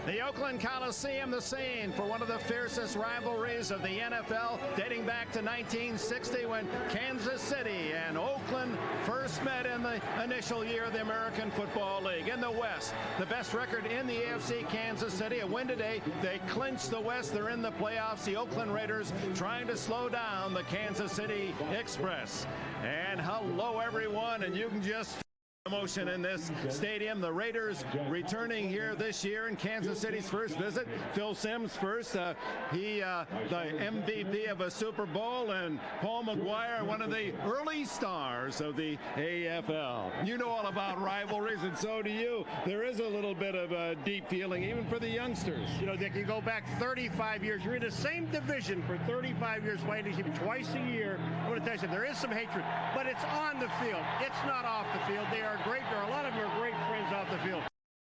The Oakland Coliseum, the scene for one of the fiercest rivalries of the NFL, dating back to 1960 when Kansas City and Oakland first met in the initial year of the American Football League. In the West, the best record in the AFC, Kansas City. A win today, they clinch the West. They're in the playoffs. The Oakland Raiders trying to slow down the Kansas City Express. And hello, everyone, and you can just emotion in this stadium. The Raiders returning here this year in Kansas City's first visit. Phil Simms first. The MVP of a Super Bowl, and Paul McGuire, one of the early stars of the AFL. You know all about rivalries, and so do you. There is a little bit of a deep feeling, even for the youngsters. You know, Dick, you go back 35 years. You're in the same division for 35 years, playing twice a year. I want to tell you something. There is some hatred, but it's on the field. It's not off the field. They are great. There are a lot of them are great friends off the field.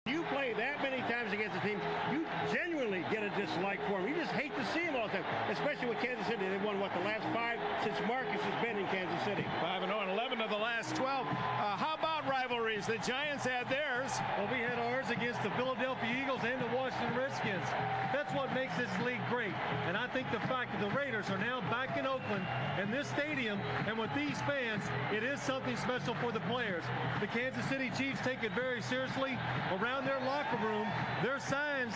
You play that many times against a team, you genuinely get a dislike for them. You just hate to see them all the time, especially with Kansas City. They've won, what, the last 5 since Marcus has been in Kansas City. 5-0 and 11 of the last 12. How about rivalries? The Giants had theirs. Well, we had ours against the Philadelphia Eagles and the Washington Redskins. That's what makes this league great. And I think the fact that the Raiders are now back in Oakland and this stadium, and with these fans, it is something special for the players. The Kansas City Chiefs take it very seriously. Around their locker room, their signs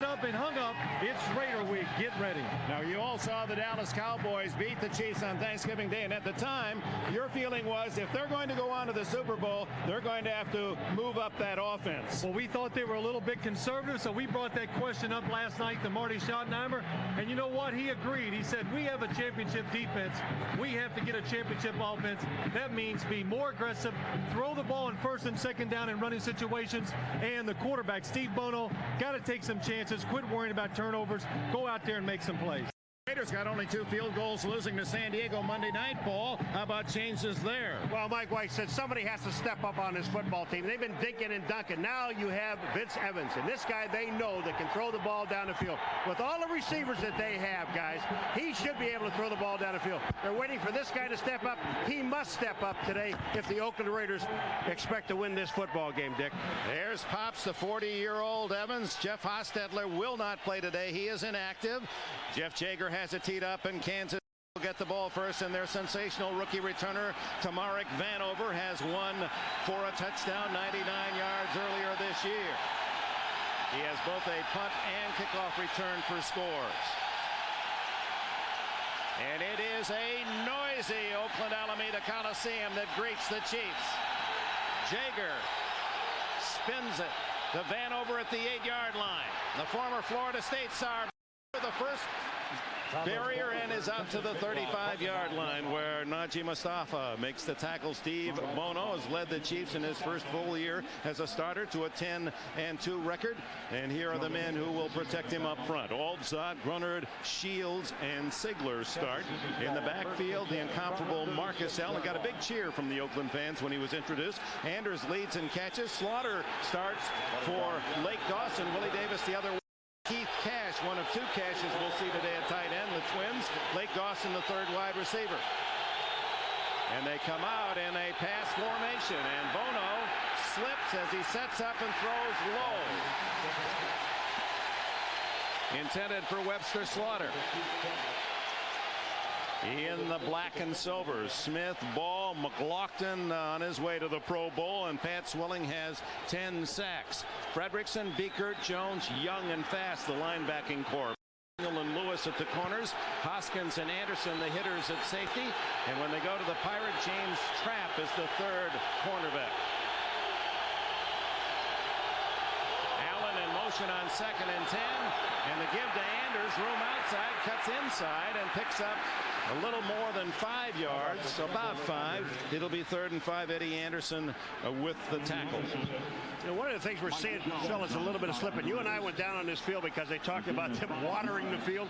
up and hung up. It's Raider Week. Get ready. Now, you all saw the Dallas Cowboys beat the Chiefs on Thanksgiving Day, and at the time, your feeling was if they're going to go on to the Super Bowl, they're going to have to move up that offense. Well, we thought they were a little bit conservative, so we brought that question up last night to Marty Schottenheimer, and you know what? He agreed. He said, we have a championship defense. We have to get a championship offense. That means be more aggressive, throw the ball in first and second down in running situations, and the quarterback, Steve Bono, got to take some chances. Quit worrying about turnovers. Go out there and make some plays. Raiders got only 2 field goals, losing to San Diego Monday night. Paul, how about changes there? Well, Mike White said somebody has to step up on this football team. They've been dinking and dunking. Now you have Vince Evans, and this guy they know that can throw the ball down the field. With all the receivers that they have, guys, he should be able to throw the ball down the field. They're waiting for this guy to step up. He must step up today if the Oakland Raiders expect to win this football game, Dick. There's Pops, the 40-year-old Evans. Jeff Hostetler will not play today. He is inactive. Jeff Jager has it teed up, and Kansas will get the ball first, and their sensational rookie returner Tamarick Vanover has won for a touchdown, 99 yards earlier this year. He has both a punt and kickoff return for scores. And it is a noisy Oakland Alameda Coliseum that greets the Chiefs. Jager spins it to Vanover at the 8-yard line. The former Florida State star, the first barrier, and is out to the 35-yard line where Najee Mustafa makes the tackle. Steve Bono has led the Chiefs in his first full year as a starter to a 10-2 record. And here are the men who will protect him up front. Aldzad, Grunard, Shields, and Sigler start. In the backfield, the incomparable Marcus Allen got a big cheer from the Oakland fans when he was introduced. Anders leads and catches. Slaughter starts for Lake Dawson. Willie Davis the other way. Keith Cash, one of 2 Cashes we'll see today at tight end. The Twins, Lake Dawson, the 3rd wide receiver. And they come out in a pass formation, and Bono slips as he sets up and throws low. Intended for Webster Slaughter. In the black and silver, Smith, Ball, McLaughlin on his way to the Pro Bowl, and Pat Swilling has 10 sacks. Fredrickson, Beekert, Jones, Young and Fast, the linebacking corps. And Lewis at the corners, Hoskins and Anderson, the hitters at safety. And when they go to the Pirate, James Trapp is the 3rd cornerback. Allen in motion on 2nd and 10. And the give to Anders, room outside, cuts inside and picks up a little more than 5 yards, about 5. It'll be 3rd and 5. Eddie Anderson with the tackle. You know, one of the things we're seeing, fellas, a little bit of slipping. You and I went down on this field because they talked about them watering the field.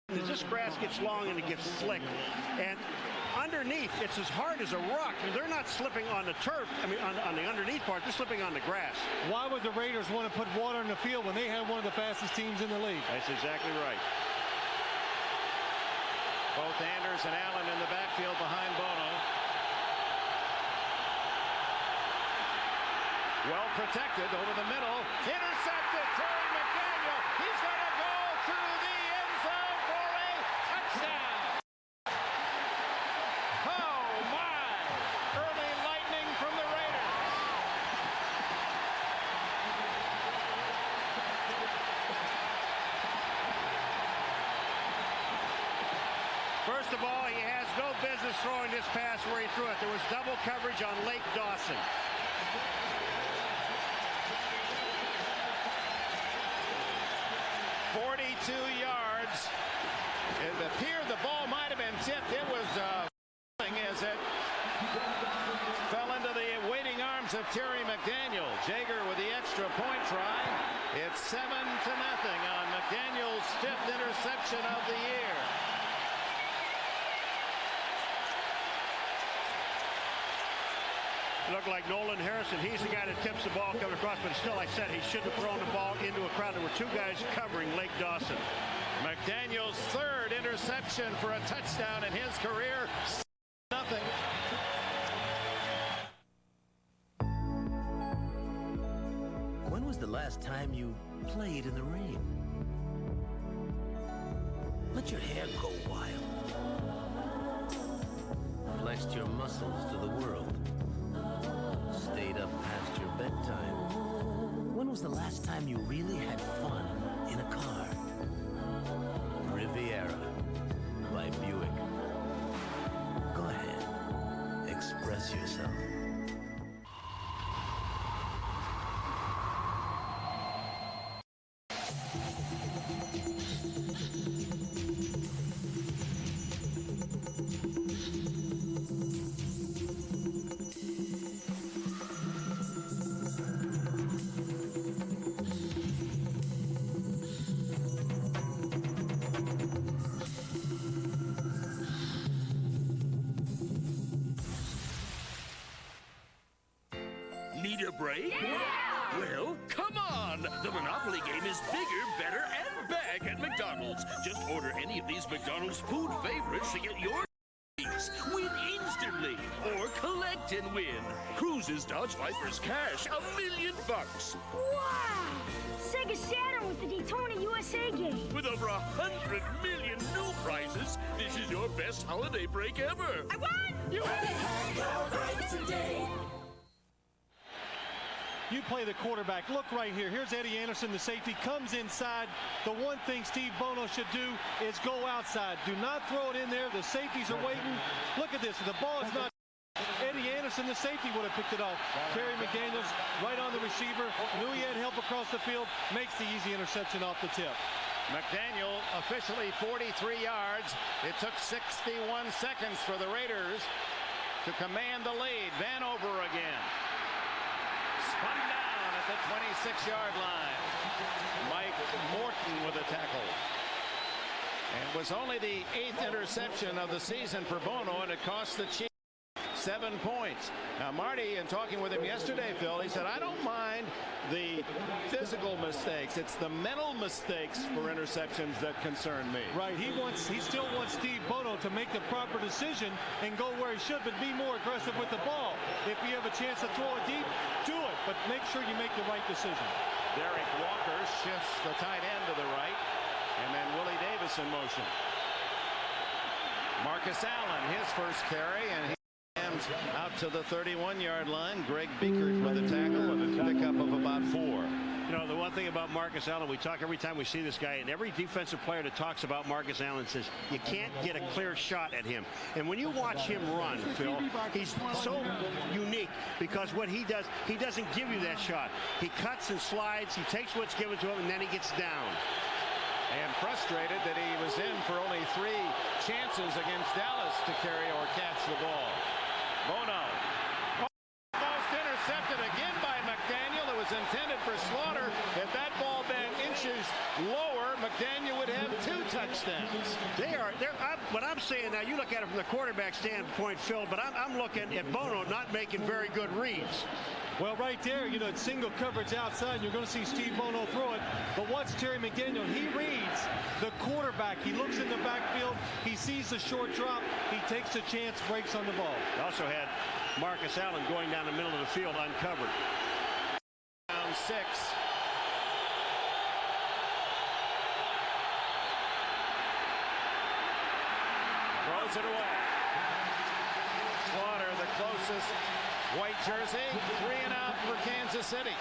As this grass gets long and it gets slick, and underneath it's as hard as a rock. They're not slipping on the turf, I mean on the underneath part, they're slipping on the grass. Why would the Raiders want to put water in the field when they have one of the fastest teams in the league? That's exactly right. Both Anders and Allen in the backfield behind Bono. Well protected over the middle. Intercepted. Terry McFarland First of all, he has no business throwing this pass where he threw it. There was double coverage on Lake Dawson. yards. It appeared the ball might have been tipped. It was as it fell into the waiting arms of Terry McDaniel. Jager with the extra point try. It's 7-0 on McDaniel's 5th interception of the year. Looked like Nolan Harrison. He's the guy that tips the ball coming across, but still, I said he shouldn't have thrown the ball into a crowd. There were two guys covering Lake Dawson. McDaniel's 3rd interception for a touchdown in his career. 0. When was the last time you played in the rain? Let your hair go wild. Flexed your muscles to the world. Stayed up past your bedtime. When was the last time you really had fun in a car? Riviera by Buick. Go ahead. Express yourself. Need a break? Yeah! Well, come on! The Monopoly game is bigger, better, and back at McDonald's. Just order any of these McDonald's food favorites to get your win instantly, or collect and win. Cruises, Dodge Vipers, cash, $1 million. Wow! Sega Saturn with the Daytona USA game. With over 100 million new prizes, this is your best holiday break ever. I won! You had your break today. You play the quarterback. Look right here. Here's Eddie Anderson, the safety, comes inside. The one thing Steve Bono should do is go outside. Do not throw it in there. The safeties are waiting. Look at this. The ball is not. Eddie Anderson, the safety, would have picked it off. Terry McDaniels right on the receiver. Knew he had help across the field. Makes the easy interception off the tip. McDaniel officially 43 yards. It took 61 seconds for the Raiders to command the lead. Vanover again. Spun down at the 26-yard line. Mike Morton with a tackle. And it was only the 8th interception of the season for Bono, and it cost the Chiefs 7 points. Now, Marty, in talking with him yesterday, Phil, he said, I don't mind the physical mistakes. It's the mental mistakes for interceptions that concern me. Right. He still wants Steve Bono to make the proper decision and go where he should, but be more aggressive with the ball. If you have a chance to throw it deep, do it, but make sure you make the right decision. Derek Walker shifts the tight end to the right, and then Willie Davis in motion. Marcus Allen, his first carry, and he out to the 31-yard line. Greg Biekert with a tackle and a pickup of about 4. You know, the one thing about Marcus Allen, we talk every time we see this guy, and every defensive player that talks about Marcus Allen says you can't get a clear shot at him. And when you watch him run, Phil, he's so unique because what he does, he doesn't give you that shot. He cuts and slides, he takes what's given to him, and then he gets down. And frustrated that he was in for only 3 chances against Dallas to carry or catch the ball. Bono. Almost intercepted again by McDaniel. It was intended for Slaughter. If that ball been inches lower, McDaniel would have 2 touchdowns. What I'm saying now, you look at it from the quarterback standpoint, Phil, but I'm looking at Bono not making very good reads. Well, right there, you know, it's single coverage outside. You're going to see Steve Bono throw it. But watch Terry McDaniel. He reads the quarterback. He looks in the backfield. He sees the short drop. He takes a chance, breaks on the ball. He also had Marcus Allen going down the middle of the field uncovered. Down 6. Throws it away. Slaughter, the closest. White jersey, 3 and out for Kansas City.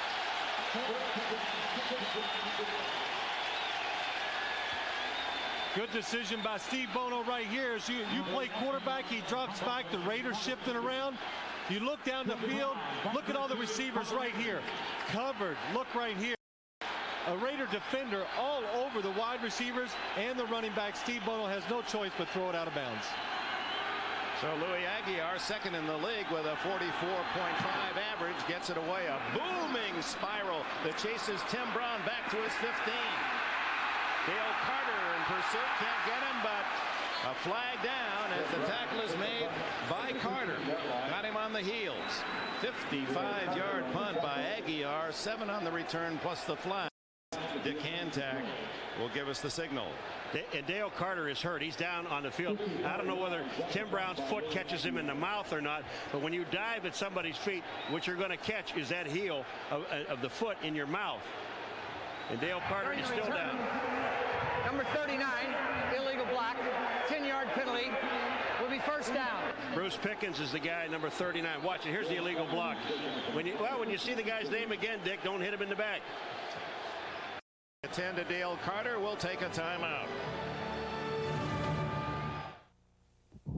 Good decision by Steve Bono right here. As you play quarterback, he drops back, the Raiders shifting around. You look down the field, look at all the receivers right here. Covered, look right here. A Raider defender all over the wide receivers and the running back. Steve Bono has no choice but throw it out of bounds. So Louis Aguiar, second in the league with a 44.5 average, gets it away. A booming spiral that chases Tim Brown back to his 15. Dale Carter in pursuit, can't get him, but a flag down as the tackle is made by Carter. Got him on the heels. 55-yard punt by Aguiar, 7 on the return plus the flag. Dick Hantak will give us the signal. And Dale Carter is hurt. He's down on the field. I don't know whether Tim Brown's foot catches him in the mouth or not, but when you dive at somebody's feet, what you're going to catch is that heel of the foot in your mouth. And Dale Carter is still down. Number 39, illegal block, 10-yard penalty, will be first down. Bruce Pickens is the guy, number 39. Watch it. Here's the illegal block. When you see the guy's name again, Dick, don't hit him in the back. 10 to Dale Carter. Will take a timeout.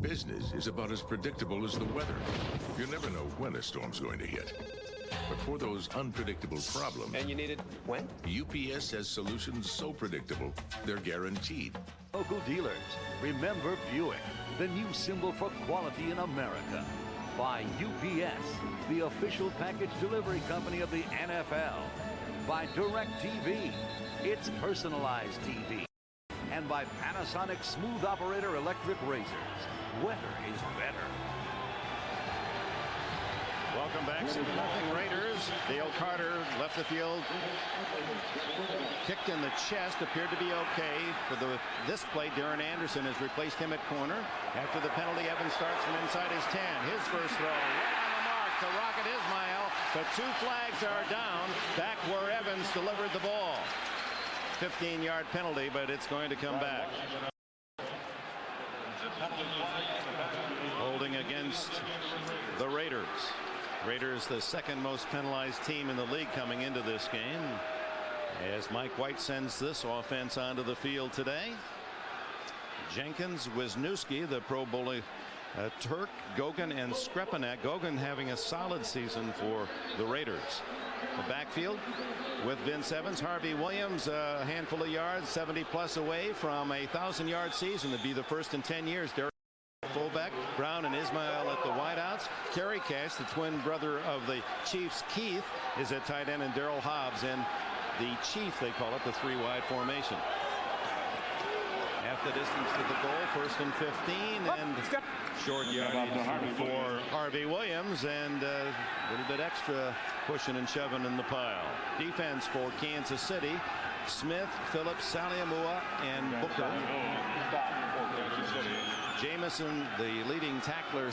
Business is about as predictable as the weather. You never know when a storm's going to hit. But for those unpredictable problems... And you need it when? UPS has solutions so predictable, they're guaranteed. Local dealers, remember Buick, the new symbol for quality in America. By UPS, the official package delivery company of the NFL. By DirecTV, it's personalized TV. And by Panasonic Smooth Operator Electric Razors. Weather is better. Welcome back, 7-0 Raiders. Dale Carter left the field, kicked in the chest, appeared to be okay. For this play, Darren Anderson has replaced him at corner. After the penalty, Evans starts from inside his 10. His first throw, right on the mark to Rocket Ismail, but 2 flags are down back where Evans delivered the ball. 15-yard penalty, but it's going to come back. Holding against the Raiders. Raiders, the second most penalized team in the league coming into this game, as Mike White sends this offense onto the field today. Jenkins, Wisniewski, the Pro Bowl, Turk, Gogan, and Skrepanak. Gogan having a solid season for the Raiders. The backfield with Vince Evans, Harvey Williams, a handful of yards, 70+ away from a 1,000-yard season to be the first in 10 years. Derek fullback, Brown and Ismail at the wideouts. Kerry Cash, the twin brother of the Chiefs, Keith, is at tight end, and Darrell Hobbs in the Chief, they call it, the 3-wide formation. Half the distance to the goal, first and 15, and short yardage for Harvey Williams, and a little bit extra pushing and shoving in the pile. Defense for Kansas City: Smith, Phillips, Saliamua, and Booker. Jamison, the leading tackler,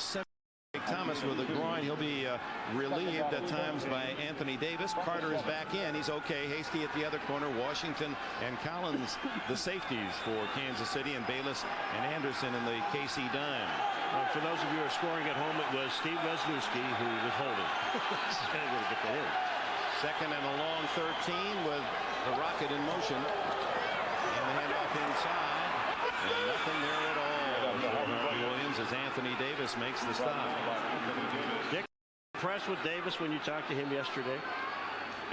Thomas with a groin. He'll be relieved at times by Anthony Davis. Carter is back in. He's okay. Hasty at the other corner. Washington and Collins, the safeties for Kansas City, and Bayless and Anderson in the KC dime. For those of you who are scoring at home, it was Steve Wisniewski who was holding. Second and a long 13 with the Rocket in motion. And the handoff inside. And nothing there at all. Williams as Anthony Davis makes the stop. Dick, impressed with Davis when you talked to him yesterday?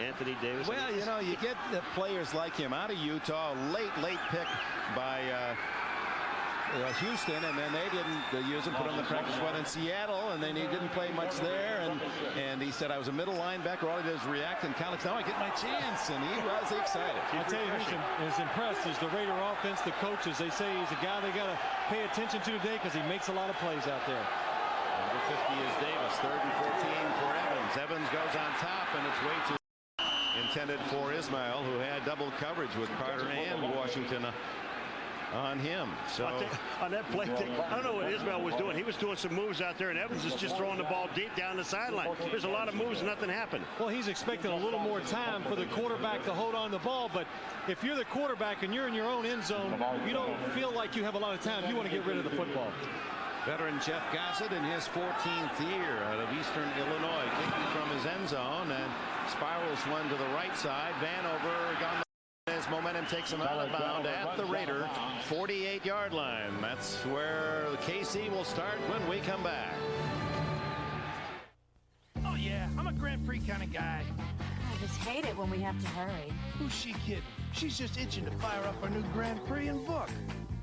Anthony Davis. Well, you know, you get players like him out of Utah. Late pick by Houston, and then they didn't use him, put him in the practice squad in Seattle, and then he didn't play much there. And he said, I was a middle linebacker. All he did was react in college. Now I get my chance, and he was excited. I tell you who's impressed is the Raider offense. The coaches, they say he's a guy they got to pay attention to today because he makes a lot of plays out there. Number 50 is Davis. 3rd and 14 for Evans. Evans goes on top, and it's way too intended for Ismail, who had double coverage with Carter and Washington on him. So on that play, I don't know what Ismail was doing. He was doing some moves out there, and Evans is just throwing the ball deep down the sideline. There's a lot of moves and nothing happened. Well, he's expecting a little more time for the quarterback to hold on the ball, but if you're the quarterback and you're in your own end zone, you don't feel like you have a lot of time. You want to get rid of the football. Veteran Jeff Gossett in his 14th year out of Eastern Illinois, kicking from his end zone and spirals one to the right side. Vanover gone momentum takes him out of bound at the Raider 48-yard line. That's where KC will start when we come back. Oh, yeah, I'm a Grand Prix kind of guy. I just hate it when we have to hurry. Who's she kidding? She's just itching to fire up our new Grand Prix and book.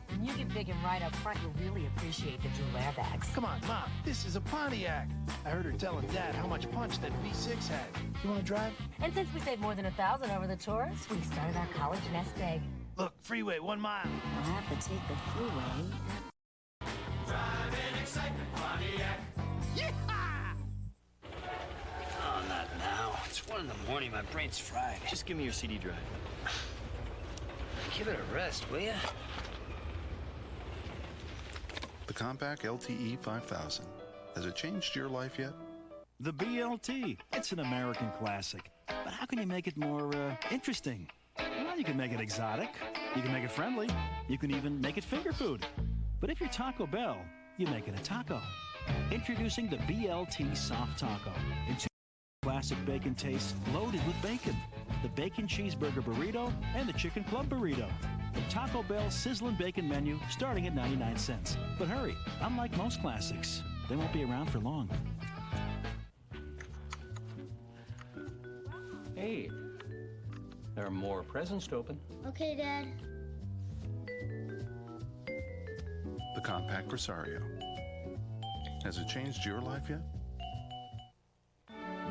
When you get big and right up front, you'll really appreciate the dual airbags. Come on, Mom, this is a Pontiac. I heard her telling Dad how much punch that V6 had. You want to drive? And since we saved more than $1,000 over the tourists, we started our college nest egg. Look, freeway, 1 mile. We'll have to take the freeway. Driving excitement, Pontiac. Yeehaw! Oh, not now. It's 1 in the morning. My brain's fried. Just give me your CD drive. Give it a rest, will ya? The compact LTE 5000. Has it changed your life yet? The BLT. It's an American classic. But how can you make it more interesting? Well, you can make it exotic. You can make it friendly. You can even make it finger food. But if you're Taco Bell, you make it a taco. Introducing the BLT Soft Taco. It's classic bacon taste loaded with bacon. The Bacon Cheeseburger Burrito and the Chicken Club Burrito. The Taco Bell Sizzlin' Bacon menu starting at 99 cents. But hurry, unlike most classics, they won't be around for long. Hey, there are more presents to open. Okay, Dad. The compact Rosario. Has it changed your life yet?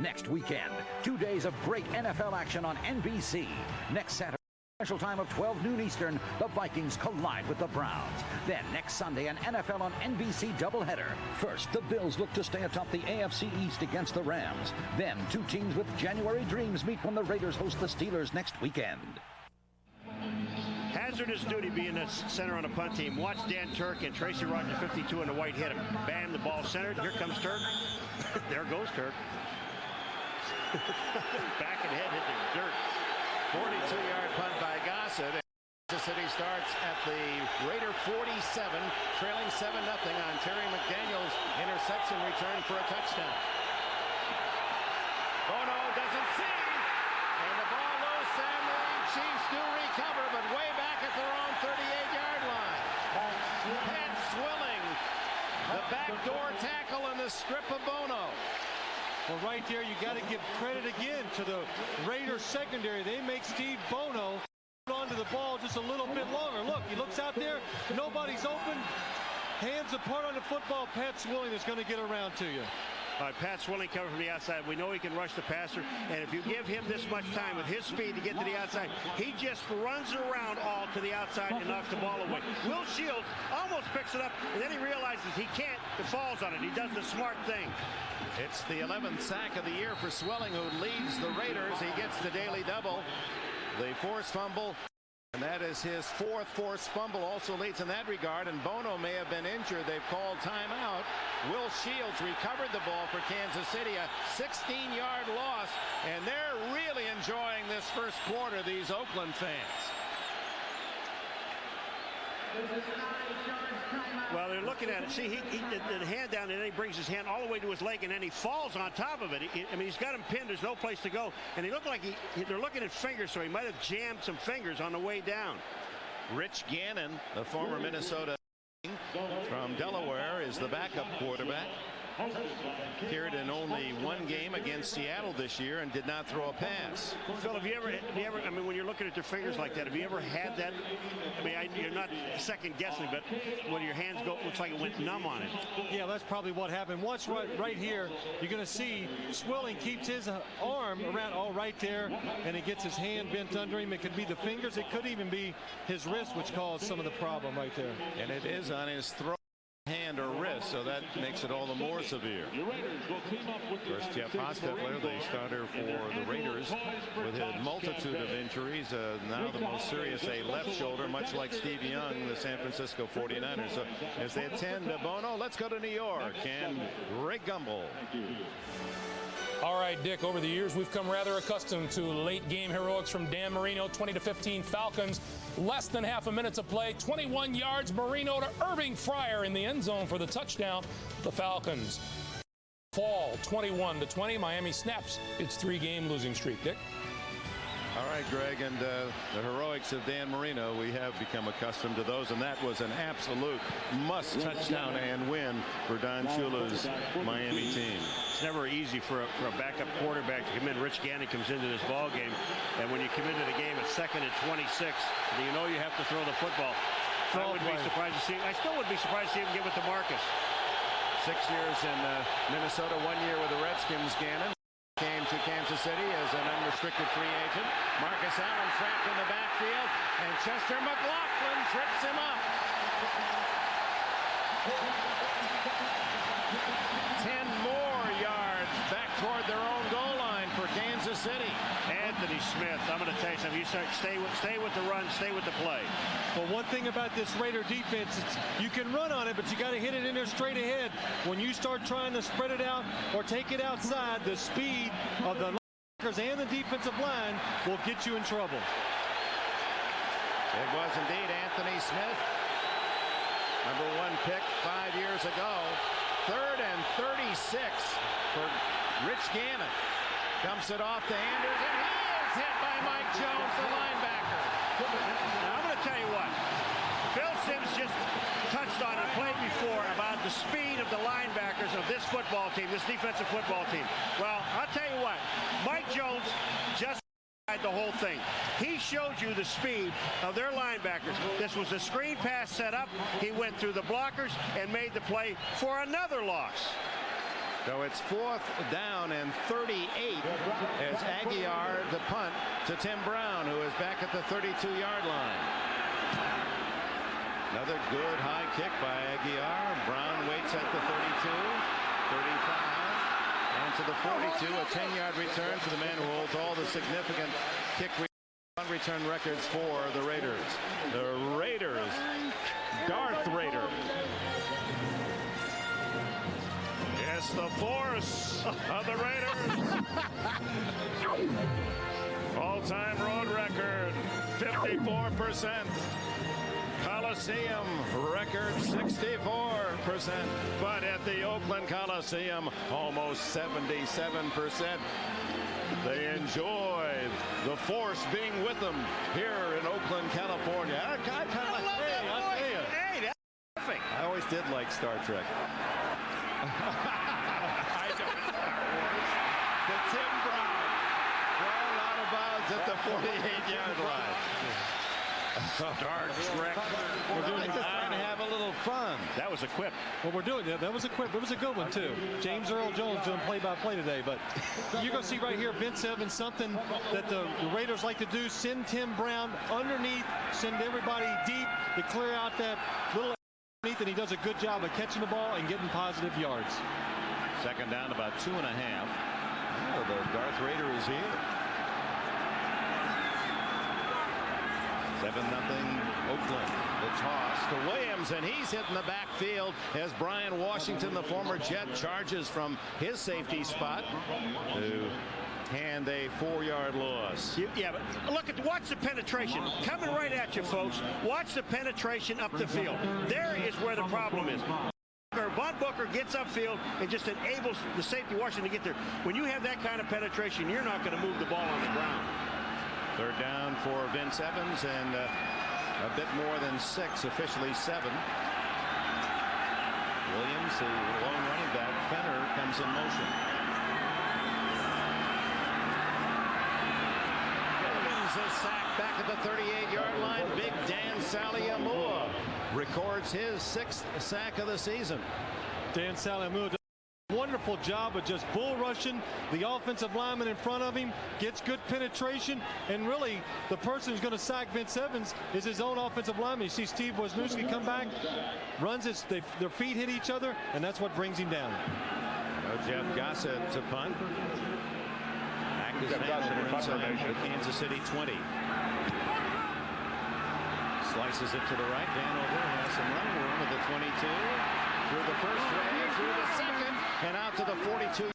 Next weekend, 2 days of great NFL action on NBC. Next Saturday, special time of 12 noon Eastern, the Vikings collide with the Browns. Then next Sunday, an NFL on NBC doubleheader. First, the Bills look to stay atop the AFC East against the Rams. Then, 2 teams with January dreams meet when the Raiders host the Steelers next weekend. Hazardous duty being the center on a punt team. Watch Dan Turk and Tracy Rogers 52 and the white hit him. Bam, the ball centered. Here comes Turk. There goes Turk. Back and head hit the dirt. 42-yard punt by Gossett. Kansas City starts at the Raider 47, trailing 7-0 on Terry McDaniel's interception return for a touchdown. Bono doesn't see, and the ball loose, and the Chiefs do recover, but way back at their own 38-yard line. Pat Swilling, the backdoor tackle in the strip of Bono. Well, right there, you got to give credit again to the Raiders secondary. They make Steve Bono onto the ball just a little bit longer. Look, he looks out there, nobody's open. Hands apart on the football. Pat Swilling is going to get around to you. All right, Pat Swilling coming from the outside. We know he can rush the passer, and if you give him this much time with his speed to get to the outside, he just runs around all to the outside and knocks the ball away. Will Shields almost picks it up, and then he realizes he can't. It falls on it. He does the smart thing. It's the 11th sack of the year for Swilling, who leads the Raiders. He gets the daily double. The forced fumble, and that is his 4th forced fumble, also leads in that regard, and Bono may have been injured. They've called timeout. Will Shields recovered the ball for Kansas City, a 16-yard loss, and they're really enjoying this first quarter, these Oakland fans. Well, they're looking at it. See, he the hand down, and then he brings his hand all the way to his leg, and then he falls on top of it. I mean, he's got him pinned. There's no place to go. And he looked like they're looking at fingers, so he might have jammed some fingers on the way down. Rich Ganon, the former Minnesota from Delaware, is the backup quarterback. Appeared in only 1 game against Seattle this year and did not throw a pass. Phil, have you ever, I mean, when you're looking at your fingers like that, have you ever had that? I mean, you're not second guessing, but when your hands go, it looks like it went numb on it. Yeah, that's probably what happened. Watch right here, you're going to see Swilling keeps his arm around all right there, and he gets his hand bent under him. It could be the fingers. It could even be his wrist, which caused some of the problem right there. And it is on his throat, hand or wrist, so that makes it all the more severe. First, Jeff Hostetler, the starter for the Raiders, with a multitude of injuries. Now the most serious, a left shoulder, much like Steve Young, the San Francisco 49ers. So as they attend Bono, let's go to New York and Ray Gumbel. All right, Dick, over the years, we've come rather accustomed to late game heroics from Dan Marino. 20-15 Falcons, less than half a minute to play. 21 yards, Marino to Irving Fryer in the end zone for the touchdown. The Falcons fall 21-20. Miami snaps its 3-game losing streak. Dick? All right, Greg, and the heroics of Dan Marino, we have become accustomed to those, and that was an absolute must touchdown and win for Don Shula's Miami team. It's never easy for a backup quarterback to come in. Rich Gannon comes into this ball game, and when you come into the game at 2nd and 26, you know you have to throw the football. I would be surprised to see. I still would be surprised to see him give it to Marcus. 6 years in Minnesota, 1 year with the Redskins. Gannon came to Kansas City as an unrestricted free agent. Marcus Allen trapped in the backfield, and Chester McLaughlin trips him up. 10 more yards back toward their own goal line for Kansas City. Anthony Smith, I'm going to tell you something. You stay with the run, stay with the play. Well, one thing about this Raider defense, you can run on it, but you got to hit it in there straight ahead. When you start trying to spread it out or take it outside, the speed of the linebackers and the defensive line will get you in trouble. It was indeed Anthony Smith, #1 pick 5 years ago. 3rd and 36 for Rich Gannon. Dumps it off to Anders, and he is hit by Mike Jones, the linebacker. Now, I'm going to tell you what. Phil Simms just touched on a play before about the speed of the linebackers of this football team, this defensive football team. Well, I'll tell you what. Mike Jones just the whole thing. He showed you the speed of their linebackers. This was a screen pass set up. He went through the blockers and made the play for another loss. So it's 4th down and 38 as Aguiar the punt to Tim Brown, who is back at the 32-yard line. Another good high kick by Aguiar. Brown waits at the 32, 35, and to the 42, a 10-yard return to the man who holds all the significant kick return records for the Raiders. The Raiders, Darth Raider. Yes, the force of the Raiders. All-time road record, 54%. Coliseum record, 64%. But at the Oakland Coliseum, almost 77%. They enjoy the force being with them here in Oakland, California. I kind of like, I'll tell you. Hey, that's perfect. I always did like Star Trek. I know Star Wars. The Tim Brown thrown out of bounds at the 48-yard line. Star Trek. We're just trying to have a little fun. That was a quip. Well, we're doing that. That was a quip. It was a good one, too. James Earl Jones doing play-by-play today. But you're going to see right here, Vince Evans, something that the Raiders like to do. Send Tim Brown underneath. Send everybody deep to clear out that little underneath. And he does a good job of catching the ball and getting positive yards. 2nd down, about 2.5. Oh, the Darth Raider is here. 7-0 Oakland. The toss to Williams, and he's hit in the backfield as Brian Washington, the former Jet, charges from his safety spot to hand a 4-yard loss. Yeah, but watch the penetration coming right at you, folks. Watch the penetration up the field. There is where the problem is. Von Booker gets upfield and just enables the safety Washington to get there. When you have that kind of penetration, you're not going to move the ball on the ground. 3rd down for Vince Evans, and a bit more than 6, officially 7. Williams, the lone running back. Fenner comes in motion. Williams is sacked back at the 38-yard line. Big Dan Saliamua records his 6th sack of the season. Dan Saliamua does a wonderful job of just bull rushing the offensive lineman in front of him, gets good penetration, and really the person who's going to sack Vince Evans is his own offensive lineman. You see Steve Wisniewski come back, runs their feet hit each other, and that's what brings him down. Jeff Gossett to punt. Back is inside the Kansas City 20. Slices it to the right. Vanover has some running room at the 22. Through the first wave, through the second, and out to the 42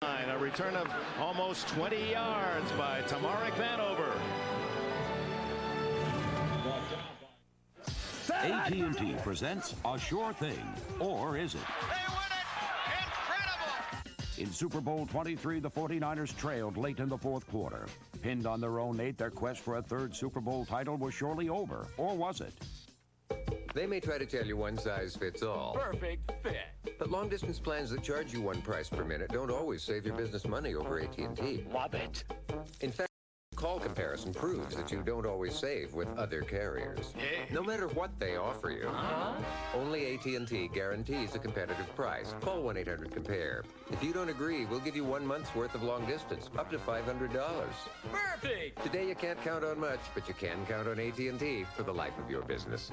line. A return of almost 20 yards by Tamarick Vanover. AT&T presents A Sure Thing, or is it? They win it! Incredible! In Super Bowl 23, the 49ers trailed late in the fourth quarter. Pinned on their own 8, their quest for a third Super Bowl title was surely over. Or was it? They may try to tell you one size fits all. Perfect fit. But long-distance plans that charge you one price per minute don't always save your business money over AT&T. Love it. In fact, call comparison proves that you don't always save with other carriers. No matter what they offer you. Only AT&T guarantees a competitive price. Call 1-800-COMPARE. If you don't agree, we'll give you 1 month's worth of long distance, up to $500. Perfect. Today you can't count on much, but you can count on AT&T for the life of your business.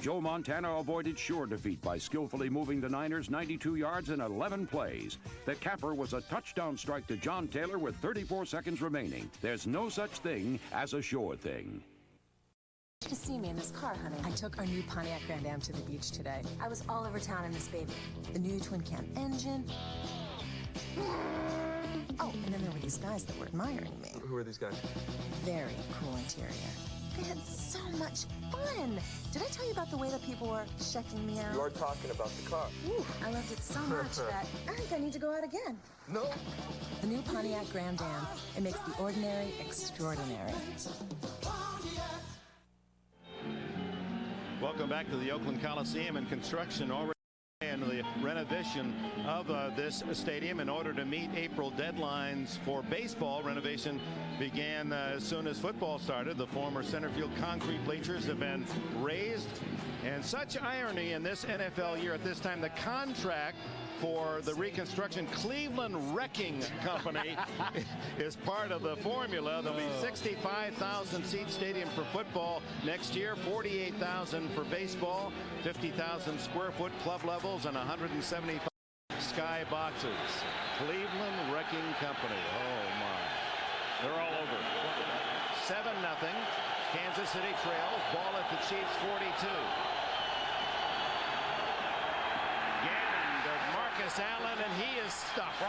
Joe Montana avoided sure defeat by skillfully moving the Niners 92 yards in 11 plays. The capper was a touchdown strike to John Taylor with 34 seconds remaining. There's no such thing as a sure thing. To see me in this car, honey. I took our new Pontiac Grand Am to the beach today. I was all over town in this baby. The new twin cam engine. Oh, and then there were these guys that were admiring me. Who are these guys? Very cool interior. I had so much fun. Did I tell you about the way that people were checking me out? You are talking about the car. Ooh, I loved it so much that I think I need to go out again. No. The new Pontiac Grand Am. It makes the ordinary extraordinary. Welcome back to the Oakland Coliseum, and construction already and the renovation of this stadium in order to meet April deadlines for baseball. Renovation began as soon as football started. The former center field concrete bleachers have been raised, and such irony in this NFL year at this time. The contract for the reconstruction Cleveland Wrecking Company is part of the formula. There'll be 65,000 seat stadium for football next year, 48,000 for baseball, 50,000 square foot club levels, and 175 sky boxes. Cleveland Wrecking Company. Oh my. They're all over. 7-0. Kansas City trails. Ball at the Chiefs 42. Allen, and he is stuffed.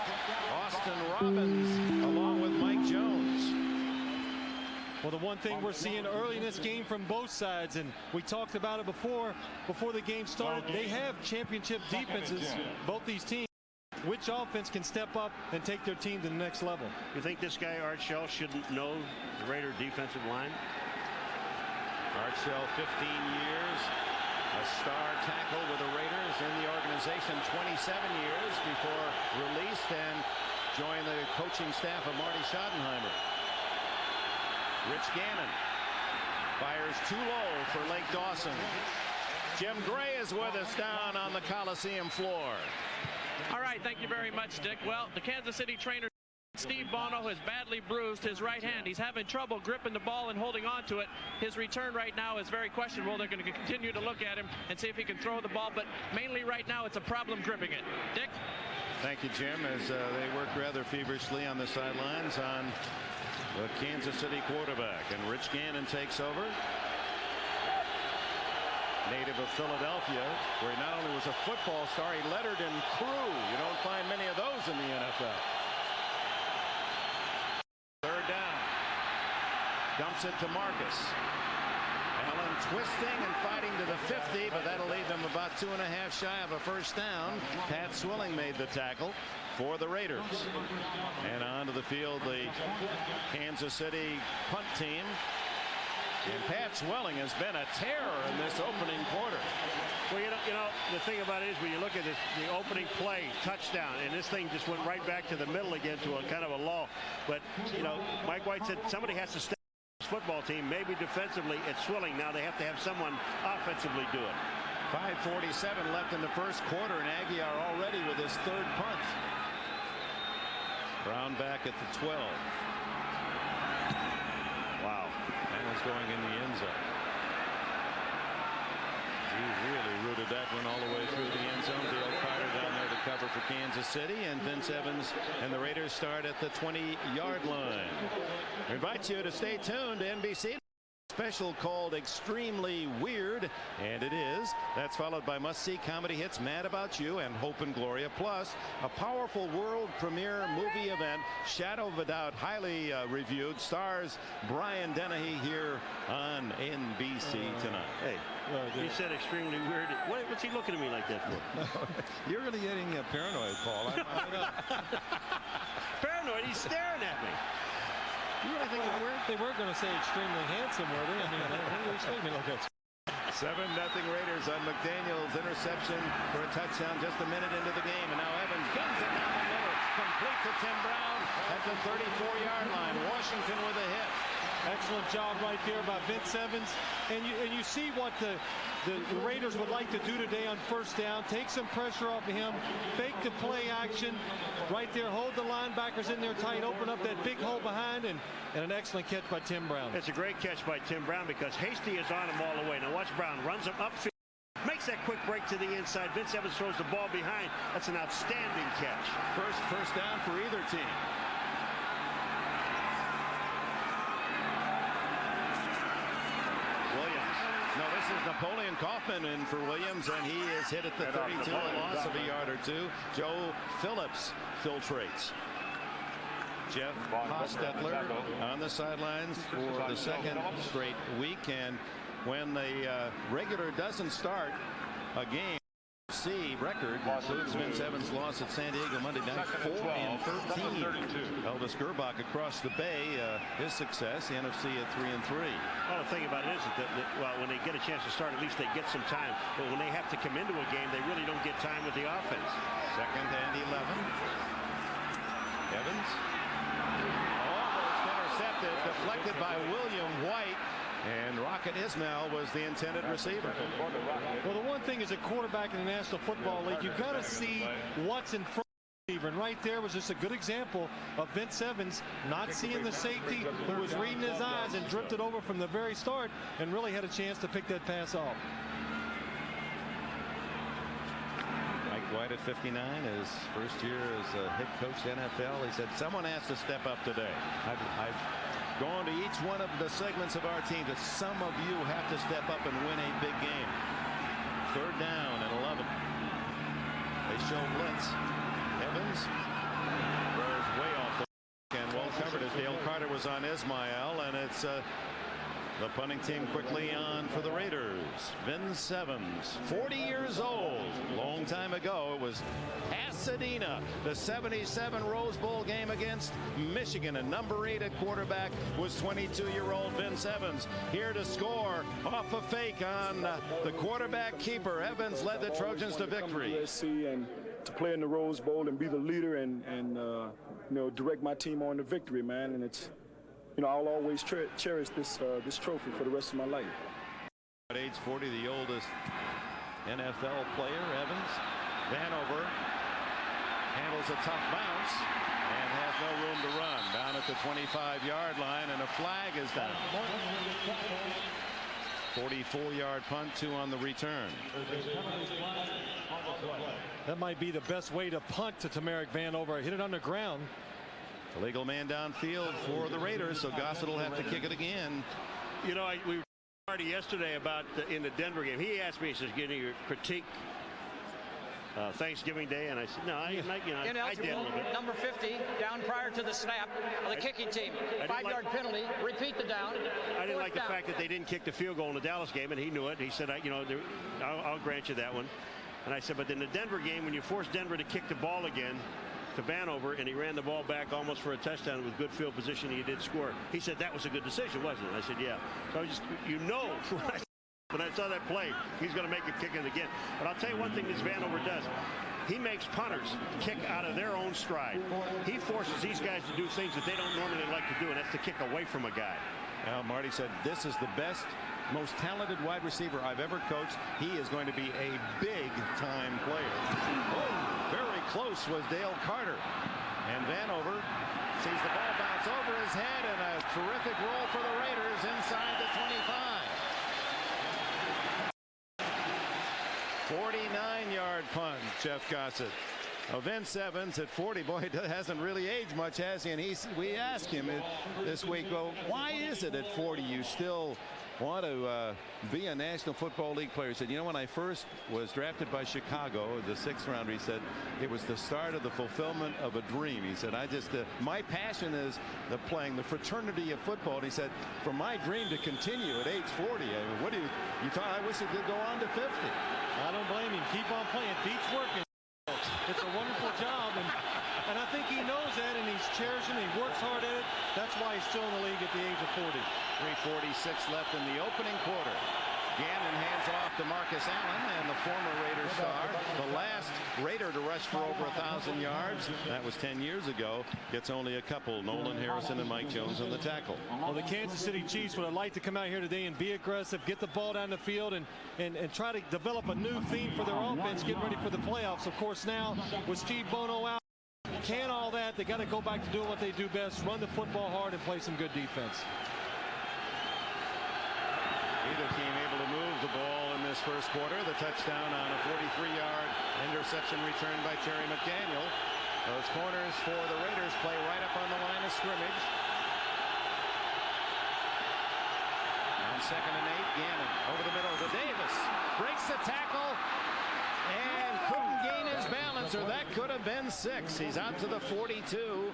Austin Robbins along with Mike Jones. Well, the one thing we're seeing early in this game from both sides, and we talked about it before the game started, they have championship defenses, both these teams. Which offense can step up and take their team to the next level? You think this guy, Art Shell, shouldn't know the Raider defensive line? Art Shell, 15 years. A star tackle with the Raiders in the organization 27 years before released and joined the coaching staff of Marty Schottenheimer. Rich Ganon fires too low for Lake Dawson. Jim Gray is with us down on the Coliseum floor. All right, thank you very much, Dick. Well, the Kansas City trainer Steve Bono has badly bruised his right hand. He's having trouble gripping the ball and holding on to it. His return right now is very questionable. They're going to continue to look at him and see if he can throw the ball, but mainly right now it's a problem gripping it. Dick? Thank you, Jim, as they work rather feverishly on the sidelines on the Kansas City quarterback. And Rich Gannon takes over. Native of Philadelphia, where he not only was a football star, he lettered in crew. You don't find many of those in the NFL. Third down. Dumps it to Marcus. Allen twisting and fighting to the 50, but that'll leave them about 2.5 shy of a first down. Pat Swilling made the tackle for the Raiders. And onto the field, the Kansas City punt team. And Pat Swilling has been a terror in this opening quarter. Well, you know, the thing about it is when you look at this, the opening play, touchdown, and this thing just went right back to the middle again to a kind of a lull. But, you know, Mike White said somebody has to step up this football team. Maybe defensively it's Swilling. Now they have to have someone offensively do it. 5:47 left in the first quarter, and Aguiar already with his third punt. Brown back at the 12. Wow. That one's going in the end zone. He really rooted that one all the way through the end zone. Dale Carter down there to cover for Kansas City, and Vince Evans and the Raiders start at the 20-yard line. We invite you to stay tuned to NBC. Special called Extremely Weird, and it is. That's followed by must-see comedy hits Mad About You and Hope and Gloria, plus a powerful world premiere movie event, Shadow of a Doubt, highly reviewed, stars Brian Dennehy here on NBC tonight. Hey, he said extremely weird. What's he looking at me like that for? You're really getting paranoid, Paul. Paranoid? He's staring at me. You really think they weren't going to say extremely handsome, were they? I mean, okay. 7-0 Raiders on McDaniel's interception for a touchdown just a minute into the game. And now Evans guns it down the middle. It's complete to Tim Brown at the 34-yard line. Washington with a hit. Excellent job right there by Vince Evans. And you see what the Raiders would like to do today on first down. Take some pressure off of him. Fake the play action. Right there, hold the linebackers in there tight. Open up that big hole behind, and an excellent catch by Tim Brown. It's a great catch by Tim Brown because Hasty is on him all the way. Now watch Brown. Runs him upfield. Makes that quick break to the inside. Vince Evans throws the ball behind. That's an outstanding catch. First down for either team. No, this is Napoleon Kaufman in for Williams, and he is hit at the 32, a loss of a yard or two. Joe Phillips filtrates. Jeff Hostetler on the sidelines for the second straight week, and when the regular doesn't start a game, record includes Vince Evans' loss at San Diego Monday night, 4-13. Elvis Gerbach across the bay, his success, the NFC at 3-3. Well, the thing about it is that well, when they get a chance to start, at least they get some time. But when they have to come into a game, they really don't get time with the offense. 2nd and 11. Evans almost intercepted, deflected by William White. And Rocket Ismail was the intended receiver. Well, the one thing is a quarterback in the National Football League, you've got to see what's in front of the receiver. And right there was just a good example of Vince Evans not seeing the safety who was reading his eyes and drifted over from the very start and really had a chance to pick that pass off. Mike White at 59, his first year as a head coach in the NFL. He said, someone has to step up today. I've gone to each one of the segments of our team that some of you have to step up and win a big game. 3rd down and 11. They show blitz. Evans throws way off the and well covered as Dale Carter was on Ismail, and it's the punting team quickly on for the Raiders. Vince Evans, 40 years old. Long time ago, it was Pasadena, the 77 Rose Bowl game against Michigan. And number 8 at quarterback was 22-year-old Vince Evans. Here to score off a fake on the quarterback keeper. Evans led the Trojans to victory. And to play in the Rose Bowl and be the leader and you know, direct my team on to victory, man. And it's, you know, I'll always cherish this trophy for the rest of my life. At age 40, the oldest NFL player, Evans. Vanover handles a tough bounce and has no room to run. Down at the 25-yard line, and a flag is down. 44-yard punt, 2 on the return. That might be the best way to punt to Tamarick Vanover. Hit it on the ground. Illegal man downfield for the Raiders, so Gossett will have to kick it again. You know, we were talking yesterday about in the Denver game. He asked me, he says, "Give me your critique Thanksgiving Day," and I said, "No, I did a little bit." Number 50, down prior to the snap of the kicking team. 5-yard penalty. Repeat the down. I didn't like the fact that they didn't kick the field goal in the Dallas game, and he knew it. He said, "You know, I'll grant you that one." And I said, "But in the Denver game, when you force Denver to kick the ball again to Vanover, and he ran the ball back almost for a touchdown with good field position, he did score." He said that was a good decision, wasn't it? I said, "Yeah." So I just, you know, when I saw that play, he's going to make it kick it again. But I'll tell you one thing this Vanover does. He makes punters kick out of their own stride. He forces these guys to do things that they don't normally like to do, and that's to kick away from a guy. Now, Marty said, this is the best, most talented wide receiver I've ever coached. He is going to be a big-time player. Oh, very close was Dale Carter. And Vanover sees the ball bounce over his head, and a terrific roll for the Raiders inside the 25. 49-yard punt, Jeff Gossett. Vince Evans at 40, boy, he hasn't really aged much, has he? And we asked him this week, well, why is it at 40 you still want to be a National Football League player? He said, you know, when I first was drafted by Chicago, the 6th rounder, he said, it was the start of the fulfillment of a dream. He said, I just, my passion is the playing, the fraternity of football. And he said, for my dream to continue at age 40, I mean, what do you thought I wish it could go on to 50? I don't blame him. Keep on playing. Beats working. It's a wonderful job, and I think he knows that, and he's cherishing it. He works hard at it. That's why he's still in the league at the age of 40. 3:46 left in the opening quarter. Ganon hands off to Marcus Allen, and the former Raider star, the last Raider to rush for over 1,000 yards. That was 10 years ago. Gets only a couple. Nolan Harrison and Mike Jones on the tackle. Well, the Kansas City Chiefs would have liked to come out here today and be aggressive, get the ball down the field, and try to develop a new theme for their offense, getting ready for the playoffs. Of course, now with Steve Bono out, can all that. They got to go back to doing what they do best, run the football hard and play some good defense. Either team able to move the ball in this first quarter. The touchdown on a 43-yard interception return by Terry McDaniel. Those corners for the Raiders play right up on the line of scrimmage. On 2nd and 8, Ganon over the middle to Davis. Breaks the tackle and couldn't gain his balance, or that could have been 6. He's out to the 42.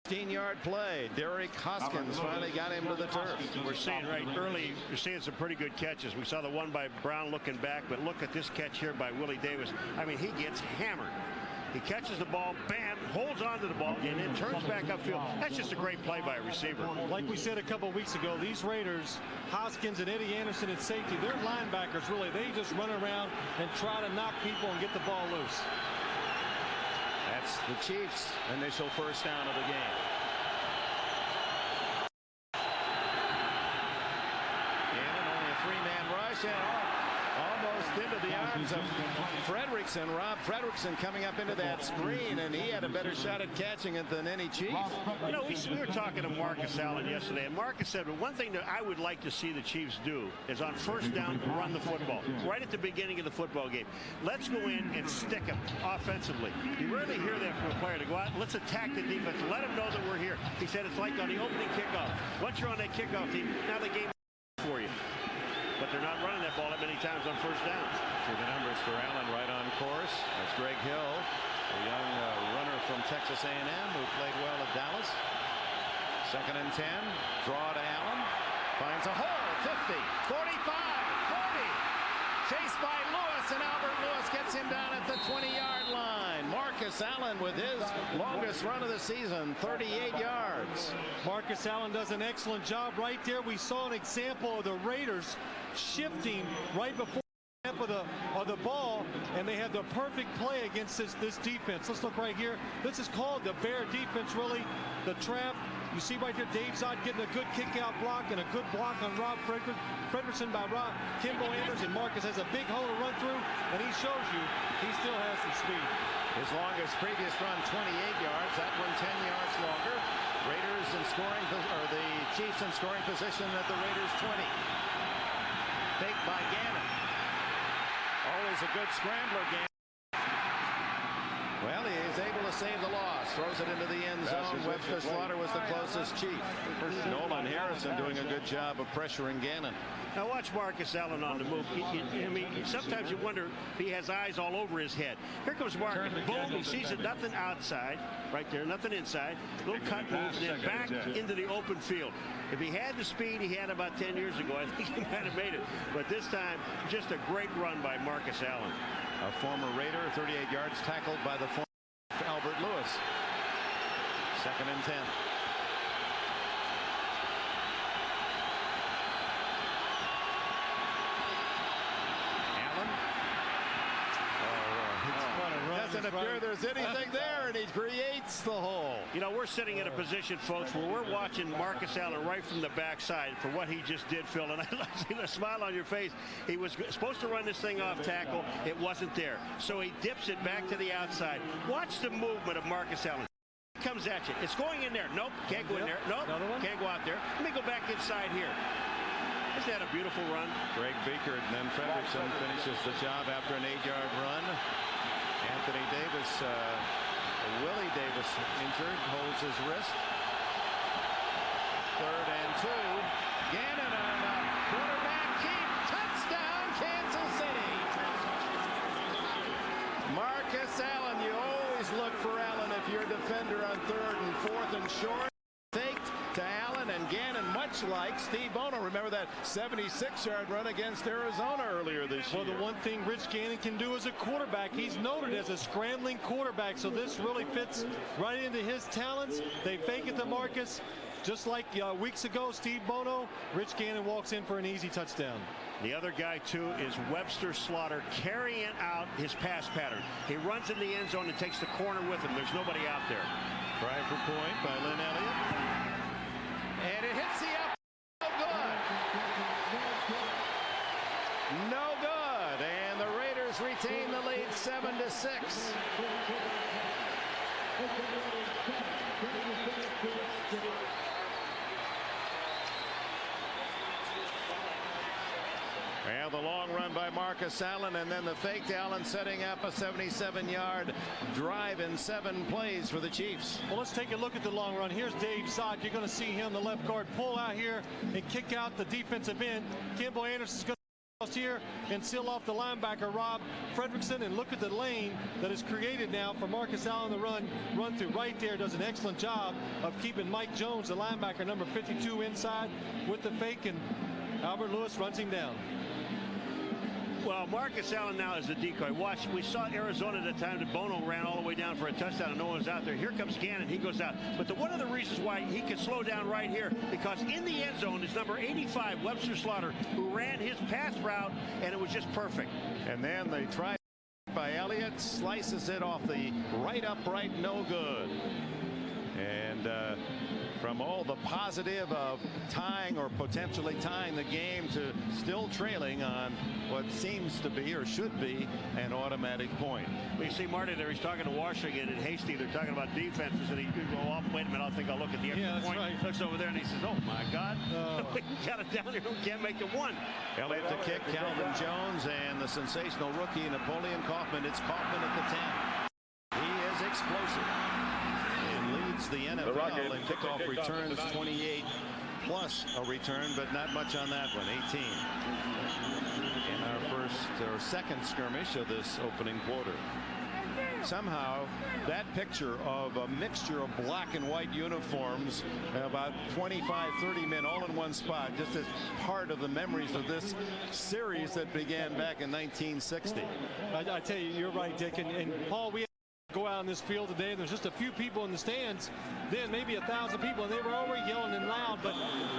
15-yard play. Derek Hoskins finally got him to the turf. We're seeing right early, we're seeing some pretty good catches. We saw the one by Brown looking back, but look at this catch here by Willie Davis. I mean, he gets hammered. He catches the ball, bam, holds on to the ball, and then turns back upfield. That's just a great play by a receiver. Like we said a couple weeks ago, these Raiders, Hoskins and Eddie Anderson at safety, they're linebackers, really. They just run around and try to knock people and get the ball loose. That's the Chiefs' initial first down of the game. Ganon only a 3-man rush and almost into the arms of Fredrickson. Rob Fredrickson coming up into that screen, and he had a better shot at catching it than any Chief. You know, we were talking to Marcus Allen yesterday, and Marcus said, well, one thing that I would like to see the Chiefs do is on first down run the football right at the beginning of the football game. Let's go in and stick them offensively. You rarely hear that from a player, to go out, let's attack the defense, let them know that we're here. He said it's like on the opening kickoff. Once you're on that kickoff team, now the game for you. But they're not running that ball that many times on first down. See the numbers for Allen right on course. That's Greg Hill, a young runner from Texas A&M who played well at Dallas. 2nd and 10. Draw to Allen. Finds a hole. 50, 45, 40. Chased by Lewis, and Albert Lewis gets him down at the 20-yard line. Marcus Allen with his longest run of the season, 38 yards. Marcus Allen does an excellent job right there. We saw an example of the Raiders shifting right before of the ball, and they had the perfect play against this defense. Let's look right here. This is called the bear defense, really. The trap. You see right there, Dave Zott getting a good kick-out block and a good block on Rob Fredrickson by Kimbo Anders, and Marcus has a big hole to run through, and he shows you he still has some speed. His longest previous run, 28 yards. That one 10 yards longer. Raiders in scoring, or the Chiefs in scoring position at the Raiders 20. Fake by Ganon. Always a good scrambler, Ganon. Well, he is able to save the loss. Throws it into the end zone. Webster Slaughter was the closest Chief. Nolan Harrison doing a good job of pressuring Ganon. Now watch Marcus Allen on the move. I mean, sometimes you wonder if he has eyes all over his head. Here comes Marcus. Boom, he sees it, nothing outside. Right there, nothing inside. Little cut move, then back into the open field. If he had the speed he had about 10 years ago, I think he might have made it. But this time, just a great run by Marcus Allen. A former Raider, 38 yards, tackled by the former Albert Lewis. 2nd and 10. Allen. Doesn't appear there's anything there, and he creates the hole. You know, we're sitting in a position, folks, where we're watching Marcus Allen right from the backside for what he just did, Phil. And I see the smile on your face. He was supposed to run this thing off tackle. It wasn't there. So he dips it back to the outside. Watch the movement of Marcus Allen. It comes at you. It's going in there. Nope, can't go in there. Nope, can't go out there. Let me go back inside here. Isn't that a beautiful run? Greg Beaker, and then Fredrickson finishes the job after an 8-yard run. And Anthony Davis, Willie Davis injured, holds his wrist. 3rd and 2. Ganon on the quarterback keep. Touchdown, Kansas City. Marcus Allen, you always look for Allen if you're a defender on 3rd and 4th and short. Faked to Allen, and Ganon, much like Steve Bono. Remember that 76-yard run against Arizona earlier this year. Well, the one thing Rich Ganon can do as a quarterback, he's noted as a scrambling quarterback, so this really fits right into his talents. They fake it to Marcus. Just like weeks ago, Steve Bono, Rich Ganon walks in for an easy touchdown. The other guy, too, is Webster Slaughter carrying out his pass pattern. He runs in the end zone and takes the corner with him. There's nobody out there. Try for point by Lynn Elliott. And it hits the up. No good. No good. And the Raiders retain the lead 7-6. Well, the long run by Marcus Allen, and then the fake to Allen, setting up a 77-yard drive in 7 plays for the Chiefs. Well, let's take a look at the long run. Here's Dave Sott. You're going to see him, the left guard, pull out here and kick out the defensive end. Kimball Anderson's going to cross here and seal off the linebacker, Rob Fredrickson. And look at the lane that is created now for Marcus Allen to run through. Right there, does an excellent job of keeping Mike Jones, the linebacker, number 52, inside with the fake, and Albert Lewis runs him down. Well, Marcus Allen now is the decoy. Watch, we saw Arizona at the time that Bono ran all the way down for a touchdown and no one was out there. Here comes Ganon, he goes out. But one of the reasons why he can slow down right here, because in the end zone is number 85, Webster Slaughter, who ran his pass route, and it was just perfect. And then they try by Elliott, slices it off the right upright, no good. And from all the positive of tying or potentially tying the game to still trailing on what seems to be or should be an automatic point. We see Marty there. He's talking to Washington and Hasty. They're talking about defenses, and he go off. Wait a minute, I'll look at the extra point. Right. Looks over there and he says, "Oh my God, we got it down here. We can't make it one." Elliott to kick, Calvin Jones, and the sensational rookie Napoleon Kaufman. It's Kaufman at the 10. He is explosive. The NFL in kickoff returns 28 plus a return, but not much on that one. 18 in our second skirmish of this opening quarter. Somehow that picture of a mixture of black and white uniforms, about 25-30 men all in one spot, just as part of the memories of this series that began back in 1960. I tell you, you're right, Dick, and Paul, we go out on this field today, and there's just a few people in the stands, then maybe 1,000 people, and they were already yelling and loud, but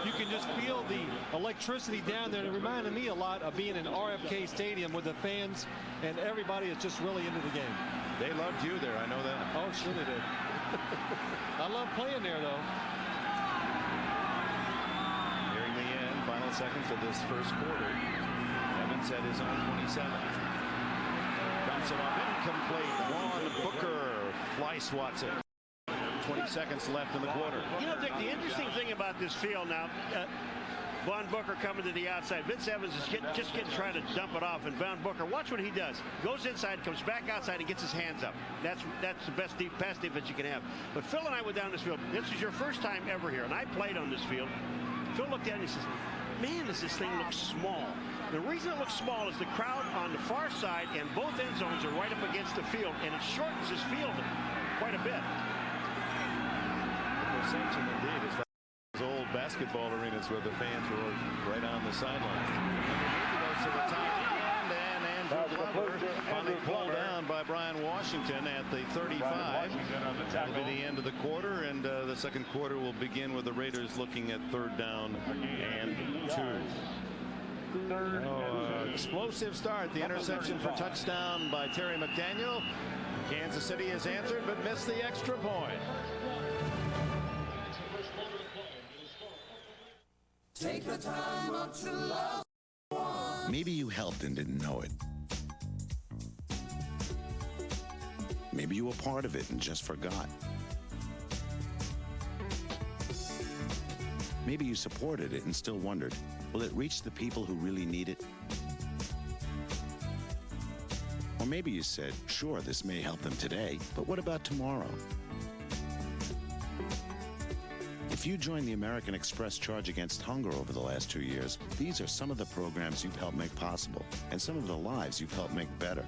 you can just feel the electricity down there. It reminded me a lot of being in RFK Stadium with the fans, and everybody is just really into the game. They loved you there, I know that. Oh, sure they did. I love playing there, though. Nearing the end, final seconds of this first quarter. Evans at his own 27. Bounce it off, incomplete. Vaughn Booker fly swats it. 20 seconds left in the quarter. You know, Dick, the interesting thing about this field now, Vaughn Booker coming to the outside. Vince Evans is trying to dump it off, and Vaughn Booker, watch what he does. Goes inside, comes back outside, and gets his hands up. That's the best pass defense you can have. But Phil and I went down this field. This is your first time ever here, and I played on this field. Phil looked at it and he says, "Man, does this thing look small." The reason it looks small is the crowd on the far side and both end zones are right up against the field, and it shortens this field quite a bit. The perception indeed is like those old basketball arenas where the fans were right on the sidelines. He goes to the top end, and Andrew Glover finally pulled down by Brian Washington at the 35. That'll be the end of the quarter, and the second quarter will begin with the Raiders looking at 3rd down and 2. Explosive start. The interception for touchdown by Terry McDaniel. Kansas City has answered but missed the extra point. Take the time up to love one. Maybe you helped and didn't know it. Maybe you were part of it and just forgot. Maybe you supported it and still wondered, will it reach the people who really need it? Or maybe you said, sure, this may help them today, but what about tomorrow? If you join the American Express Charge Against Hunger over the last 2 years, these are some of the programs you've helped make possible and some of the lives you've helped make better.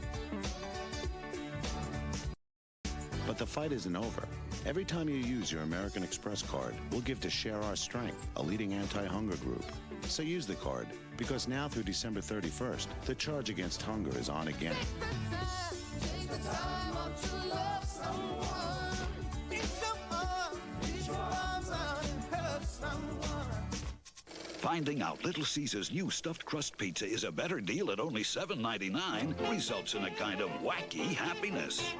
But the fight isn't over. Every time you use your American Express card, we'll give to Share Our Strength, a leading anti-hunger group. So use the card, because now through December 31st, the Charge Against Hunger is on again. Finding out Little Caesars' new stuffed crust pizza is a better deal at only $7.99 results in a kind of wacky happiness.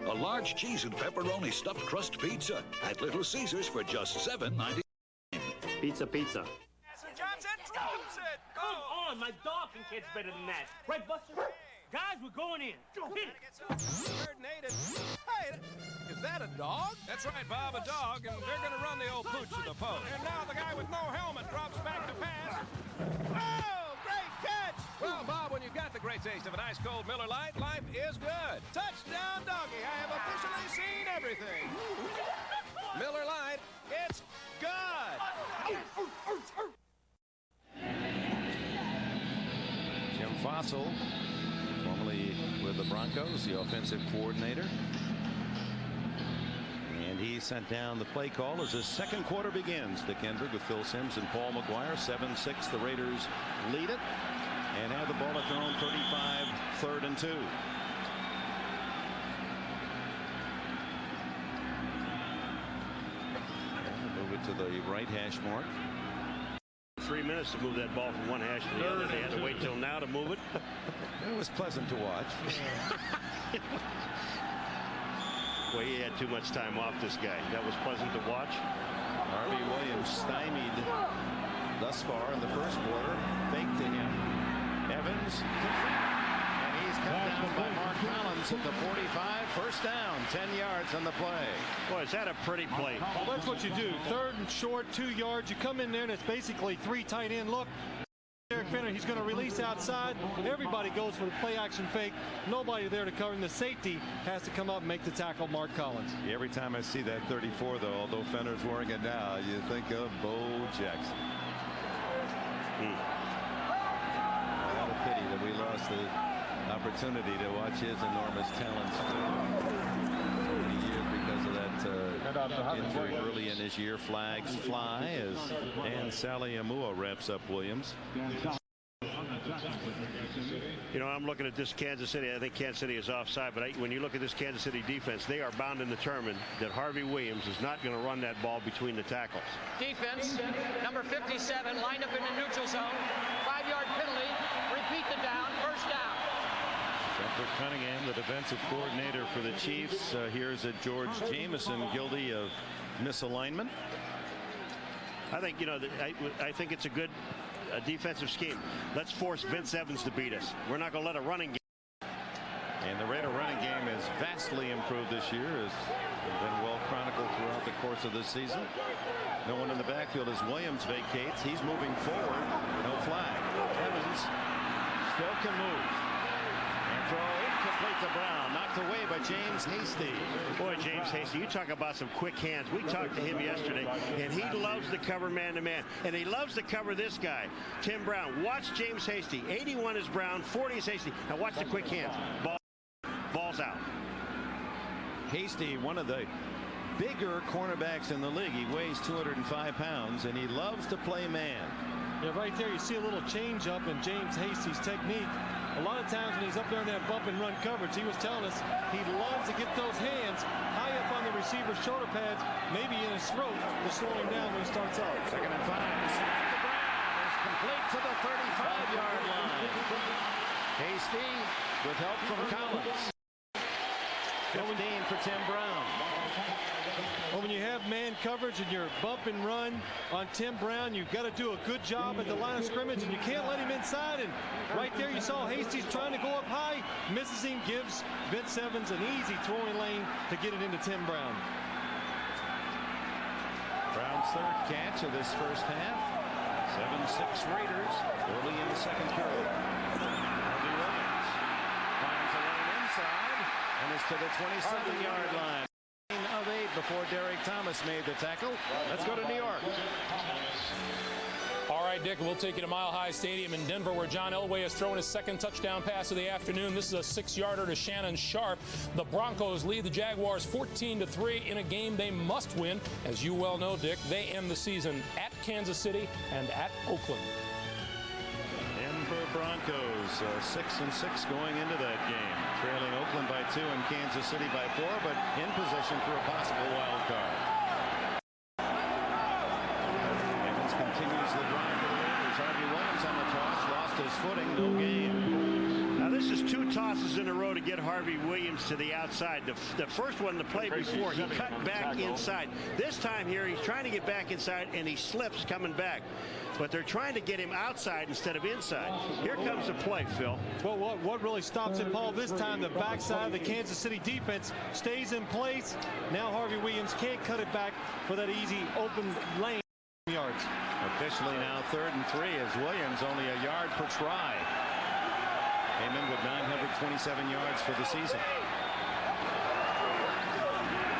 A large cheese and pepperoni stuffed crust pizza at Little Caesars for just $7.99. Pizza, pizza. Come on, my dog can catch better than that. Right, Buster? Guys, we're going in. Hit it. Hey, is that a dog? That's right, Bob, a dog, and they're going to run the old pooch to the post. And now the guy with no helmet drops back to pass. Oh, great catch! Well, Bob, when you've got the great taste of an ice-cold Miller Lite, life is good. Touchdown, doggy. I have officially seen everything. Miller Lite, it's good. Jim Fossil, formerly with the Broncos, the offensive coordinator. And he sent down the play call as the second quarter begins. Dick Enberg with Phil Simms and Paul McGuire. 7-6. The Raiders lead it and have the ball at their own 35, 3rd and 2. Move it to the right hash mark. 3 minutes to move that ball from one hash to the other. They had to wait till now to move it. It was pleasant to watch. Well, he had too much time off, this guy. That was pleasant to watch. Harvey Williams stymied thus far in the first quarter. Fake to him. Evans to and he's cut down by Mark Collins at the 45. First down, 10 yards on the play. Boy, is that a pretty play. Well, that's what you do. 3rd and short, 2 yards. You come in there and it's basically 3 tight end look. Derek Finner, he's going to release outside. Everybody goes for the play action fake. Nobody there to cover, and the safety has to come up and make the tackle, Mark Collins. Yeah, every time I see that 34, though, although Fenner's wearing it now, you think of Bo Jackson. What a pity that we lost the opportunity to watch his enormous talents for 20 years because of that injury early in his year. Flags fly as Dan Saliamua wraps up Williams. You know, I'm looking at this Kansas City. I think Kansas City is offside, but when you look at this Kansas City defense, they are bound and determined that Harvey Williams is not going to run that ball between the tackles. Defense, number 57, lined up in the neutral zone. 5-yard penalty. Repeat the down. First down. Cedric Cunningham, the defensive coordinator for the Chiefs, here's a George Jameson guilty of misalignment. I think, you know, I think it's a good defensive scheme. Let's force Vince Evans to beat us. We're not going to let a running game. And the Raider running game has vastly improved this year, has been well chronicled throughout the course of this season. No one in the backfield as Williams vacates. He's moving forward. No flag. Evans still can move. And throw incomplete to Brown. Knocked away by James Hasty. Boy, James Hasty, you talk about some quick hands. We talked to him yesterday, and he loves to cover man-to-man. And he loves to cover this guy, Tim Brown. Watch James Hasty. 81 is Brown, 40 is Hasty. Now watch the quick hands. Ball's out. Hasty, one of the bigger cornerbacks in the league. He weighs 205 pounds, and he loves to play man. Yeah, right there you see a little change up in James Hasty's technique. A lot of times when he's up there in that bump and run coverage, he was telling us he loves to get those hands high up on the receiver's shoulder pads, maybe in his throat, to slow him down when he starts off. 2nd and 5. Brown is complete to the 35-yard line. Hasty with help from Collins. 15 for Tim Brown. Well, when you have man coverage and you're bump and run on Tim Brown, you've got to do a good job at the line of scrimmage, and you can't let him inside. And right there you saw Hasty's trying to go up high, misses him, gives Vince Evans an easy throwing lane to get it into Tim Brown. Brown's 3rd catch of this first half. 7-6 Raiders early in the second period. Harvey Williams finds a lane Thomas to the 27-yard line. Of 8 before Derek Thomas made the tackle. Let's go to New York. All right, Dick, we'll take you to Mile High Stadium in Denver, where John Elway has thrown his second touchdown pass of the afternoon. This is a 6-yarder to Shannon Sharp. The Broncos lead the Jaguars 14-3 in a game they must win. As you well know, Dick, they end the season at Kansas City and at Oakland. Denver Broncos 6-6 going into that game, trailing Oakland by 2 and Kansas City by 4, but in position for a possible wild card. Evans continues the drive for the Raiders. Harvey Williams on the toss, lost his footing, no gain. Now this is 2 tosses in a row to get Harvey Williams to the outside. The first one, the play before, he cut back inside. This time here, he's trying to get back inside, and he slips coming back. But they're trying to get him outside instead of inside. Here comes the play, Phil. Well, what really stops it, Paul, this time the backside of the Kansas City defense stays in place. Now Harvey Williams can't cut it back for that easy open lane yards. Officially now 3rd and 3 as Williams only a yard per try. Came in with 927 yards for the season.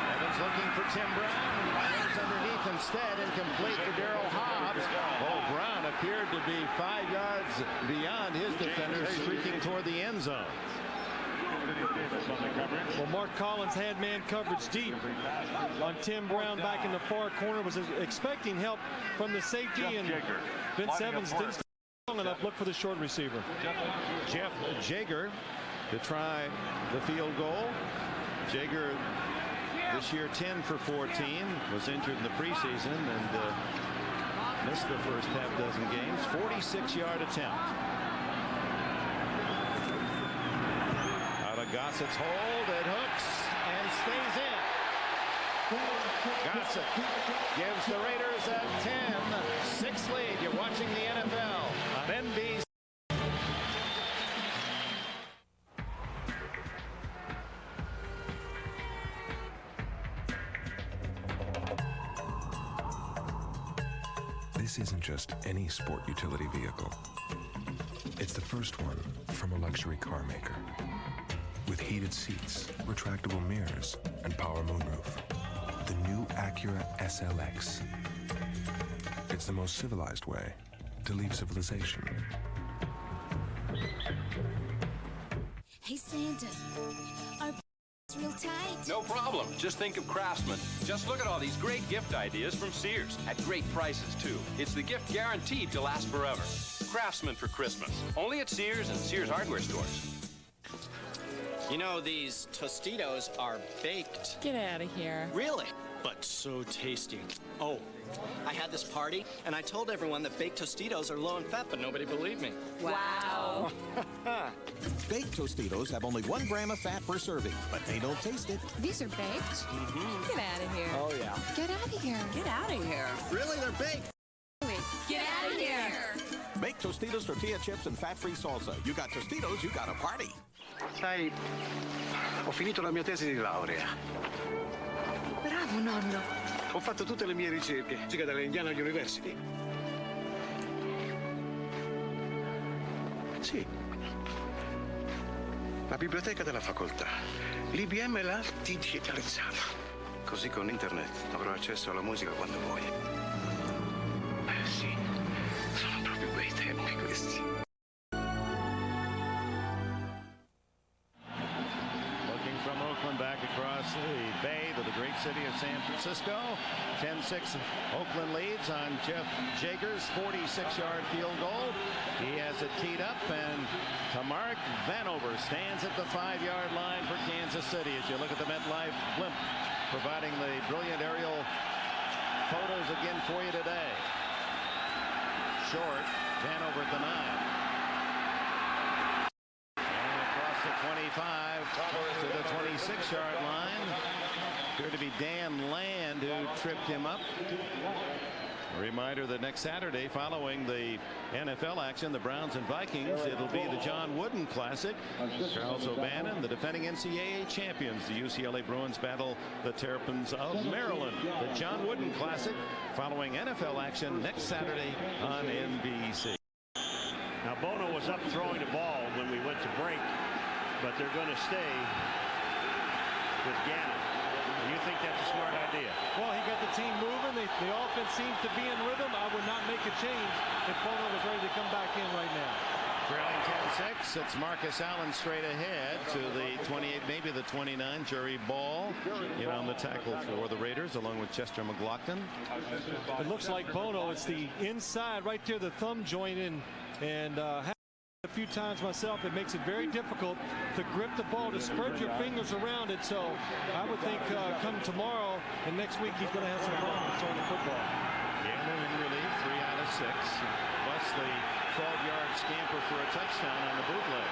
Evans looking for Tim Brown. Evans underneath instead, incomplete for Darryl Hobbs. Oh, Brown appeared to be 5 yards beyond his defender, streaking toward the end zone. Well, Mark Collins had man coverage deep on Tim Brown back in the far corner, was expecting help from the safety, and Vince Evans didn't stay long enough. Look for the short receiver. Jeff Jager to try the field goal. Jager this year 10 for 14, was injured in the preseason and missed the first half dozen games. 46-yard attempt. Out of Gossett's hold, it hooks and stays in. Gossett gives the Raiders a 10-6 lead. You're watching the NFL on NBC. This isn't just any sport utility vehicle. It's the first one from a luxury car maker. With heated seats, retractable mirrors, and power moonroof. The new Acura SLX. It's the most civilized way to leave civilization. Hey Santa, our real tight. No problem. Just think of Craftsman. Just look at all these great gift ideas from Sears at great prices too. It's the gift guaranteed to last forever. Craftsman for Christmas. Only at Sears and Sears hardware stores. You know, these Tostitos are baked. Get out of here. Really? But so tasty. Oh, I had this party, and I told everyone that baked Tostitos are low in fat, but nobody believed me. Wow. Baked Tostitos have only 1 gram of fat per serving, but they don't taste it. These are baked? Mm-hmm. Get out of here. Oh, yeah. Get out of here. Get out of here. Really, they're baked. Get out of here. Baked Tostitos, tortilla chips, and fat-free salsa. You got Tostitos, you got a party. Sai, ho finito la mia tesi di laurea. Bravo, nonno. Ho fatto tutte le mie ricerche, sia dalle Indiana University. Sì. La biblioteca della facoltà. L'IBM è la digitalizzata. Così con internet avrò accesso alla musica quando vuoi. Sì, sono proprio bei tempi questi. Back across the bay to the great city of San Francisco. 10-6 Oakland leads on Jeff Jager's 46-yard field goal. He has it teed up, and Tamark Vanover stands at the 5-yard line for Kansas City. As you look at the MetLife blimp, providing the brilliant aerial photos again for you today. Short, Vanover at the 9. 25 to the 26-yard line. Appeared to be Dan Land who tripped him up. A reminder that next Saturday, following the NFL action, the Browns and Vikings, it'll be the John Wooden Classic. Charles O'Bannon, the defending NCAA champions, the UCLA Bruins battle the Terrapins of Maryland. The John Wooden Classic following NFL action next Saturday on NBC. Now Bono was up throwing the ball when we went to break, but they're going to stay with Ganon. And you think that's a smart idea? Well, he got the team moving. The offense seems to be in rhythm. I would not make a change if Bono was ready to come back in right now. Trailing 10-6, it's Marcus Allen straight ahead to the 28, maybe the 29. Jerry Ball in on the tackle for the Raiders, along with Chester McLaughlin. It looks like Bono. It's the inside right there, the thumb joint in, and a few times myself, it makes it very difficult to grip the ball, to spread your fingers around it. So I would think come tomorrow and next week he's going to have some problems throwing the football. Ganon in relief, 3 out of 6. Plus the 12-yard scamper for a touchdown on the bootleg.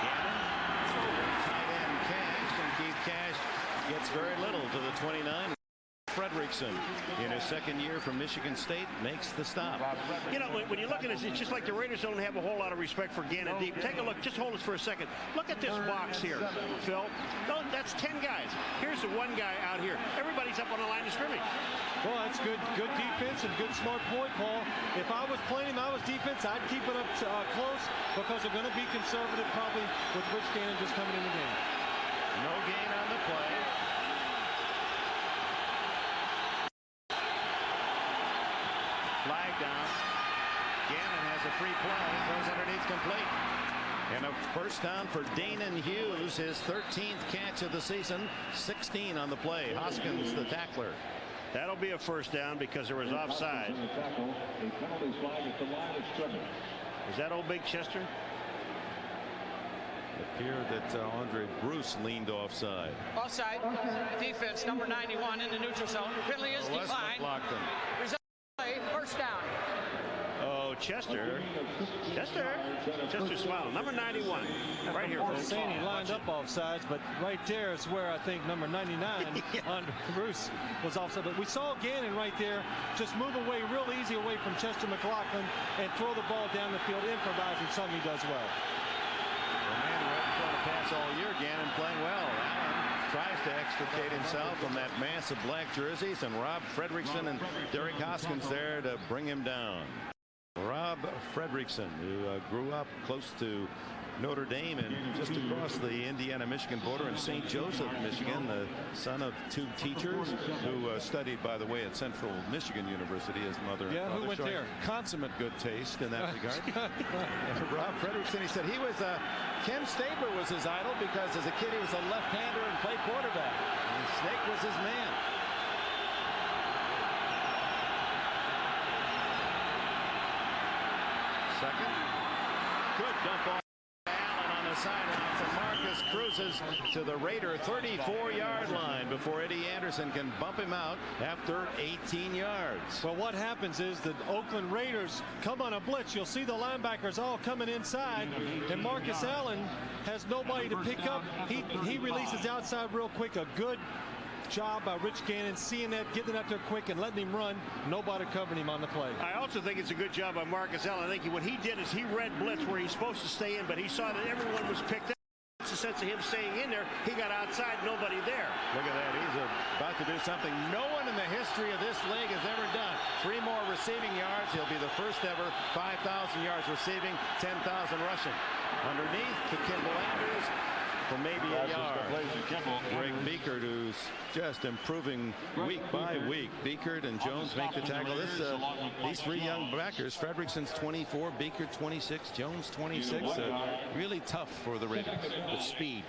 Ganon, tight end Cash, and Keith Cash gets very little to the 29. Fredrickson, in his second year from Michigan State, makes the stop. You know, when you look at it, it's just like the Raiders don't have a whole lot of respect for Ganon deep. Take a look. Just hold us for a second. Look at this box here, Phil. No, that's 10 guys. Here's the one guy out here. Everybody's up on the line of scrimmage. Well, that's good defense and good smart point, Paul. If I was playing him, I was defense, I'd keep it up close because they're going to be conservative probably with Rich Ganon just coming in the game. No gain on the play. Flag down. Ganon has a free play. Throws underneath complete. And a first down for Danon Hughes, his 13th catch of the season. 16 on the play. Hoskins, the tackler. That'll be a first down because there was offside. Is that old Big Chester? It appeared that Andre Bruce leaned offside. Offside. Defense, number 91 in the neutral zone. Penalty is declined. Result play, first down. Oh, Chester's smiling. Number 91. Right here. I was saying he lined up offsides, but right there is where I think number 99, Andre Bruce, was offside. But we saw Ganon right there just move away real easy away from Chester McLaughlin and throw the ball down the field, improvising, something he does well. The man who hadn't thrown a pass all year, Ganon playing well. Allen tries to extricate himself from that mass of black jerseys, and Rob Fredrickson and Derek Hoskins there to bring him down. Rob Fredrickson, who grew up close to Notre Dame and just across the Indiana-Michigan border in St. Joseph, Michigan, the son of 2 teachers who studied, by the way, at Central Michigan University. His mother and father who went there? Consummate good taste in that regard. And Rob Fredrickson, he said he was Ken Stabler was his idol because as a kid he was a left-hander and played quarterback. And Snake was his man. Second. Good dump ball. Allen on the sideline to Marcus, cruises to the Raider 34-yard line before Eddie Anderson can bump him out after 18 yards. Well, what happens is the Oakland Raiders come on a blitz. You'll see the linebackers all coming inside, and Marcus Allen has nobody to pick up. He releases outside real quick. A good job by Rich Ganon, seeing that, getting up there quick and letting him run. Nobody covering him on the play. I also think it's a good job by Marcus Allen. I think what he did is he read blitz where he's supposed to stay in, but he saw that everyone was picked up. It's a sense of him staying in there. He got outside, nobody there. Look at that. He's about to do something no one in the history of this league has ever done. 3 more receiving yards. He'll be the first ever 5,000 yards receiving, 10,000 rushing. Underneath to Kimball Andrews for maybe a yard. Greg Beekert, who's just improving week by week. Beekert and Jones make the tackle. These 3 young backers, Fredrickson's 24, Beekert 26, Jones 26. Really tough for the Raiders. With speed.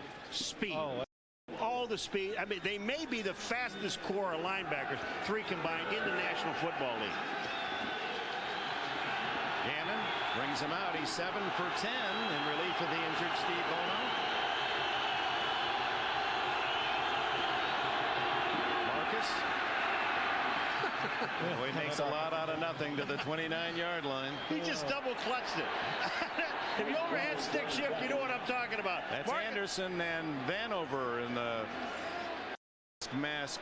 All the speed. I mean, they may be the fastest core of linebackers, 3 combined in the National Football League. Ganon brings him out. He's 7 for 10 in relief of the injured Steve Bono. Well, he makes a lot out of nothing to the 29-yard line. He just double clutched it. If you ever had stick shift, you know what I'm talking about. That's Anderson and Vanover in the mask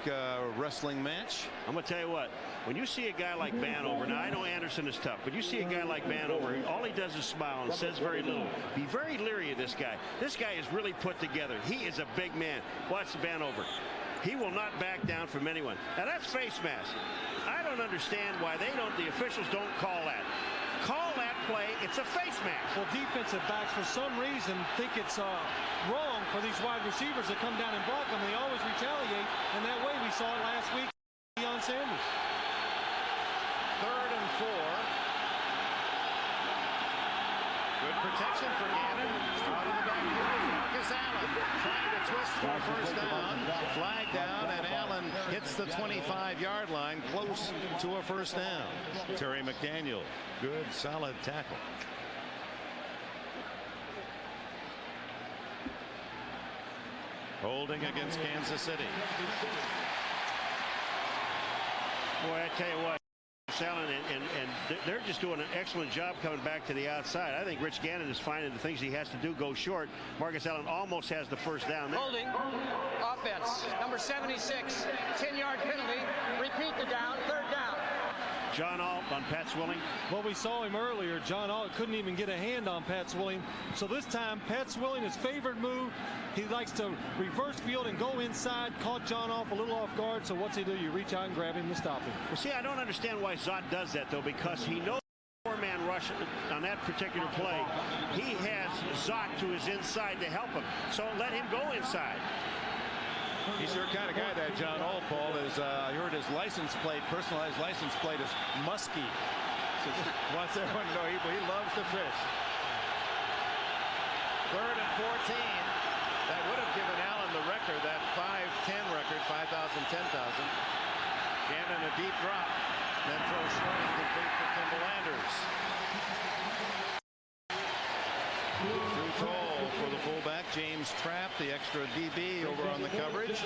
wrestling match. I'm going to tell you what. When you see a guy like Vanover, now I know Anderson is tough, but you see a guy like Vanover, all he does is smile and says very little. Be very leery of this guy. This guy is really put together. He is a big man. Watch Vanover. He will not back down from anyone. Now that's face mask. I don't understand why the officials don't call that. play. It's a face mask. Well, defensive backs, for some reason, think it's wrong for these wide receivers to come down and block them. They always retaliate, and that way we saw it last week on Sanders. 3rd and 4. Good protection for Ganon. Out of the backfield, Marcus Allen trying to twist for a first down. Flag down, and Allen hits the 25-yard line, close to a first down. Terry McDaniel, good, solid tackle. Holding against Kansas City. Boy, I tell you what, Allen and they're just doing an excellent job coming back to the outside. I think Rich Gannon is finding the things he has to do go short. Marcus Allen almost has the first down. Holding. Offense. Number 76. 10-yard penalty. Repeat the down. 3rd down. John Alt on Pat Swilling. Well, we saw him earlier. John Alt couldn't even get a hand on Pat Swilling. So this time, Pat Swilling, his favorite move, he likes to reverse field and go inside. Caught John off a little off guard. So what's he do? You reach out and grab him to stop him. Well, see, I don't understand why Zott does that, though, because he knows four-man rush on that particular play. He has Zott to his inside to help him. So let him go inside. He's your kind of guy, that John Alt, Paul. I heard his license plate, personalized license plate, is Muskie. So wants everyone to know he loves to fish. 3rd and 14. That would have given Allen the record, that 5-10 record, 5,000, 10,000. Gannon a deep drop, then throws short and complete for Kimball Anders. Too tall for the fullback, James Trapp, the extra DB over on the coverage.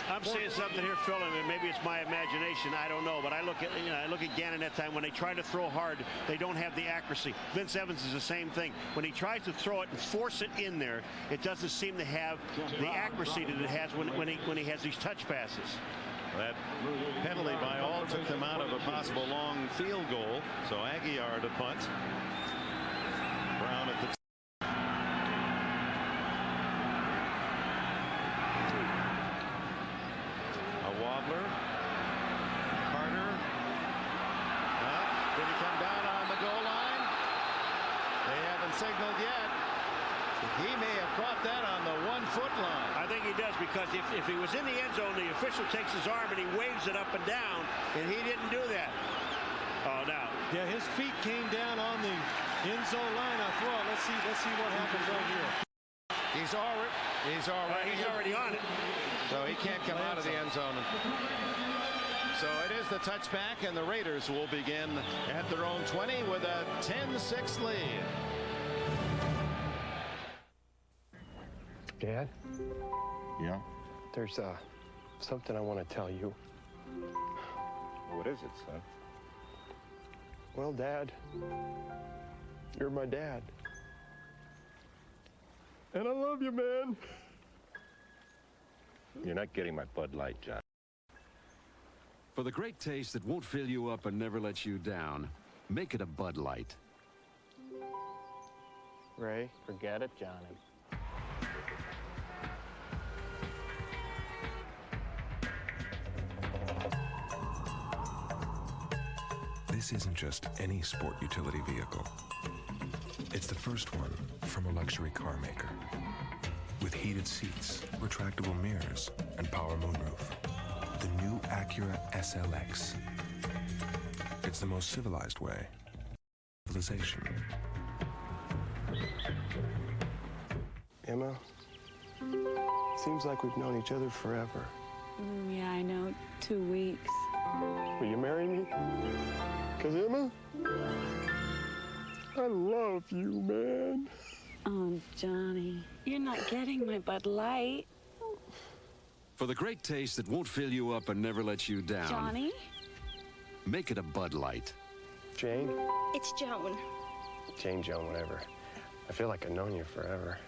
I'm saying something here, Phil, and maybe it's my imagination. I don't know, but I look at Gannon that time when they try to throw hard, they don't have the accuracy. Vince Evans is the same thing. When he tries to throw it and force it in there, it doesn't seem to have the accuracy that it has when he has these touch passes. That penalty by Alt took them out of a possible long field goal. So Aguiar to punt. Brown at the wobbler. Carter. Did he come down on the goal line? They haven't signaled yet. He may have caught that on the 1-foot line. I think he does, because if he was in the end zone, the official takes his arm and he waves it up and down, and he didn't do that. Oh, now. Yeah, his feet came down on the end zone line. I thought, let's see what happens right here. He's already on it. So he can't come out of the end zone. So it is the touchback, and the Raiders will begin at their own 20 with a 10-6 lead. Dad? Yeah? There's something I want to tell you. What is it, son? Well, Dad, you're my dad. And I love you, man. You're not getting my Bud Light, John. For the great taste that won't fill you up and never let you down, make it a Bud Light. Ray, forget it, Johnny. This isn't just any sport utility vehicle. It's the first one from a luxury car maker. With heated seats, retractable mirrors, and power moonroof. The new Acura SLX. It's the most civilized way. Civilization. Emma, seems like we've known each other forever. Yeah, I know. 2 weeks. Will you marry me? 'Cause Emma, I love you, man. Oh, Johnny, you're not getting my Bud Light. For the great taste that won't fill you up and never let you down. Johnny? Make it a Bud Light. Jane? It's Joan. Jane, Joan, whatever. I feel like I've known you forever.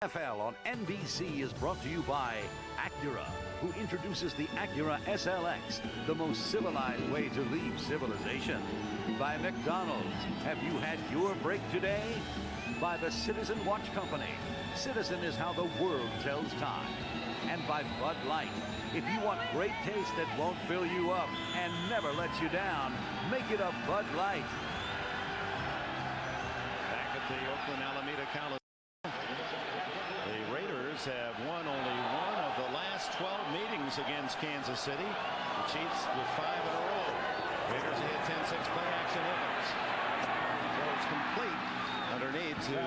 NFL on NBC is brought to you by Acura, who introduces the Acura SLX, the most civilized way to leave civilization. By McDonald's, have you had your break today? By the Citizen Watch Company. Citizen is how the world tells time. And by Bud Light. If you want great taste that won't fill you up and never lets you down, make it a Bud Light. Back at the Oakland Alameda Coliseum, the Raiders have won only one of the last 12 meetings against Kansas City. The Chiefs with 5 in a row. Raiders ahead 10-6, play action opens. So it's complete underneath to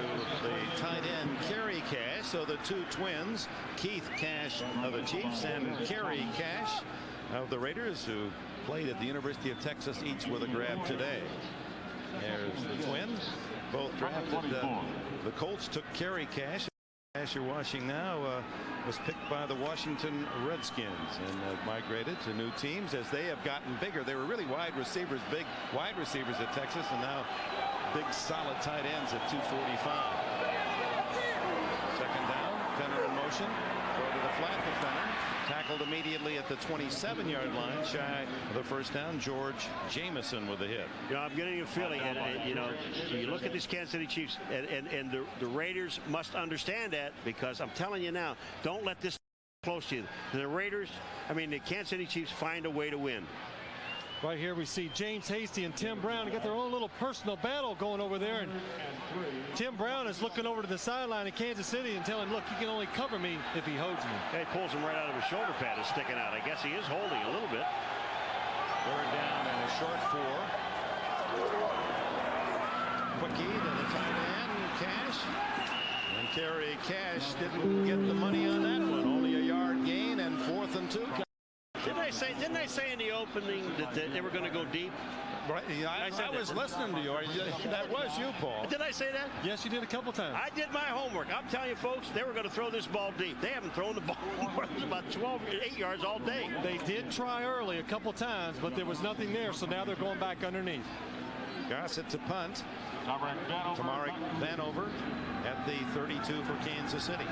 the tight end Kerry Cash. So the two twins, Keith Cash of the Chiefs and Kerry Cash of the Raiders, who played at the University of Texas, each with a grab today. There's the twins, both drafted. The Colts took Kerry Cash. Cash you're watching now was picked by the Washington Redskins and migrated to new teams as they have gotten bigger. They were really wide receivers, big wide receivers at Texas, and now big solid tight ends at 245. Second down, Fenner in motion, throw to the flat defender, tackled immediately at the 27-yard line, shy of the first down. George Jameson with a hit. You know, I'm getting a feeling, and you know, you look at these Kansas City Chiefs, and the Raiders must understand that, because I'm telling you now, don't let this close to you. The Raiders, I mean, the Kansas City Chiefs find a way to win. Right here we see James Hasty and Tim Brown get their own little personal battle going over there, and Tim Brown is looking over to the sideline of Kansas City and telling him, look, you can only cover me if he holds me. He pulls him right out of his shoulder pad. Is sticking out. I guess he is holding a little bit. Third down and a short 4. Quickie to the tight end, Cash. And Kerry Cash didn't get the money on that one. Only a yard gain and 4th and 2. Didn't I say in the opening that they were going to go deep? Right. I was listening to you. That was you, Paul. Did I say that? Yes, you did a couple times. I did my homework. I'm telling you, folks, they were going to throw this ball deep. They haven't thrown the ball more than about 8 yards all day. They did try early a couple times, but there was nothing there, so now they're going back underneath. Gossett to punt. Tamarick Vanover at the 32 for Kansas City.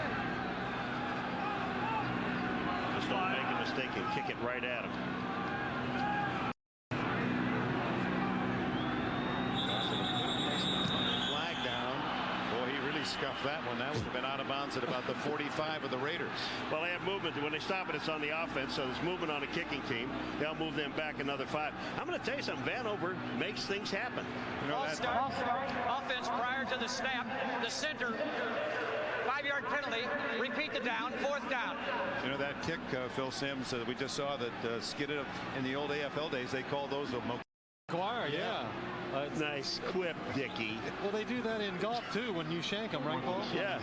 Just don't make a mistake and kick it right at him. Flag down. Boy, he really scuffed that one. That would have been out of bounds at about the 45 of the Raiders. Well, they have movement. When they stop it, it's on the offense, so there's movement on the kicking team. They'll move them back another 5. I'm going to tell you something. Vanover makes things happen. You know, offense prior to the snap. The center. 5-yard penalty. Repeat the down. 4th down. You know, that kick, Phil Simms, we just saw that skidded in the old AFL days. They called those a McGuire, yeah. Nice quip, Dickie. Well, they do that in golf, too, when you shank them, right, Paul? Yeah.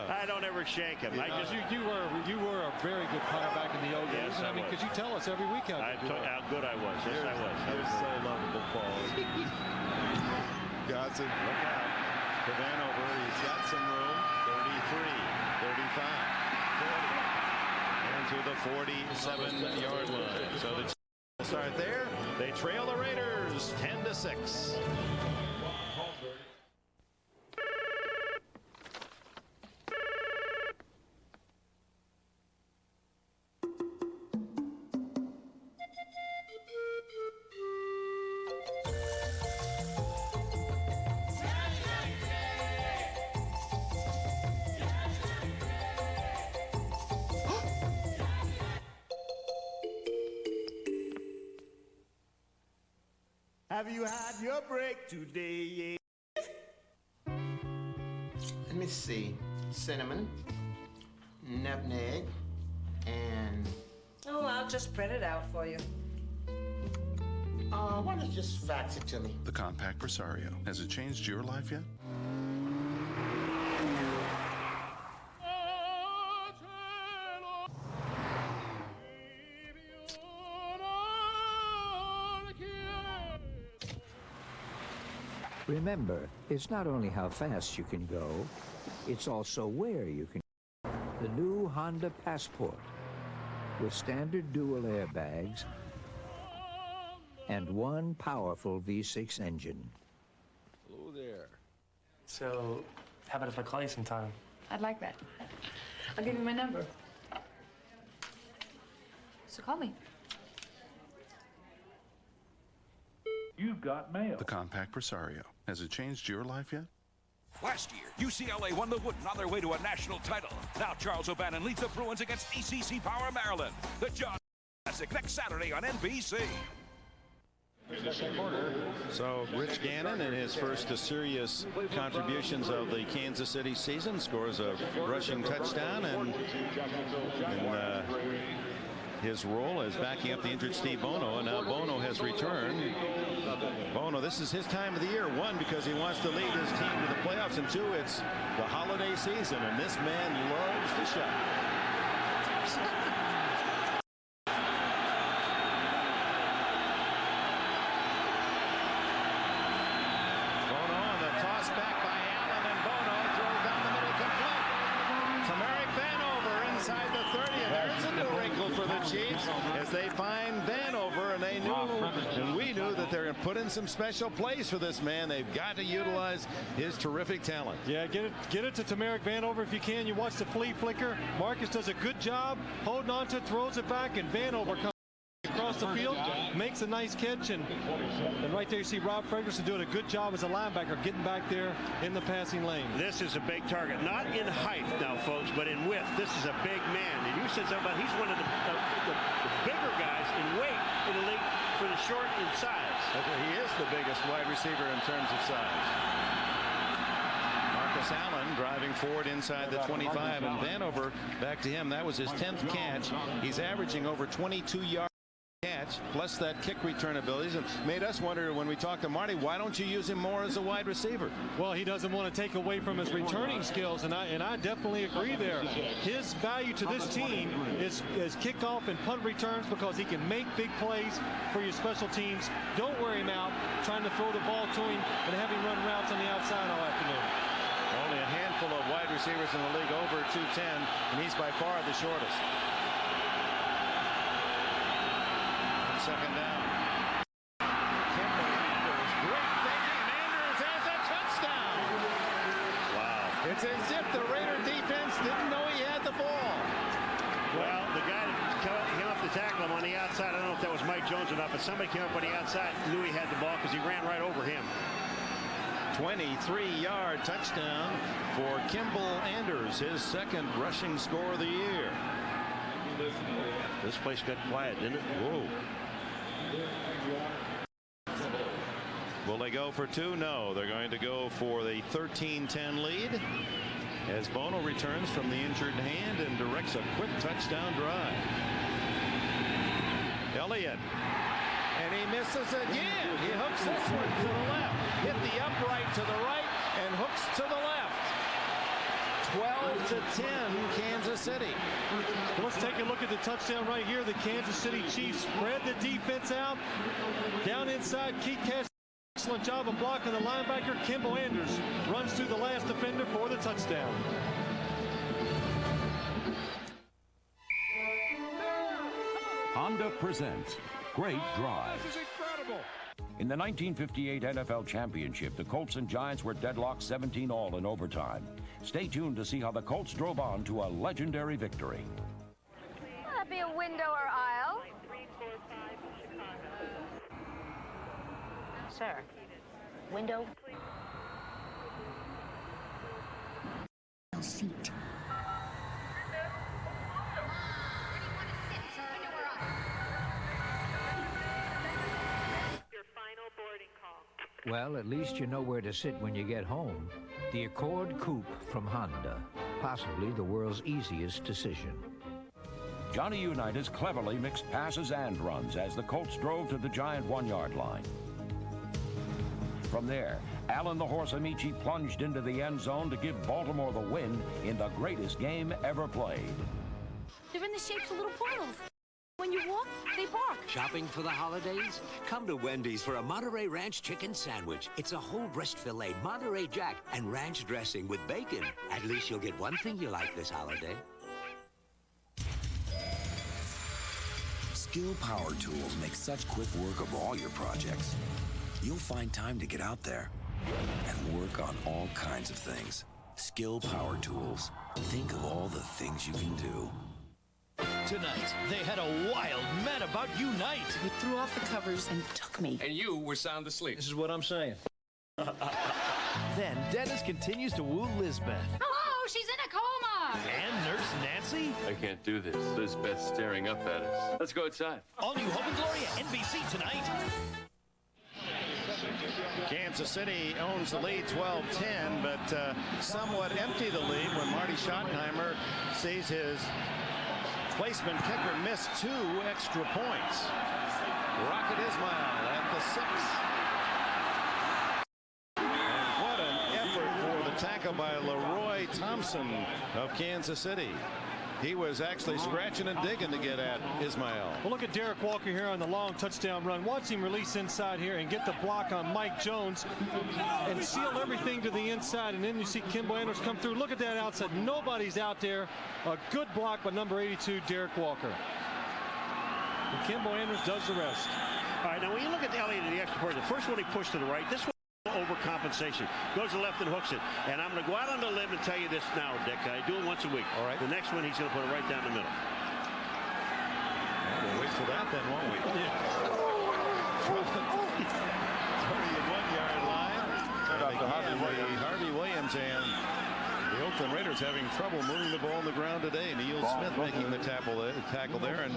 I don't ever shank him. You were a very good punter back in the old days. Yes, I mean, because you tell us every week how good I was. Yes, I was. He was so lovable, Paul. Gossett, look out. To Vanover, he's got some room. 33, 35, 40, and to the 47-yard line. So the Chiefs start there. They trail the Raiders 10-6. Have you had your break today? Let me see. Cinnamon, nutmeg, and... Oh, I'll just print it out for you. Why don't you just fax it to me? The compact Presario. Has it changed your life yet? Remember, it's not only how fast you can go, it's also where you can go. The new Honda Passport with standard dual airbags and one powerful V6 engine. Hello there. So, how about if I call you sometime? I'd like that. I'll give you my number. So call me. You've got mail. The compact Presario. Has it changed your life yet? Last year, UCLA won the Wooden on their way to a national title. Now Charles O'Bannon leads the Bruins against ACC Power Maryland. The John Classic next Saturday on NBC. So Rich Ganon, in his first serious contributions of the Kansas City season, scores a rushing touchdown, and his role as backing up the injured Steve Bono, and now Bono has returned. Bono, this is his time of the year. One, because he wants to lead his team to the playoffs, and two, it's the holiday season, and this man loves to shop. Bono on the toss back by Allen, and Bono throws down the middle complete to Merrick Vanover inside the 30, and there's a new wrinkle for the Chiefs as they find Vanover, and they knew, and we knew, that they're going to put in some special plays for this man. They've got to utilize his terrific talent. Yeah, get it to Tamarick Vanover if you can. You watch the flea flicker. Marcus does a good job holding on to it, throws it back, and Vanover comes across the field, makes a nice catch, and right there you see Rob Ferguson doing a good job as a linebacker, getting back there in the passing lane. This is a big target, not in height now, folks, but in width. This is a big man, and you said something about he's one of the bigger guys in weight in the league for the short in size. He is the biggest wide receiver in terms of size. Marcus Allen driving forward inside the 25, and Vanover back to him. That was his 10th catch. He's averaging over 22 yards catch, plus that kick return abilities, and made us wonder when we talked to Marty, why don't you use him more as a wide receiver? Well, he doesn't want to take away from his returning skills, and I definitely agree there. His value to this team is kickoff and punt returns, because he can make big plays for your special teams. Don't wear him out trying to throw the ball to him and have him run routes on the outside all afternoon. Only a handful of wide receivers in the league over 210, and he's by far the shortest. Second down. Kimball Andrews, great thinking. Andrews has a touchdown. Wow. It's as if the Raider defense didn't know he had the ball. Well, the guy that came off the tackle him on the outside, I don't know if that was Mike Jones or not, but somebody came up on the outside, knew he had the ball because he ran right over him. 23-yard touchdown for Kimball Andrews, his second rushing score of the year. This place got quiet, didn't it? Whoa. Will they go for two? No, they're going to go for the 13-10 lead as Bono returns from the injured hand and directs a quick touchdown drive. Elliott, and he misses again. He hooks this one to the left, hit the upright to the right, and hooks to the left. 12-10 Kansas City. Well, let's take a look at the touchdown right here. The Kansas City Chiefs spread the defense out. Down inside, Keith Cash, excellent job of blocking the linebacker. Kimball Andrews runs through the last defender for the touchdown. Honda presents Great Drive. This is incredible. In the 1958 NFL Championship, the Colts and Giants were deadlocked 17-all in overtime. Stay tuned to see how the Colts drove on to a legendary victory. Will that be a window or aisle? Sir, window? Seat. Well, at least you know where to sit when you get home. The Accord Coupe from Honda, possibly the world's easiest decision. Johnny Unitas cleverly mixed passes and runs as the Colts drove to the Giant 1-yard line. From there, Alan the Horse Amici plunged into the end zone to give Baltimore the win in the greatest game ever played. They're in the shapes of little portals. When you walk, they bark. Shopping for the holidays? Come to Wendy's for a Monterey Ranch chicken sandwich. It's a whole breast filet, Monterey Jack, and ranch dressing with bacon. At least you'll get one thing you like this holiday. Skill Power Tools make such quick work of all your projects. You'll find time to get out there and work on all kinds of things. Skill Power Tools. Think of all the things you can do. Tonight, they had a wild Mad About You night. He threw off the covers and took me. And you were sound asleep. This is what I'm saying. Then Dennis continues to woo Lisbeth. Hello, she's in a coma. And Nurse Nancy. I can't do this. Lisbeth's staring up at us. Let's go outside. All new Hope and Gloria, NBC tonight. Kansas City owns the lead 12-10, but somewhat empty the lead when Marty Schottenheimer sees his placement kicker miss 2 extra points. Rocket Ismail at the 6. And what an effort for the tackle by Leroy Thompson of Kansas City. He was actually scratching and digging to get at Ismail. Well, look at Derek Walker here on the long touchdown run. Watch him release inside here and get the block on Mike Jones and seal everything to the inside. And then you see Kimbo Andrews come through. Look at that outside. Nobody's out there. A good block by number 82, Derek Walker. And Kimbo Andrews does the rest. All right, now when you look at Elliott in the extra point, the first one he pushed to the right. This one overcompensation. Goes to the left and hooks it. And I'm going to go out on the limb and tell you this now, Dick. I do it once a week. All right. The next one, he's going to put it right down the middle. Well, we'll wait for that then, won't we? From the 31-yard line. Harvey Williams and the Oakland Raiders having trouble moving the ball on the ground today. Neil Smith making the tackle there. And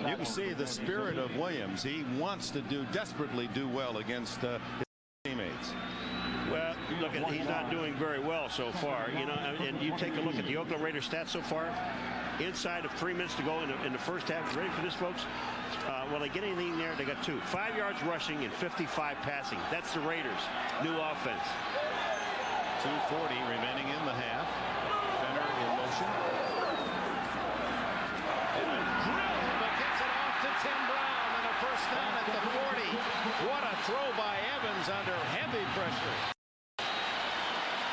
you can see the spirit of Williams. He wants to desperately do well against his teammates. Well, look, he's not doing very well so far. You know, and you take a look at the Oakland Raiders stats so far. Inside of 3 minutes to go in the first half. You ready for this, folks? Will they get anything there? They got 2. 5 yards rushing and 55 passing. That's the Raiders' new offense. 2:40 remaining in the half. Fenner in motion. Drilled, but gets it off to Tim Brown, and a first down at the 40. What a throw by Evans under heavy pressure.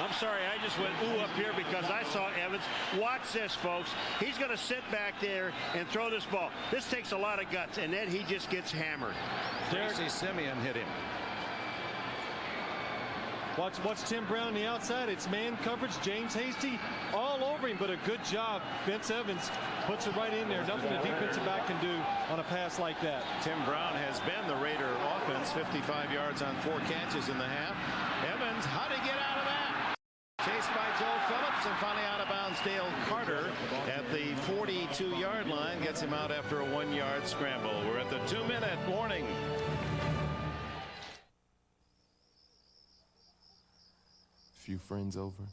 I'm sorry, I just went ooh up here because I saw Evans. Watch this, folks. He's going to sit back there and throw this ball. This takes a lot of guts, and then he just gets hammered. Tracy Simeon hit him. Watch Tim Brown on the outside. It's man coverage. James Hasty all over him, but a good job. Vince Evans puts it right in there. Nothing the defensive back can do on a pass like that. Tim Brown has been the Raider offense. 55 yards on 4 catches in the half. Evans, how to get out of that? Chased by Joe Phillips and finally out of bounds. Dale Carter at the 42-yard line gets him out after a 1-yard scramble. We're at the 2-minute warning. Few friends over,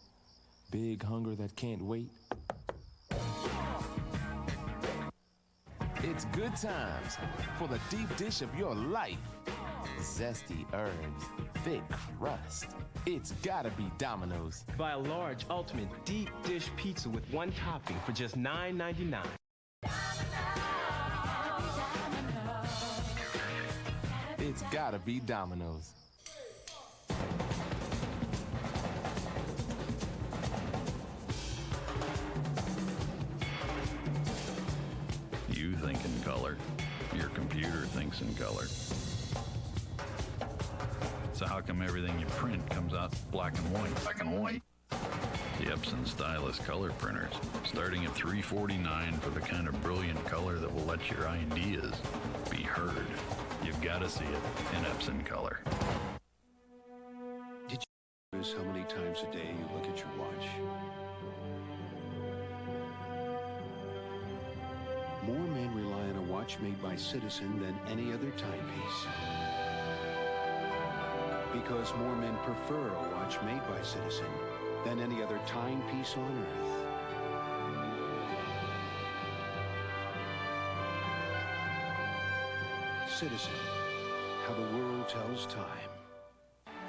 big hunger that can't wait. It's good times for the deep dish of your life. Zesty herbs, thick crust. It's gotta be Domino's. Buy a large ultimate deep dish pizza with 1 topping for just $9.99. It's gotta be Domino's. You think in color. Your computer thinks in color. So how come everything you print comes out black and white? Black and white. The Epson Stylus color printers, starting at $349 for the kind of brilliant color that will let your ideas be heard. You've got to see it in Epson color. Did you notice how many times a day you look at your watch? More men rely on a watch made by Citizen than any other timepiece. Because more men prefer a watch made by Citizen than any other timepiece on Earth. Citizen, how the world tells time.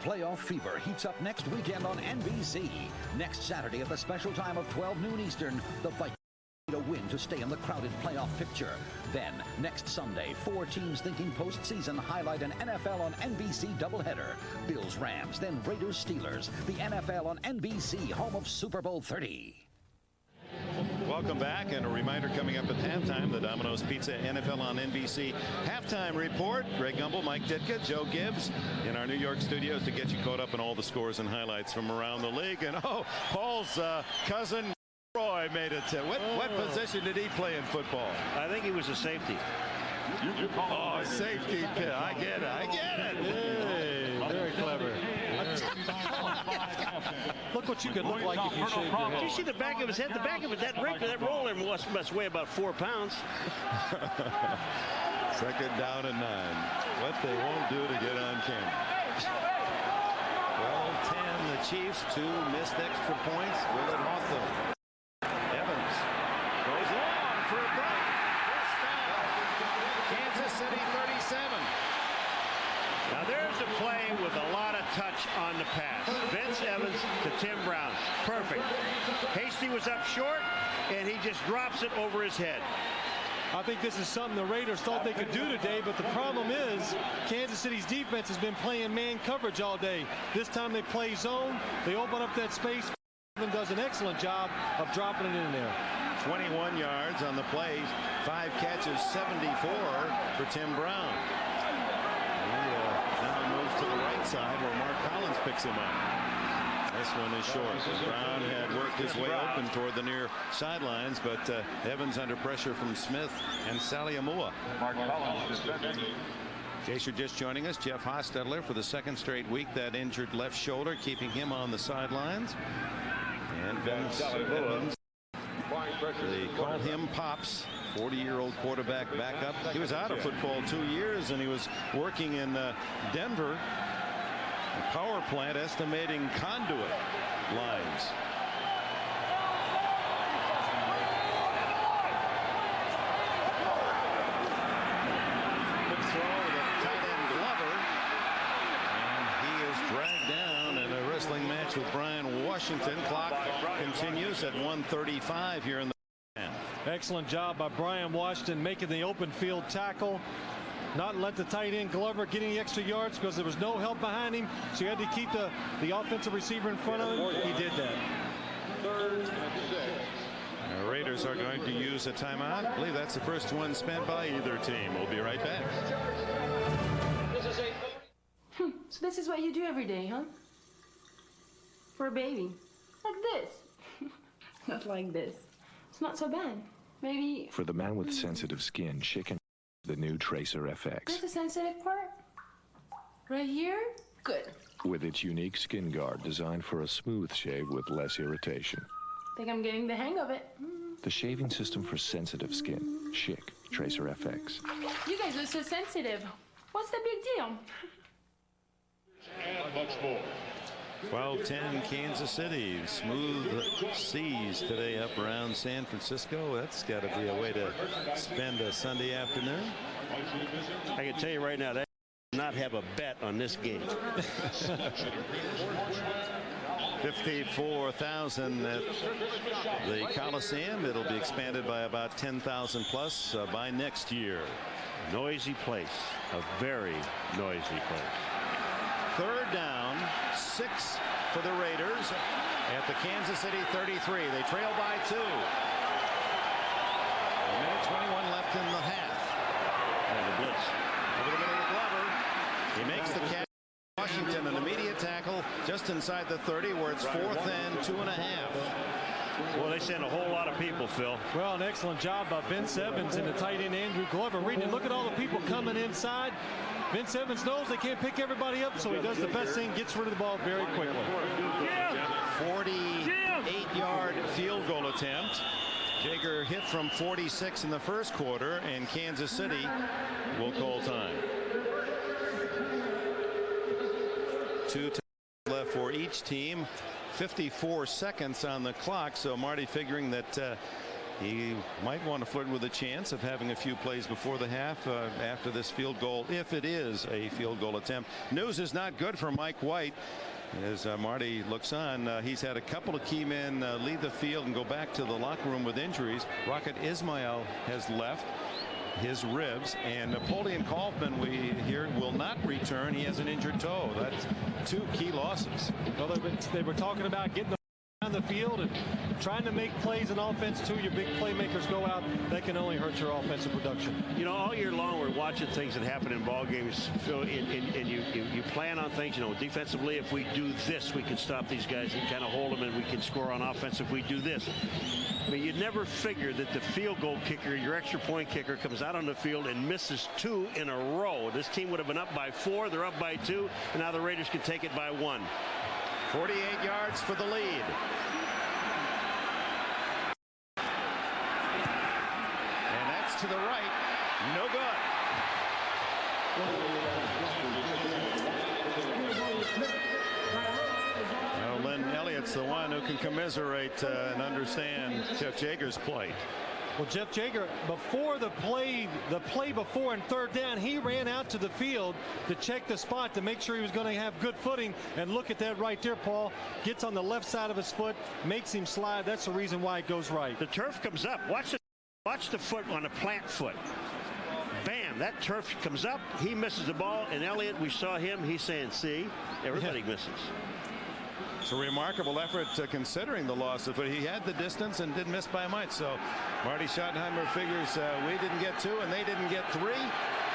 Playoff fever heats up next weekend on NBC. Next Saturday at the special time of 12 noon Eastern, the Vikings need a win to stay in the crowded playoff picture. Then, next Sunday, 4 teams thinking postseason highlight an NFL on NBC doubleheader. Bills-Rams, then Raiders-Steelers. The NFL on NBC, home of Super Bowl 30. Well, Welcome back, and a reminder coming up at halftime, the Domino's Pizza NFL on NBC halftime report. Greg Gumbel, Mike Ditka, Joe Gibbs in our New York studios to get you caught up on all the scores and highlights from around the league. And Paul's cousin Roy made it. What position did he play in football? I think he was a safety. Safety. I get it. Hey, very clever. Look what you could look like if you shaved your head. You see the back of his head? The back of it, that roller must weigh about 4 pounds. Second down and 9. What they won't do to get on camera. 12-10, the Chiefs. 2 missed extra points. Will it haunt them? Evans goes long for a break. First down. Kansas City 37. Now there's a play with a lot of touch on the pass. Vince Evans to Tim Brown. Perfect. Hasty was up short, and he just drops it over his head. I think this is something the Raiders thought they could do today, but the problem is Kansas City's defense has been playing man coverage all day. This time they play zone. They open up that space. Evans does an excellent job of dropping it in there. 21 yards on the play. 5 catches, 74 for Tim Brown. Now moves to the right side where Mark Collins picks him up. This one is short. Brown had worked his way open toward the near sidelines, but Evans under pressure from Smith and Saliamua. Mark Collins. In case you're just joining us, Jeff Hostetler for the 2nd straight week, that injured left shoulder, keeping him on the sidelines. And Vince Evans, they call him Pops. 40-year-old quarterback back up. He was out of football 2 years, and he was working in Denver, a power plant estimating conduit lines. Good throw with a tight end Glover, and he is dragged down in a wrestling match with Brian Washington. Clock continues at 1:35 here in the Excellent job by Brian Washington making the open field tackle. Not let the tight end Glover get any extra yards because there was no help behind him. So you had to keep the offensive receiver in front of him. He did that. The Raiders are going to use a timeout. I believe that's the first one spent by either team. We'll be right back. So this is what you do every day, huh? For a baby. Like this. Not like this. It's not so bad. Maybe... For the man with sensitive skin, Chicken, the new Tracer FX. There's a sensitive part? Right here? Good. With its unique skin guard designed for a smooth shave with less irritation. Think I'm getting the hang of it. The shaving system for sensitive skin. Chic Tracer FX. You guys are so sensitive. What's the big deal? And much more. 12-10 Kansas City. Smooth seas today up around San Francisco. That's got to be a way to spend a Sunday afternoon. I can tell you right now, that does not have a bet on this game. 54,000 at the Coliseum. It'll be expanded by about 10,000 plus by next year. Noisy place. A very noisy place. 3rd down, 6 for the Raiders at the Kansas City 33. They trail by 2. 1:21 left in the half. And the blitz. Over the middle of Glover. He makes the catch. Washington, an immediate tackle just inside the 30, where it's 4th and 2.5. Well, they sent a whole lot of people, Phil. Well, an excellent job by Vince Evans and the tight end Andrew Glover. Reading, look at all the people coming inside. Vince Evans knows they can't pick everybody up, so he does the best thing, gets rid of the ball very quickly. 48-yard field goal attempt. Jager hit from 46 in the first quarter, and Kansas City will call time. 2 times left for each team. 54 seconds on the clock, so Marty figuring that he might want to flirt with a chance of having a few plays before the half after this field goal, if it is a field goal attempt. News is not good for Mike White. As Marty looks on, he's had a couple of key men leave the field and go back to the locker room with injuries. Rocket Ismail has left his ribs, and Napoleon Kaufman, we hear, will not return. He has an injured toe. That's 2 key losses. Well, they were talking about getting the on the field and trying to make plays in offense too. Your big playmakers go out. That can only hurt your offensive production. You know, all year long we're watching things that happen in ball games, Phil, and you plan on things. You know, defensively, if we do this, we can stop these guys and kind of hold them, and we can score on offense if we do this. I mean, you'd never figure that the field goal kicker, your extra point kicker, comes out on the field and misses 2 in a row. This team would have been up by 4. They're up by 2, and now the Raiders can take it by 1. 48 yards for the lead. And that's to the right. No good. Lynn Elliott's the one who can commiserate and understand Jeff Jager's plight. Well, Jeff Jager, before the play before and third down, he ran out to the field to check the spot to make sure he was going to have good footing. And look at that right there, Paul. Gets on the left side of his foot, makes him slide. That's the reason why it goes right. The turf comes up. Watch the foot on a plant foot. Bam, that turf comes up. He misses the ball. And Elliott, we saw him. He's saying, see, everybody misses. It's a remarkable effort considering the loss, but he had the distance and didn't miss by much. So Marty Schottenheimer figures we didn't get 2 and they didn't get 3.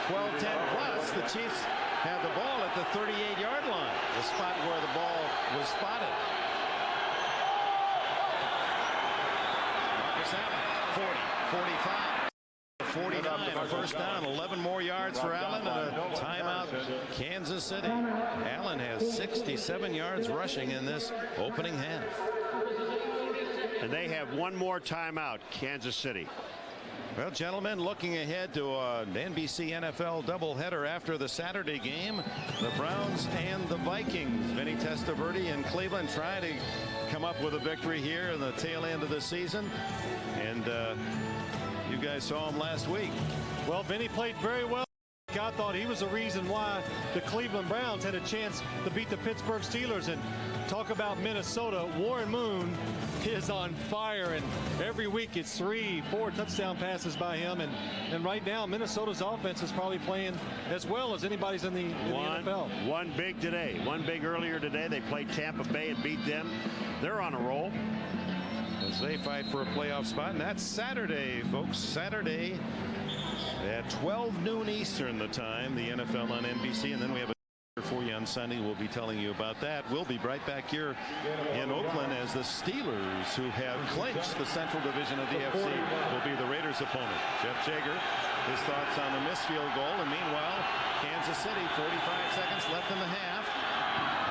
12-10 plus. The Chiefs have the ball at the 38-yard line, the spot where the ball was spotted. Marcus Allen, 40, 45. 49, a first down, 11 more yards for Allen, and a timeout, Kansas City. Allen has 67 yards rushing in this opening half. And they have 1 more timeout, Kansas City. Well, gentlemen, looking ahead to an NBC NFL doubleheader after the Saturday game, the Browns and the Vikings. Vinny Testaverde in Cleveland trying to come up with a victory here in the tail end of the season. And you guys saw him last week. Well, Vinny played very well. God thought he was the reason why the Cleveland Browns had a chance to beat the Pittsburgh Steelers. And talk about Minnesota. Warren Moon is on fire, and every week it's 3-4 touchdown passes by him. And right now Minnesota's offense is probably playing as well as anybody's in the NFL. One big today. One big earlier today. They played Tampa Bay and beat them. They're on a roll as they fight for a playoff spot. And that's Saturday, folks. Saturday at 12 noon Eastern the time, the NFL on NBC. And then we have a for you on Sunday. We'll be telling you about that. We'll be right back here in Oakland as the Steelers, who have clinched the Central Division of the NFC, will be the Raiders' opponent. Jeff Jager, his thoughts on the missed field goal. And meanwhile, Kansas City, 45 seconds left in the half.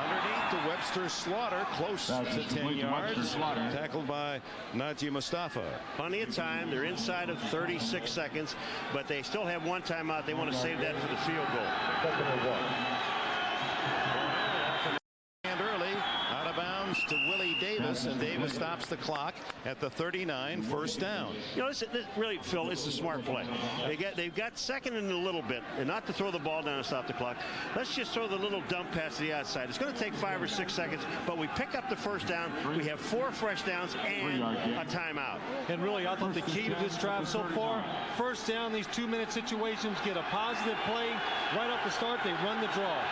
Underneath to Webster Slaughter, close to 10 yards. Tackled by Najee Mustafa. Plenty of time. They're inside of 36 seconds, but they still have 1 timeout. They want to save that for the field goal. And early, out of bounds to Willie Davis, and Davis stops the clock at the 39, first down. You know, this really, Phil, it's a smart play. They've got second and a little bit, and not to throw the ball down and stop the clock. Let's just throw the little dump pass to the outside. It's going to take 5 or 6 seconds, but we pick up the first down. We have 4 fresh downs and a timeout. And really, I thought the key to this drive so far, first down, these 2-minute situations, get a positive play. Right off the start, they run the draw.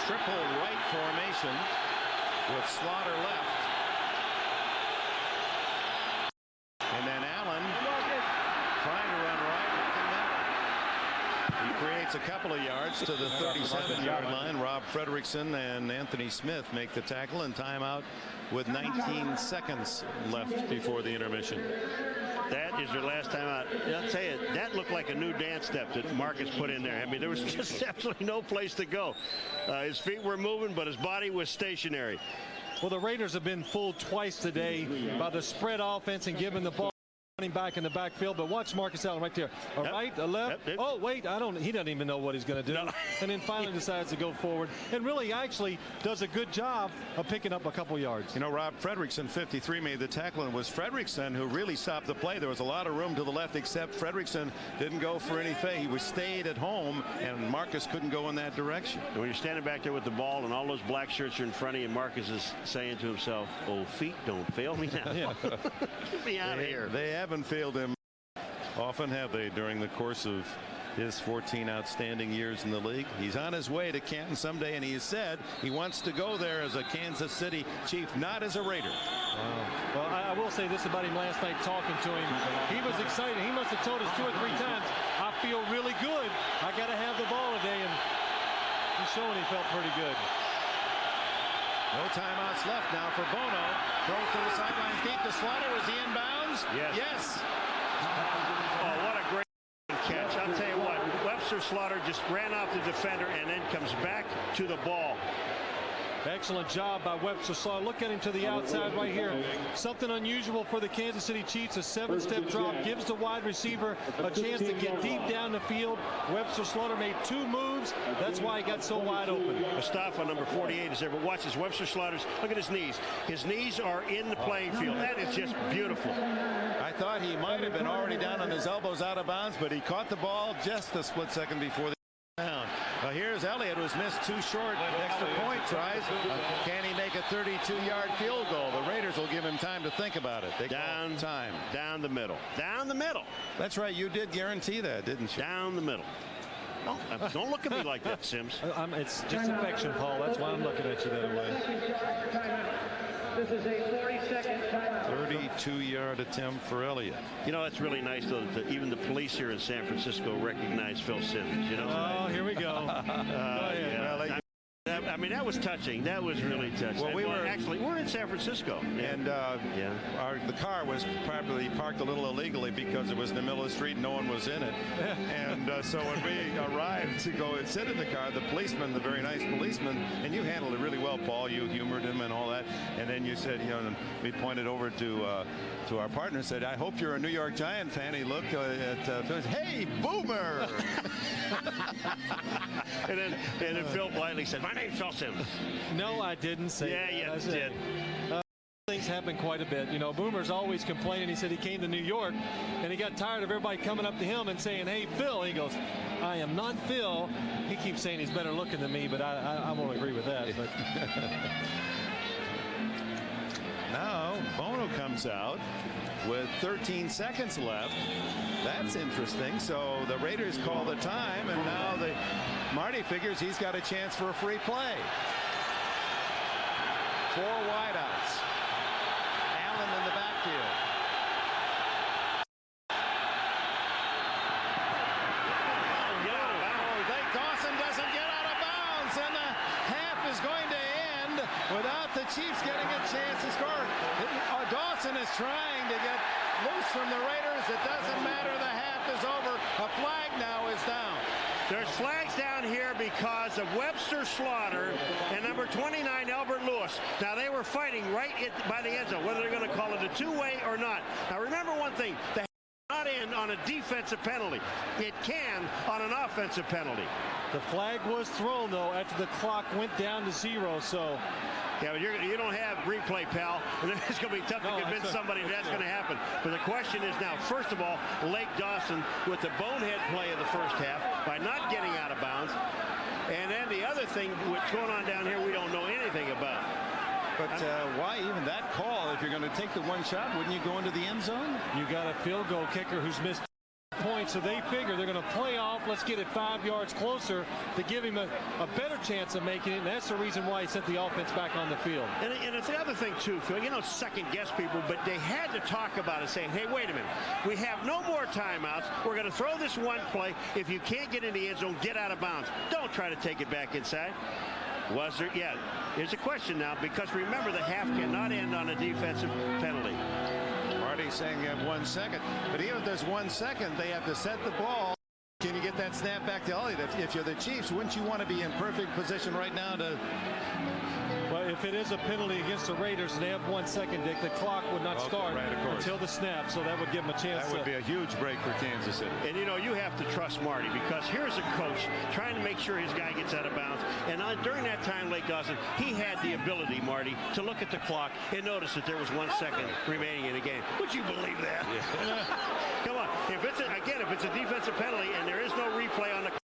Triple right formation with Slaughter left. And then Allen trying to run right. He creates a couple of yards to the 37-yard line. Rob Frederickson and Anthony Smith make the tackle, and timeout with 19 seconds left before the intermission. That is their last time out. I'll tell you, that looked like a new dance step that Marcus put in there. I mean, there was just absolutely no place to go. His feet were moving, but his body was stationary. Well, the Raiders have been fooled twice today by the spread offense and giving the ball running back in the backfield. But watch Marcus Allen right there. A right, a left. Oh, wait, he doesn't even know what he's going to do. No. And then finally decides to go forward. And really actually does a good job of picking up a couple yards. You know, Rob Frederickson, 53, made the tackle, and it was Frederickson who really stopped the play. There was a lot of room to the left, except Frederickson didn't go for anything. He stayed at home, and Marcus couldn't go in that direction. And when you're standing back there with the ball and all those black shirts are in front of you, Marcus is saying to himself, oh, feet don't fail me now. Yeah. Get me out of here. They haven't failed him often, have they, during the course of his 14 outstanding years in the league. He's on his way to Canton someday, and he has said he wants to go there as a Kansas City Chief, not as a Raider. Well, I will say this about him last night talking to him. He was excited. He must have told us 2 or 3 times, I feel really good. I got to have the ball today, and he's showing he felt pretty good. No timeouts left now for Bono. Throw to the sidelines deep to Slaughter. Was he in bounds? Yes. Oh, what a great catch. I'll tell you what, Webster Slaughter just ran off the defender and then comes back to the ball. Excellent job by Webster Slaughter. Look at him to the outside right here. Something unusual for the Kansas City Chiefs. A 7-step drop gives the wide receiver a chance to get deep down the field. Webster Slaughter made 2 moves. That's why he got so wide open. Mustafa, number 48, is there. But watch this. Webster Slaughter's, look at his knees. His knees are in the playing field. That is just beautiful. I thought he might have been already down on his elbows out of bounds, but he caught the ball just a split second before the down. Here's Elliott, who's missed 2 short. Extra point tries. Can he make a 32-yard field goal? The Raiders will give him time to think about it. They down time. Down the middle. Down the middle. That's right. You did guarantee that, didn't you? Down the middle. No, don't look at me like that, Sims. It's just affection, Paul. That's why I'm looking at you that way. This is a 40-second timeout. 32-yard attempt for Elliott. You know, it's really nice, though, that even the police here in San Francisco recognize Phil Sims, you know? Oh, here we go. Yeah. Well, I mean, that was touching. That was really touching. Well, we're in San Francisco. And the car was probably parked a little illegally because it was in the middle of the street and no one was in it. And so when we arrived to go and sit in the car, the policeman, the very nice policeman, and you handled it really well, Paul. You humored him and all that. And then you said, and we pointed over to our partner and said, I hope you're a New York Giant fan. He looked at Phil and said, hey, Boomer! and then Phil blindly said, my name's Phil Sims. No, I didn't say that. Yeah, you did. Things happen quite a bit. Boomer's always complaining. He said he came to New York and he got tired of everybody coming up to him and saying, hey, Phil. He goes, I am not Phil. He keeps saying he's better looking than me, but I won't agree with that. But now Bono comes out with 13 seconds left. That's interesting. So the Raiders call the time, and now Marty figures he's got a chance for a free play. 4 wideouts. Allen in the backfield. Dawson doesn't get out of bounds, and the half is going to end without the Chiefs getting a chance to score. Dawson is trying to get loose from the Raiders. It doesn't matter. The half is over. A flag now is down. There's flags down here because of Webster Slaughter and number 29, Albert Lewis. Now, they were fighting right by the end zone, whether they're going to call it a 2-way or not. Now, remember one thing. The not end on a defensive penalty. It can on an offensive penalty. The flag was thrown, though, after the clock went down to 0, so... Yeah, but you don't have replay, pal. And it's going to be tough to convince somebody that's going to happen. But the question is now, first of all, Lake Dawson with the bonehead play of the first half by not getting out of bounds. And then the other thing, what's going on down here, we don't know anything about. But why even that call? If you're going to take the one shot, wouldn't you go into the end zone? You got a field goal kicker who's missed points, so they figure they're going to play off. Let's get it 5 yards closer to give him a better chance of making it. And that's the reason why he sent the offense back on the field. And it's the other thing, too, Phil. Second guess people, but they had to talk about it, saying, hey, wait a minute. We have no more timeouts. We're going to throw this one play. If you can't get in the end zone, get out of bounds. Don't try to take it back inside. Was there? Yeah. Here's a question now, because remember, the half cannot end on a defensive penalty. Marty's saying you have 1 second, but even if there's 1 second, they have to set the ball. Can you get that snap back to Elliott? If you're the Chiefs, wouldn't you want to be in perfect position right now to... Well, if it is a penalty against the Raiders and they have 1 second, Dick, the clock would not start until the snap, so that would give them a chance. That would be a huge break for Kansas City. And, you have to trust Marty, because here's a coach trying to make sure his guy gets out of bounds. And during that time, Lake Dawson, he had the ability, Marty, to look at the clock and notice that there was 1 second remaining in the game. Would you believe that? Yeah. Come on. If it's a defensive penalty and there is no replay on the clock,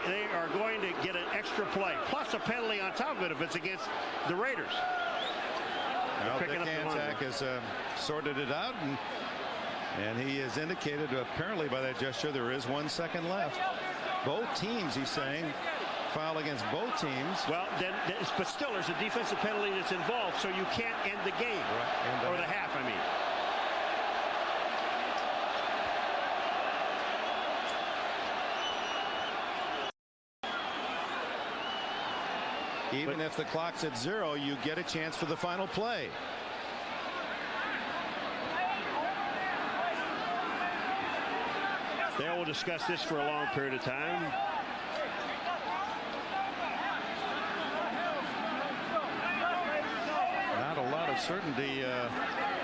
they are going to get an extra play, plus a penalty on top of it if it's against the Raiders. Well, Dick Anzac has sorted it out, and And he has indicated, apparently by that gesture, there is 1 second left. Both teams, he's saying, foul against both teams. Well, but still, there's a defensive penalty that's involved, so you can't end the game. Right. Or the half, I mean. Even if the clock's at 0, you get a chance for the final play. They will discuss this for a long period of time. Not a lot of certainty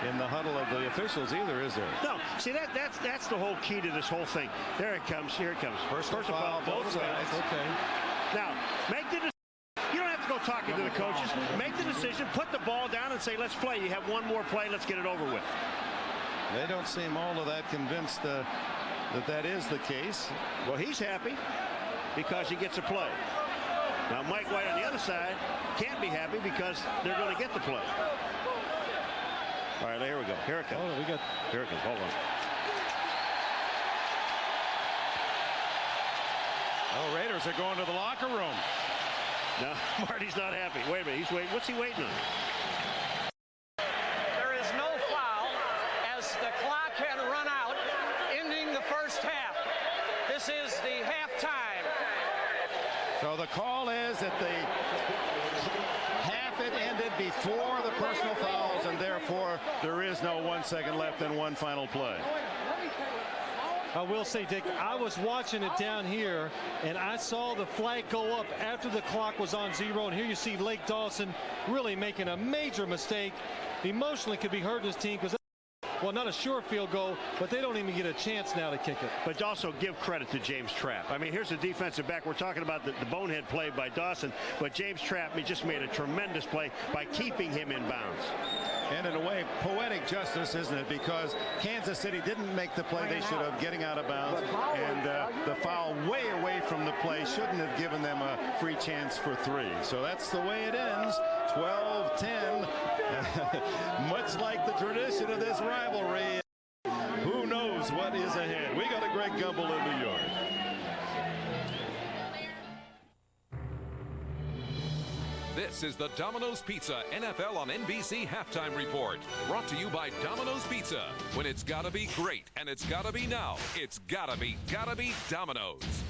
in the huddle of the officials either, is there? No. See, that's the whole key to this whole thing. There it comes. Here it comes. Personal foul, both sides. Okay. Now, make the decision. You don't have to go talking to the coaches. Make the decision. Put the ball down and say, let's play. You have one more play. Let's get it over with. They don't seem all of that convinced that is the case. Well, he's happy because he gets a play. Now, Mike White on the other side can't be happy because they're going to get the play. All right, here we go. Here it comes. Oh, here it comes. Hold on. Oh, Raiders are going to the locker room. No, Marty's not happy. Wait a minute. He's waiting. What's he waiting on? There is no foul as the clock had run out, ending the first half. This is the halftime. So the call is that the half it ended before the personal fouls, and therefore there is no 1 second left and one final play. I will say, Dick, I was watching it down here, and I saw the flag go up after the clock was on 0. And here you see Lake Dawson really making a major mistake. Emotionally could be hurting his team because, well, not a sure field goal, but they don't even get a chance now to kick it. But also give credit to James Trapp. I mean, here's a defensive back. We're talking about the bonehead play by Dawson, but James Trapp just made a tremendous play by keeping him in bounds. And in a way, poetic justice, isn't it? Because Kansas City didn't make the play they should have, getting out of bounds. And the foul way away from the play shouldn't have given them a free chance for 3. So that's the way it ends. 12-10. Much like the tradition of this rivalry. Who knows what is ahead? We got a Greg Gumbel in New York. This is the Domino's Pizza NFL on NBC Halftime Report. Brought to you by Domino's Pizza. When it's gotta be great and it's gotta be now, it's gotta be Domino's.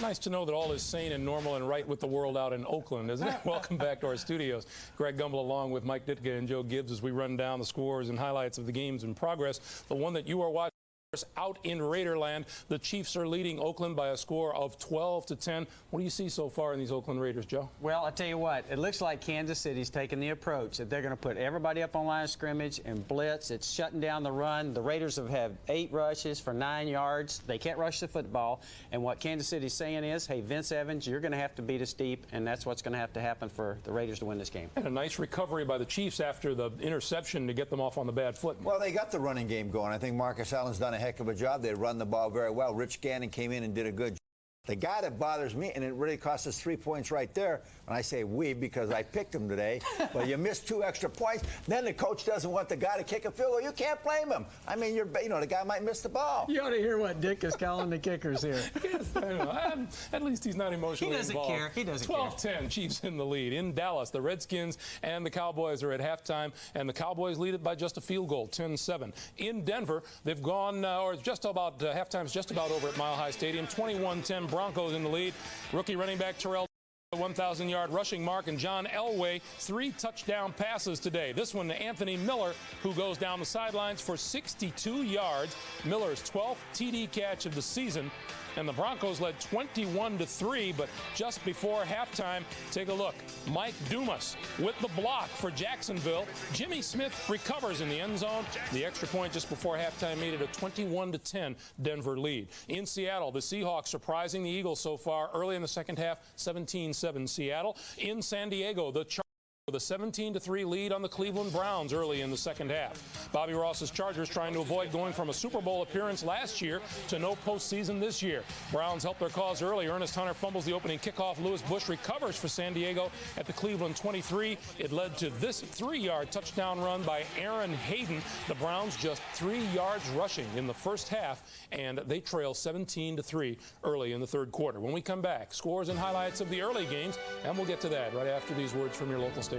Nice to know that all is sane and normal and right with the world out in Oakland, isn't it? Welcome back to our studios. Greg Gumbel along with Mike Ditka and Joe Gibbs as we run down the scores and highlights of the games in progress. The one that you are watching out in Raiderland, the Chiefs are leading Oakland by a score of 12-10. What do you see so far in these Oakland Raiders, Joe? Well, I tell you what, it looks like Kansas City's taking the approach that they're going to put everybody up on line of scrimmage and blitz. It's shutting down the run. The Raiders have had 8 rushes for 9 yards. They can't rush the football. And what Kansas City's saying is, hey, Vince Evans, you're going to have to beat us deep, and that's what's going to have to happen for the Raiders to win this game. And a nice recovery by the Chiefs after the interception to get them off on the bad foot. Well, they got the running game going. I think Marcus Allen's done a heck of a job. They run the ball very well. Rich Gannon came in and did a good job. The guy that bothers me, and it really cost us 3 points right there, and I say we because I picked him today, but you missed 2 extra points, then the coach doesn't want the guy to kick a field goal. You can't blame him. I mean, the guy might miss the ball. You ought to hear what Dick is calling the kickers here. Yes, I know. At least he's not emotionally involved. He doesn't care. He doesn't care. 12-10, Chiefs in the lead. In Dallas, the Redskins and the Cowboys are at halftime, and the Cowboys lead it by just a field goal, 10-7. In Denver, they've gone, or just about, halftime's just about over at Mile High Stadium. 21-10, Broncos in the lead. Rookie running back Terrell 1,000-yard rushing mark, and John Elway 3 touchdown passes today. This one to Anthony Miller, who goes down the sidelines for 62 yards. Miller's 12th TD catch of the season, and the Broncos led 21-3, but just before halftime, take a look. Mike Dumas with the block for Jacksonville. Jimmy Smith recovers in the end zone. The extra point just before halftime made it a 21-10 Denver lead. In Seattle, the Seahawks surprising the Eagles so far early in the second half, 17-7 Seattle. In San Diego, the with a 17-3 lead on the Cleveland Browns early in the second half. Bobby Ross's Chargers trying to avoid going from a Super Bowl appearance last year to no postseason this year. Browns help their cause early. Ernest Hunter fumbles the opening kickoff. Lewis Bush recovers for San Diego at the Cleveland 23. It led to this 3-yard touchdown run by Aaron Hayden. The Browns just 3 yards rushing in the first half, and they trail 17-3 early in the third quarter. When we come back, scores and highlights of the early games, and we'll get to that right after these words from your local station.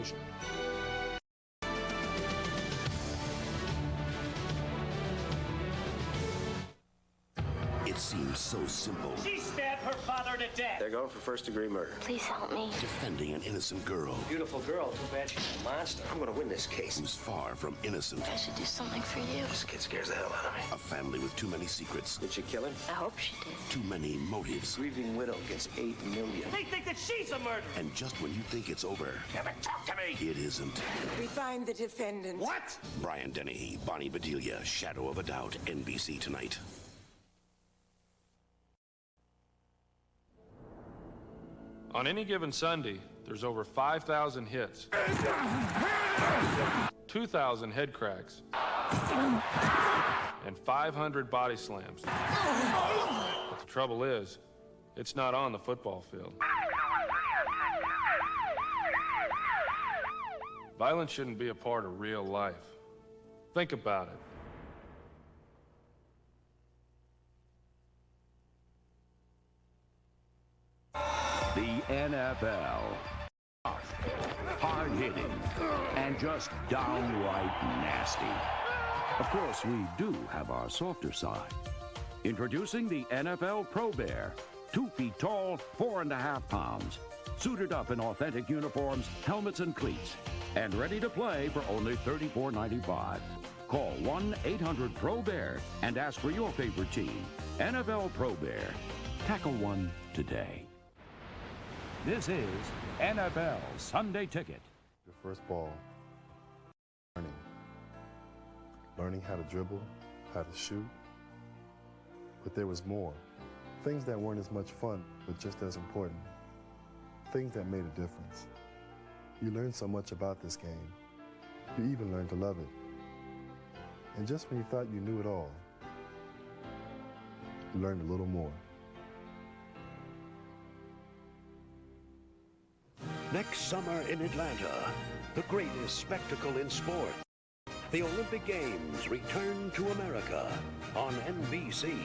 It seems so simple. She stabbed her father to death. They're going for first-degree murder. Please help me. Defending an innocent girl. Beautiful girl. Too bad she's a monster. I'm going to win this case. Who's far from innocent. I should do something for you. This kid scares the hell out of me. A family with too many secrets. Did she kill him? I hope she did. Too many motives. Grieving widow gets $8 million. They think that she's a murderer. And just when you think it's over, Damn it, talk to me. it isn't. We find the defendant. What? Brian Dennehy, Bonnie Bedelia, Shadow of a Doubt, NBC tonight. On any given Sunday, there's over 5,000 hits, 2,000 head cracks, and 500 body slams. But the trouble is, it's not on the football field. Violence shouldn't be a part of real life. Think about it. The NFL. Hard-hitting and just downright nasty. Of course, we do have our softer side. Introducing the NFL Pro Bear. 2 feet tall, 4.5 pounds. Suited up in authentic uniforms, helmets, and cleats. And ready to play for only $34.95. Call 1-800-PRO-BEAR and ask for your favorite team. NFL Pro Bear. Tackle one today. This is NFL Sunday Ticket. Your first ball, learning how to dribble, how to shoot. But there was more. Things that weren't as much fun, but just as important. Things that made a difference. You learned so much about this game. You even learned to love it. And just when you thought you knew it all, you learned a little more. Next summer in Atlanta, the greatest spectacle in sport. The Olympic Games return to America on NBC.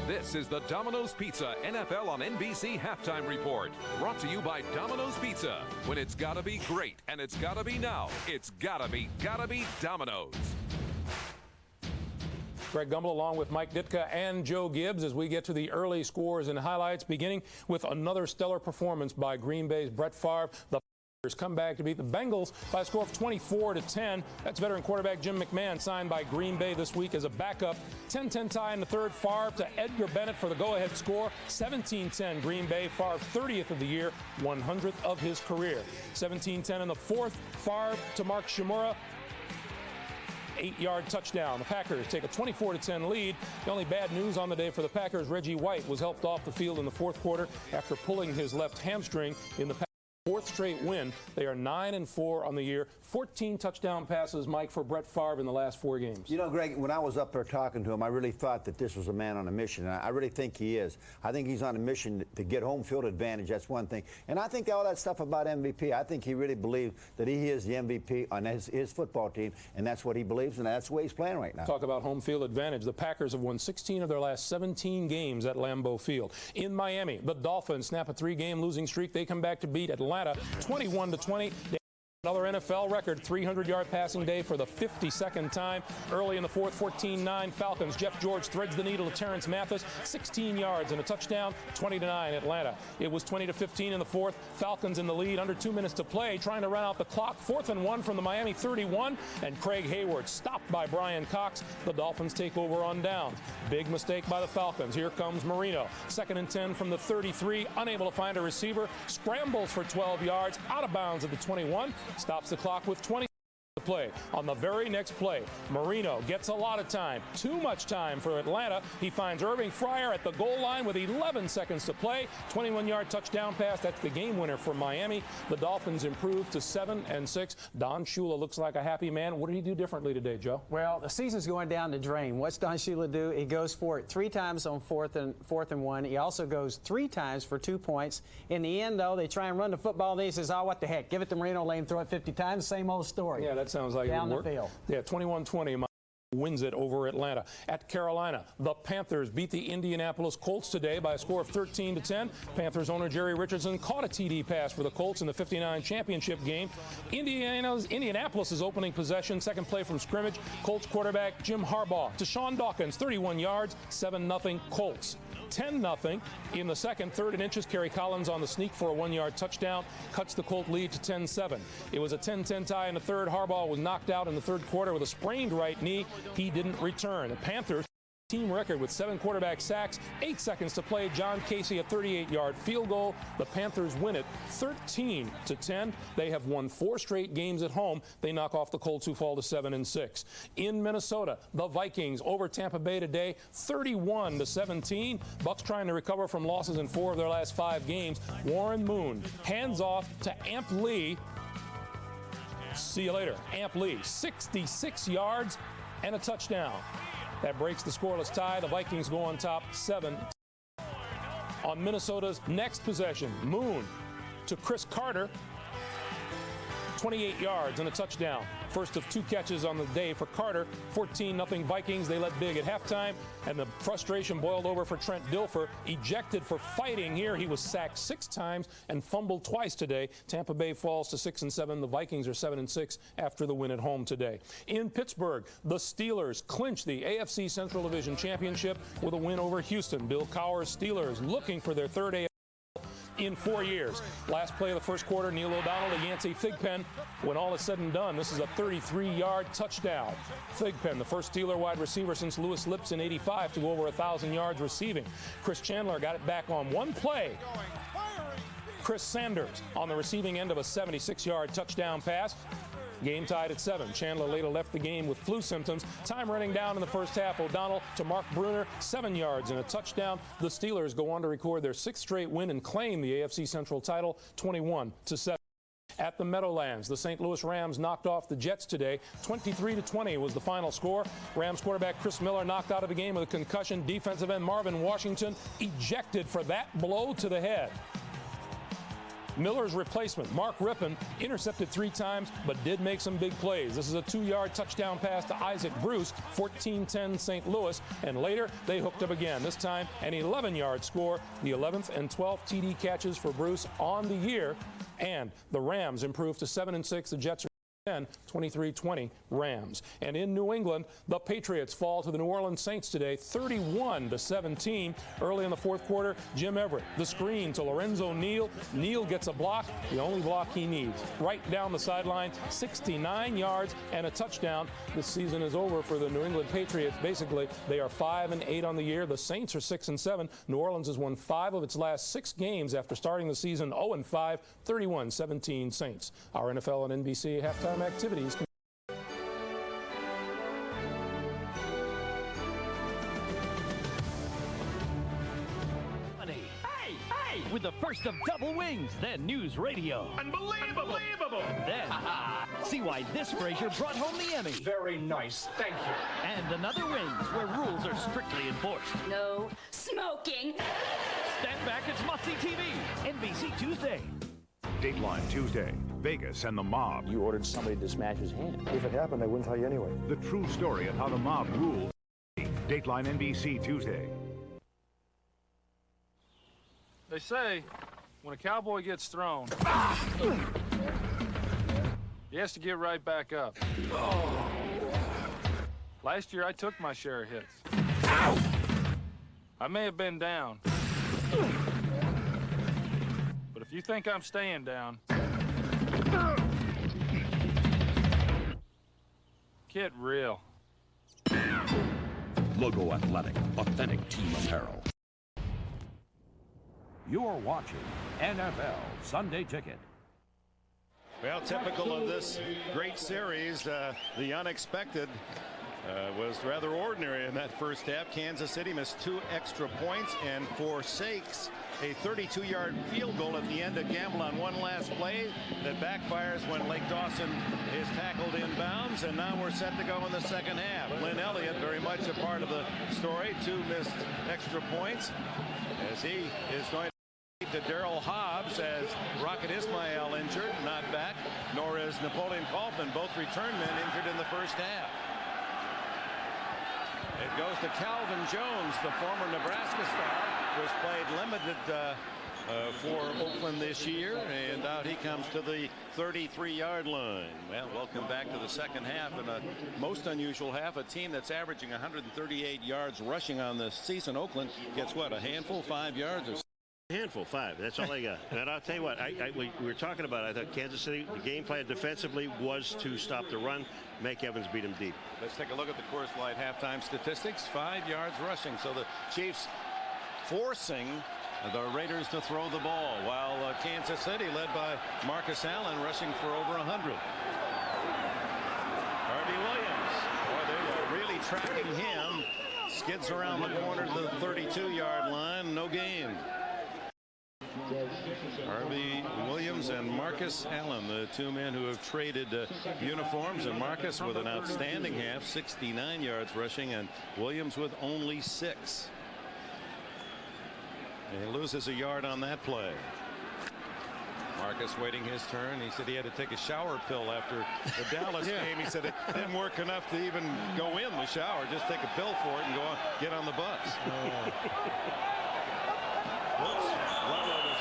This is the Domino's Pizza NFL on NBC Halftime Report. Brought to you by Domino's Pizza. When it's gotta be great and it's gotta be now, it's gotta be Domino's. Greg Gumbel along with Mike Ditka and Joe Gibbs as we get to the early scores and highlights, beginning with another stellar performance by Green Bay's Brett Favre. The Packers come back to beat the Bengals by a score of 24-10. That's veteran quarterback Jim McMahon, signed by Green Bay this week as a backup. 10-10 tie in the third. Favre to Edgar Bennett for the go-ahead score. 17-10 Green Bay. Favre 30th of the year, 100th of his career. 17-10 in the fourth. Favre to Mark Shimura. 8-yard touchdown. The Packers take a 24-10 lead. The only bad news on the day for the Packers, Reggie White was helped off the field in the fourth quarter after pulling his left hamstring in the fourth straight win. They are 9-4 on the year. 14 touchdown passes, Mike, for Brett Favre in the last 4 games. You know, Greg, when I was up there talking to him, I really thought that this was a man on a mission. And I really think he is. I think he's on a mission to get home field advantage. That's one thing. And I think all that stuff about MVP, I think he really believes that he is the MVP on his football team, and that's what he believes, and that's the way he's playing right now. Talk about home field advantage. The Packers have won 16 of their last 17 games at Lambeau Field. In Miami, the Dolphins snap a 3-game losing streak. They come back to beat Atlanta 21-20. Another NFL record, 300-yard passing day for the 52nd time. Early in the fourth, 14-9 Falcons. Jeff George threads the needle to Terrence Mathis, 16 yards and a touchdown, 20-9 Atlanta. It was 20-15 in the fourth. Falcons in the lead, under 2 minutes to play, trying to run out the clock. 4th and 1 from the Miami 31, and Craig Hayward stopped by Brian Cox. The Dolphins take over on downs. Big mistake by the Falcons. Here comes Marino. 2nd and 10 from the 33, unable to find a receiver. Scrambles for 12 yards, out of bounds at the 21. Stops the clock with 20. play. On the very next play, Marino gets a lot of time. Too much time for Atlanta. He finds Irving Fryer at the goal line with 11 seconds to play. 21-yard touchdown pass. That's the game winner for Miami. The Dolphins improved to 7-6. Don Shula looks like a happy man. What did he do differently today, Joe? Well, the season's going down the drain. What's Don Shula do? He goes for it 3 times on fourth and 1. He also goes 3 times for 2 points. In the end, though, they try and run the football, and he says, oh, what the heck, give it to Marino, let him throw it 50 times, same old story. Yeah, that sounds like down it would the work. field. Yeah, 21-20. Wins it over Atlanta. At Carolina, the Panthers beat the Indianapolis Colts today by a score of 13-10. Panthers owner Jerry Richardson caught a TD pass for the Colts in the 59 championship game. Indianapolis' opening possession, second play from scrimmage. Colts quarterback Jim Harbaugh to Sean Dawkins, 31 yards, 7-0 Colts. 10-0 in the second. 3rd and inches. Kerry Collins on the sneak for a 1-yard touchdown. Cuts the Colt lead to 10-7. It was a 10-10 tie in the third. Harbaugh was knocked out in the third quarter with a sprained right knee. He didn't return. The Panthers team record with 7 quarterback sacks, 8 seconds to play. John Casey a 38-yard field goal. The Panthers win it 13-10. They have won 4 straight games at home. They knock off the Colts, who fall to 7-6. In Minnesota, the Vikings over Tampa Bay today, 31-17. Bucks trying to recover from losses in 4 of their last 5 games. Warren Moon hands off to Amp Lee. See you later. Amp Lee, 66 yards and a touchdown. That breaks the scoreless tie. The Vikings go on top 7. On Minnesota's next possession, Moon to Chris Carter, 28 yards and a touchdown. First of 2 catches on the day for Carter. 14-0 Vikings. They led big at halftime, and the frustration boiled over for Trent Dilfer. Ejected for fighting here. He was sacked 6 times and fumbled twice today. Tampa Bay falls to 6-7. The Vikings are 7-6 after the win at home today. In Pittsburgh, the Steelers clinch the AFC Central Division Championship with a win over Houston. Bill Cowher's Steelers looking for their 3rd AFC in 4 years. Last play of the first quarter, Neil O'Donnell to Yancey Thigpen. When all is said and done, this is a 33-yard touchdown. Thigpen, the first Steeler wide receiver since Lewis Lips in '85 to go over 1,000 yards receiving. Chris Chandler got it back on one play. Chris Sanders on the receiving end of a 76-yard touchdown pass. Game tied at 7. Chandler later left the game with flu symptoms. Time running down in the first half. O'Donnell to Mark Bruner, 7 yards and a touchdown. The Steelers go on to record their 6th straight win and claim the AFC Central title, 21-7. At the Meadowlands, the St. Louis Rams knocked off the Jets today. 23-20 was the final score. Rams quarterback Chris Miller knocked out of the game with a concussion. Defensive end Marvin Washington ejected for that blow to the head. Miller's replacement, Mark Rippon, intercepted 3 times, but did make some big plays. This is a 2-yard touchdown pass to Isaac Bruce, 14-10 St. Louis, and later they hooked up again. This time an 11-yard score, the 11th and 12th TD catches for Bruce on the year, and the Rams improved to 7-6. The Jets are 23-20 Rams. And in New England, the Patriots fall to the New Orleans Saints today, 31-17. Early in the fourth quarter, Jim Everett, the screen to Lorenzo Neal. Neal gets a block, the only block he needs. Right down the sideline, 69 yards and a touchdown. This season is over for the New England Patriots. Basically, they are 5-8 on the year. The Saints are 6-7. New Orleans has won 5 of its last 6 games after starting the season 0-5, 31-17 Saints. Our NFL and NBC halftime activities. With the first of double wings, then news radio. Unbelievable! Then, see why this Frazier brought home the Emmy. Very nice, thank you. And another wings, where rules are strictly enforced. No smoking. Stand back, it's must-see TV. NBC Tuesday. Dateline Tuesday, Vegas and the mob. You ordered somebody to smash his hand. If it happened, I wouldn't tell you anyway. The true story of how the mob ruled. Dateline NBC Tuesday. They say when a cowboy gets thrown, he has to get right back up. Last year, I took my share of hits. I may have been down. But if you think I'm staying down, get real. Logo Athletic, authentic team apparel. You're watching NFL Sunday Ticket. Well, typical of this great series, the unexpected was rather ordinary in that first half. Kansas City missed 2 extra points and forsakes a 32-yard field goal at the end to gamble on one last play that backfires when Lake Dawson is tackled inbounds. And now we're set to go in the second half. Lynn Elliott very much a part of the story. 2 missed extra points as he is going to Daryl Hobbs, as Rocket Ismail injured, not back, nor is Napoleon Kaufman, both return men injured in the first half. It goes to Calvin Jones, the former Nebraska star, who's played limited for Oakland this year, and out he comes to the 33-yard line. Well, welcome back to the second half, and a most unusual half. A team that's averaging 138 yards rushing on the season. Oakland gets what, a handful, 5 yards or handful, 5. That's all they got. And I'll tell you what, we were talking about, I thought Kansas City, the game plan defensively was to stop the run, make Evans beat him deep. Let's take a look at the Coors Light halftime statistics. 5 yards rushing. So the Chiefs forcing the Raiders to throw the ball, while Kansas City, led by Marcus Allen, rushing for over 100. Harvey Williams, boy, they were really tracking him. Skids around the corner to the 32-yard line. No gain. Harvey Williams and Marcus Allen, the 2 men who have traded uniforms, and Marcus with an outstanding half, 69 yards rushing, and Williams with only 6. And he loses a yard on that play. Marcus waiting his turn. He said he had to take a shower pill after the Dallas game. He said it didn't work enough to even go in the shower. Just take a pill for it and go on, get on the bus.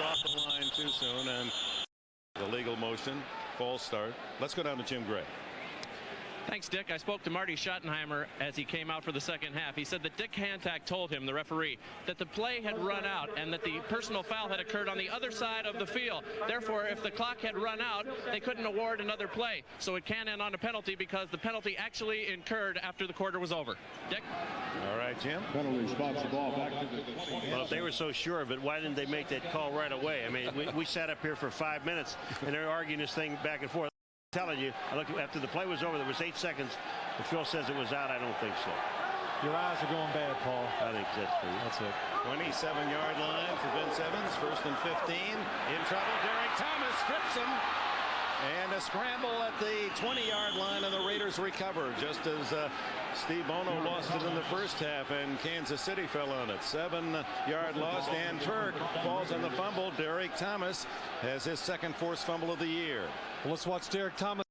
Off the line too soon, and the legal motion, false start. Let's go down to Jim Gray. Thanks, Dick. I spoke to Marty Schottenheimer as he came out for the second half. He said that Dick Hantak told him, the referee, that the play had run out and that the personal foul had occurred on the other side of the field. Therefore, if the clock had run out, they couldn't award another play. So it can end on a penalty because the penalty actually incurred after the quarter was over. Dick? All right, Jim. Penalty spots the ball back to the 20. Well, if they were so sure of it, why didn't they make that call right away? I mean, we sat up here for 5 minutes, and they're arguing this thing back and forth. Telling you, I looked after the play was over, there was 8 seconds. If Phil says it was out, I don't think so. Your eyes are going bad, Paul. I think that's it. 27-yard line for Vince Evans, 1st and 15. In trouble, Derek Thomas strips him. And a scramble at the 20-yard line, and the Raiders recover just as Steve Bono lost it in the first half, and Kansas City fell on it. 7-yard loss. Dan Turk falls on the fumble. Derek Thomas has his 2nd forced fumble of the year. Well, let's watch Derek Thomas.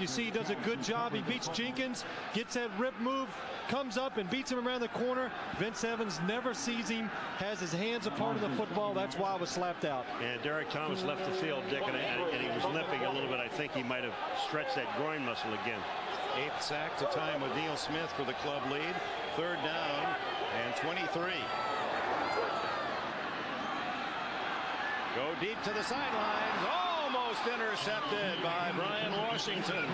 You see he does a good job. He beats Jenkins, gets that rip move, comes up and beats him around the corner. Vince Evans never sees him, has his hands a part of the football. That's why it was slapped out. And Derek Thomas left the field, Dick, and he was limping a little bit. I think he might have stretched that groin muscle again. 8th sack to time with Neil Smith for the club lead. 3rd down and 23. Go deep to the sidelines. Almost intercepted by Brian Washington.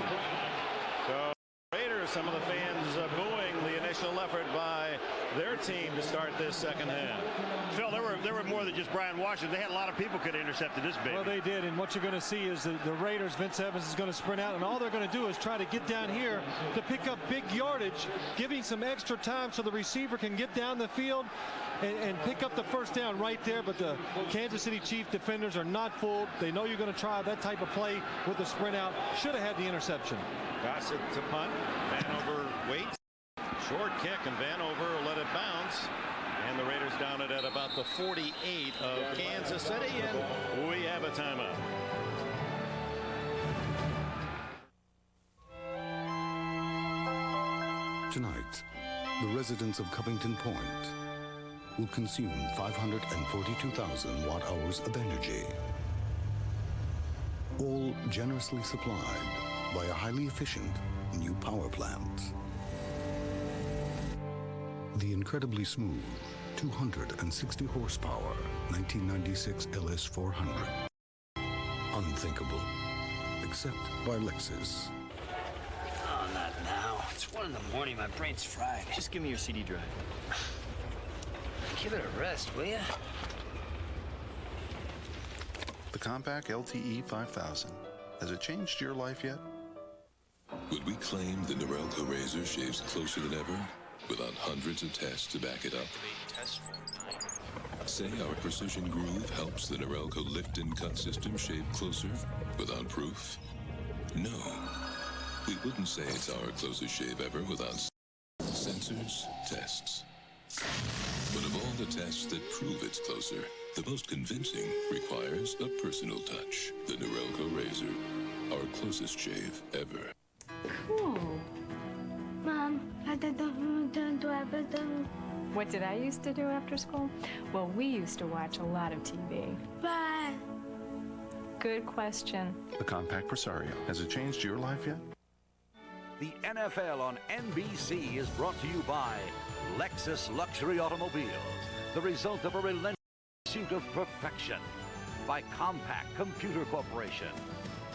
So Raiders, some of the fans booing the initial effort by their team to start this second half. Phil, there were more than just Brian Washington. They had a lot of people could have intercepted this baby. Well, they did, and what you're going to see is the Raiders, Vince Evans is going to sprint out, and all they're going to do is try to get down here to pick up big yardage, giving some extra time so the receiver can get down the field and pick up the first down right there. But the Kansas City Chiefs defenders are not fooled. They know you're going to try that type of play with the sprint out. Should have had the interception. Gossett to punt. Vanover waits. Short kick, and Vanover will let it bounce. And the Raiders down it at about the 48 of Kansas City, and we have a timeout. Tonight, the residents of Covington Point will consume 542,000 watt-hours of energy, all generously supplied by a highly efficient new power plant. The incredibly smooth 260 horsepower 1996 LS400. Unthinkable, except by Lexus. Oh, not now. It's 1 in the morning. My brain's fried. Just give me your CD drive. Give it a rest, will ya? The compact LTE 5000. Has it changed your life yet? Would we claim the Norelco razor shaves closer than ever, without hundreds of tests to back it up? Say our precision groove helps the Norelco lift and cut system shave closer, without proof? No. We wouldn't say it's our closest shave ever without sensors, tests. But of all the tests that prove it's closer, the most convincing requires a personal touch. The Norelco razor, our closest shave ever. Cool. Mom, what did I used to do after school? Well, we used to watch a lot of TV. But... Good question. The compact Presario. Has it changed your life yet? The NFL on NBC is brought to you by Lexus Luxury Automobiles, the result of a relentless pursuit of perfection. By Compact Computer Corporation.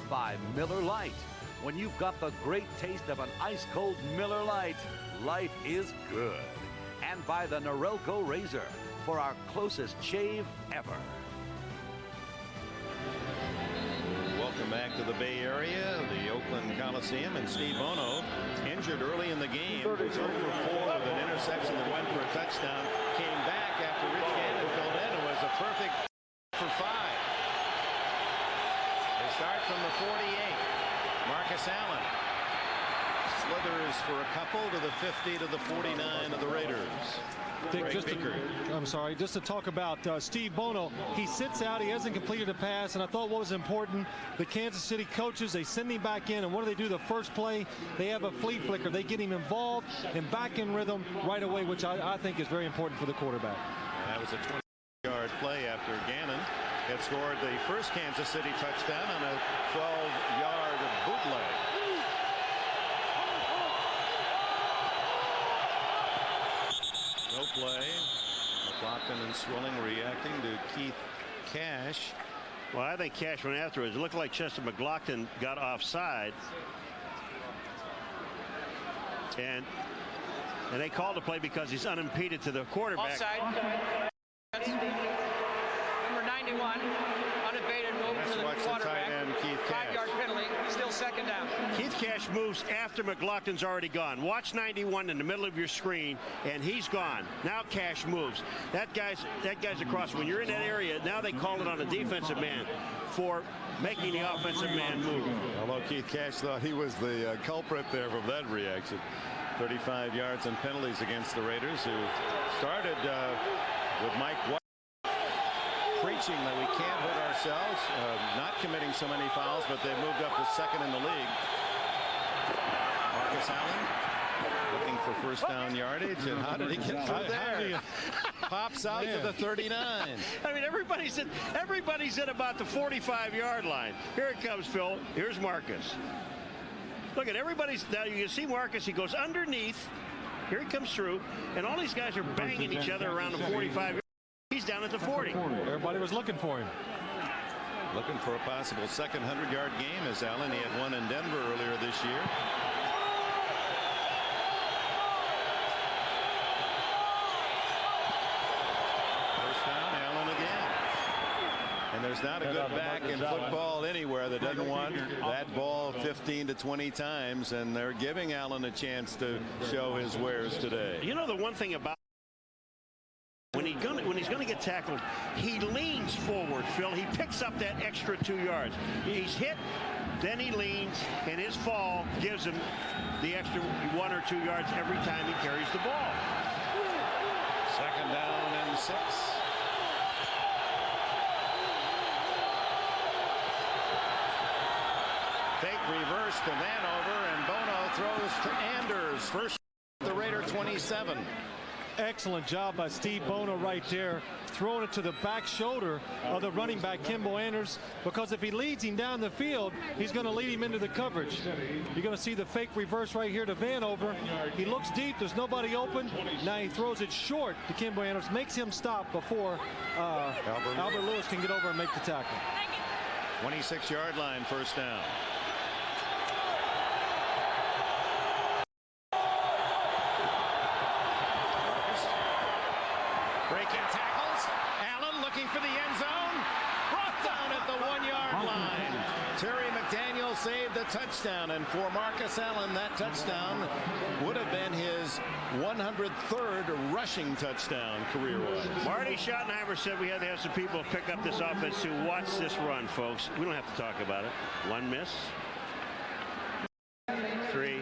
By Miller Lite. When you've got the great taste of an ice-cold Miller Lite, life is good. And by the Norelco razor, for our closest shave ever. Welcome back to the Bay Area, the Oakland Coliseum, and Steve Bono, injured early in the game, was 0 for 4 with an interception that went for a touchdown, came back after Rich Ganon filled in and was a perfect for 5. They start from the 48. Marcus Allen slithers for a couple to the 50 to the 49 of the Raiders. Dick, just to talk about Steve Bono. He sits out, he hasn't completed a pass, and I thought what was important, the Kansas City coaches, they send him back in, and what do? The first play, they have a flea flicker. They get him involved and back in rhythm right away, which I think is very important for the quarterback. And that was a 20-yard play after Ganon had scored the first Kansas City touchdown on a 12-yard bootleg. No play. McLaughlin and Swilling reacting to Keith Cash. Well, I think Cash went afterwards. It looked like Chester McLaughlin got offside. And they called the play because he's unimpeded to the quarterback. Offside. Number 91, unabated move to the quarterback. Keith Cash. 5-yard penalty, still second down. Keith Cash moves after McLaughlin's already gone. Watch 91 in the middle of your screen, and he's gone. Now Cash moves. That guy's across. When you're in that area, now they call it on a defensive man for making the offensive man move. Although Keith Cash thought he was the culprit there from that reaction. 35 yards and penalties against the Raiders, who started with Mike White preaching that we can't hurt ourselves, not committing so many fouls, but they moved up to second in the league. Marcus Allen looking for first down yardage, and how did he get through there? Pops out to the 39. I mean, everybody's at about the 45-yard line. Here it comes, Phil. Here's Marcus. Look at everybody's now. You can see Marcus. He goes underneath. Here he comes through, and all these guys are banging each other around the 45. He's down at the 40. Everybody was looking for him. Looking for a possible second 100-yard game as Allen. He had one in Denver earlier this year. First down, Allen again. And there's not a good back in football anywhere that doesn't want that ball 15 to 20 times, and they're giving Allen a chance to show his wares today. You know the one thing about when he's going to get tackled, he leans forward, Phil. He picks up that extra 2 yards. He's hit, then he leans, and his fall gives him the extra 1 or 2 yards every time he carries the ball. Second down and 6. Fake reverse to Vanover, and Bono throws to Anders. First, the Raider 27. Excellent job by Steve Bono right there, throwing it to the back shoulder of the running back, Kimball Anders, because if he leads him down the field, he's going to lead him into the coverage. You're going to see the fake reverse right here to Vanover. He looks deep. There's nobody open. Now he throws it short to Kimball Anders, makes him stop before Albert Lewis can get over and make the tackle. 26-yard line, first down. Breaking tackles. Allen looking for the end zone. Brought down at the 1-yard line. Terry McDaniel McDaniel saved the touchdown, and for Marcus Allen, that touchdown would have been his 103rd rushing touchdown career-wise. Marty Schottenheimer said we had to have some people pick up this offense to watch this run, folks. We don't have to talk about it. One miss. 3.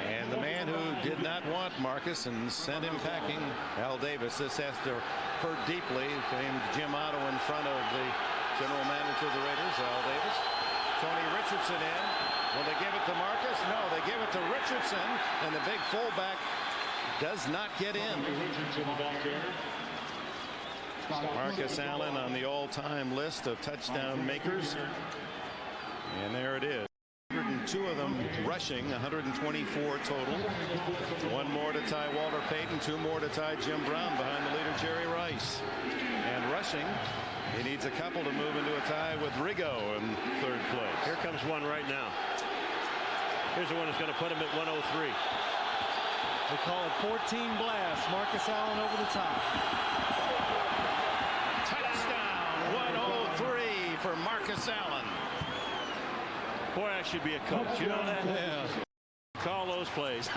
And the man who did not want Marcus and sent him packing, Al Davis. This has to hurt deeply. Famed Jim Otto in front of the general manager of the Raiders, Al Davis. Tony Richardson in. Will they give it to Marcus? No, they give it to Richardson, and the big fullback does not get in. Marcus Allen on the all-time list of touchdown makers. And there it is. 102 of them rushing, 124 total. 1 more to tie Walter Payton, 2 more to tie Jim Brown behind the leader Jerry Rice. And rushing, he needs a couple to move into a tie with Rigo in 3rd place. Here comes one right now. Here's the one that's going to put him at 103. They call it 14 blasts. Marcus Allen over the top. Touchdown, 103 for Marcus Allen. Boy, I should be a coach. You know that? Yeah. Call those plays.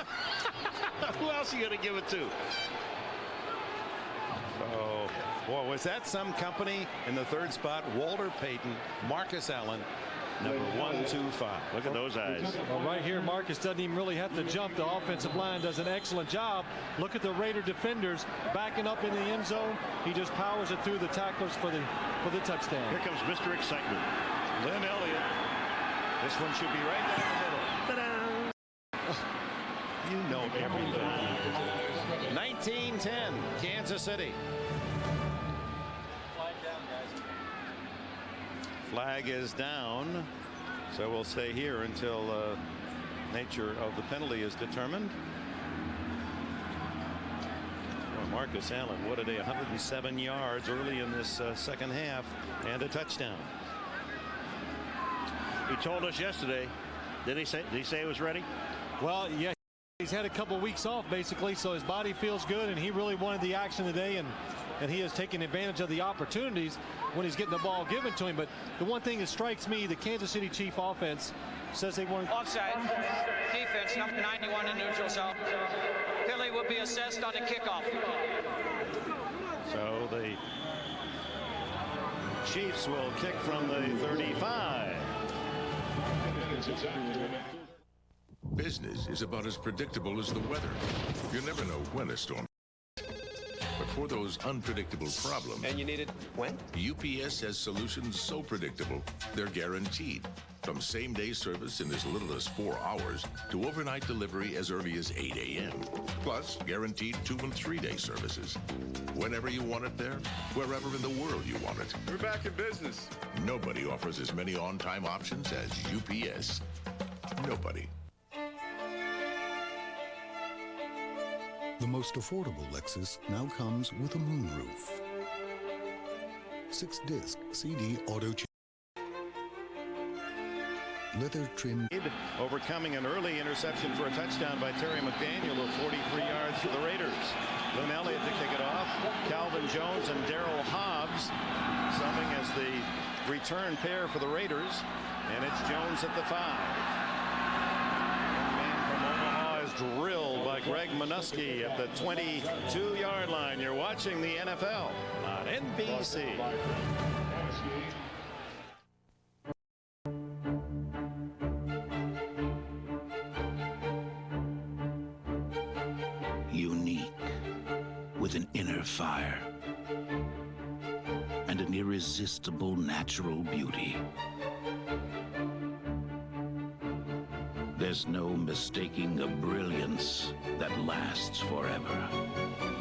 Who else are you going to give it to? Oh, boy, was that some company in the 3rd spot? Walter Payton, Marcus Allen, number 125. Look at those eyes. Well, right here, Marcus doesn't even really have to jump. The offensive line does an excellent job. Look at the Raider defenders backing up in the end zone. He just powers it through the tacklers for the touchdown. Here comes Mr. Excitement. Lynn Elliott. This one should be right down the middle. Ta-da! You know everything. 19-10, Kansas City. Flag down, guys. Flag is down, so we'll stay here until nature of the penalty is determined. Well, Marcus Allen, what a day, 107 yards early in this second half, and a touchdown. He told us yesterday, did he say he was ready? Well, yeah, he's had a couple weeks off basically, so his body feels good, and he really wanted the action today, and he has taken advantage of the opportunities when he's getting the ball given to him. But the one thing that strikes me, the Kansas City Chief offense says they want offside. Defense number 91 in neutral zone. Penalty will be assessed on the kickoff. So the Chiefs will kick from the 35. Business is about as predictable as the weather. You never know when a storm. But for those unpredictable problems... And you need it when? UPS has solutions so predictable, they're guaranteed. From same-day service in as little as 4 hours to overnight delivery as early as 8 a.m. Plus, guaranteed 2- and 3-day services. Whenever you want it there, wherever in the world you want it. We're back in business. Nobody offers as many on-time options as UPS. Nobody. The most affordable Lexus now comes with a moonroof. 6-disc CD auto change. Leather trim. Overcoming an early interception for a touchdown by Terry McDaniel of 43 yards for the Raiders. Lynn Elliott to kick it off. Calvin Jones and Darrell Hobbs subbing as the return pair for the Raiders. And it's Jones at the 5. Young man from Omaha is drilled by Greg Minuski at the 22-yard line. You're watching the NFL on NBC. Unique, with an inner fire and an irresistible natural beauty. There's no mistaking a brilliance that lasts forever.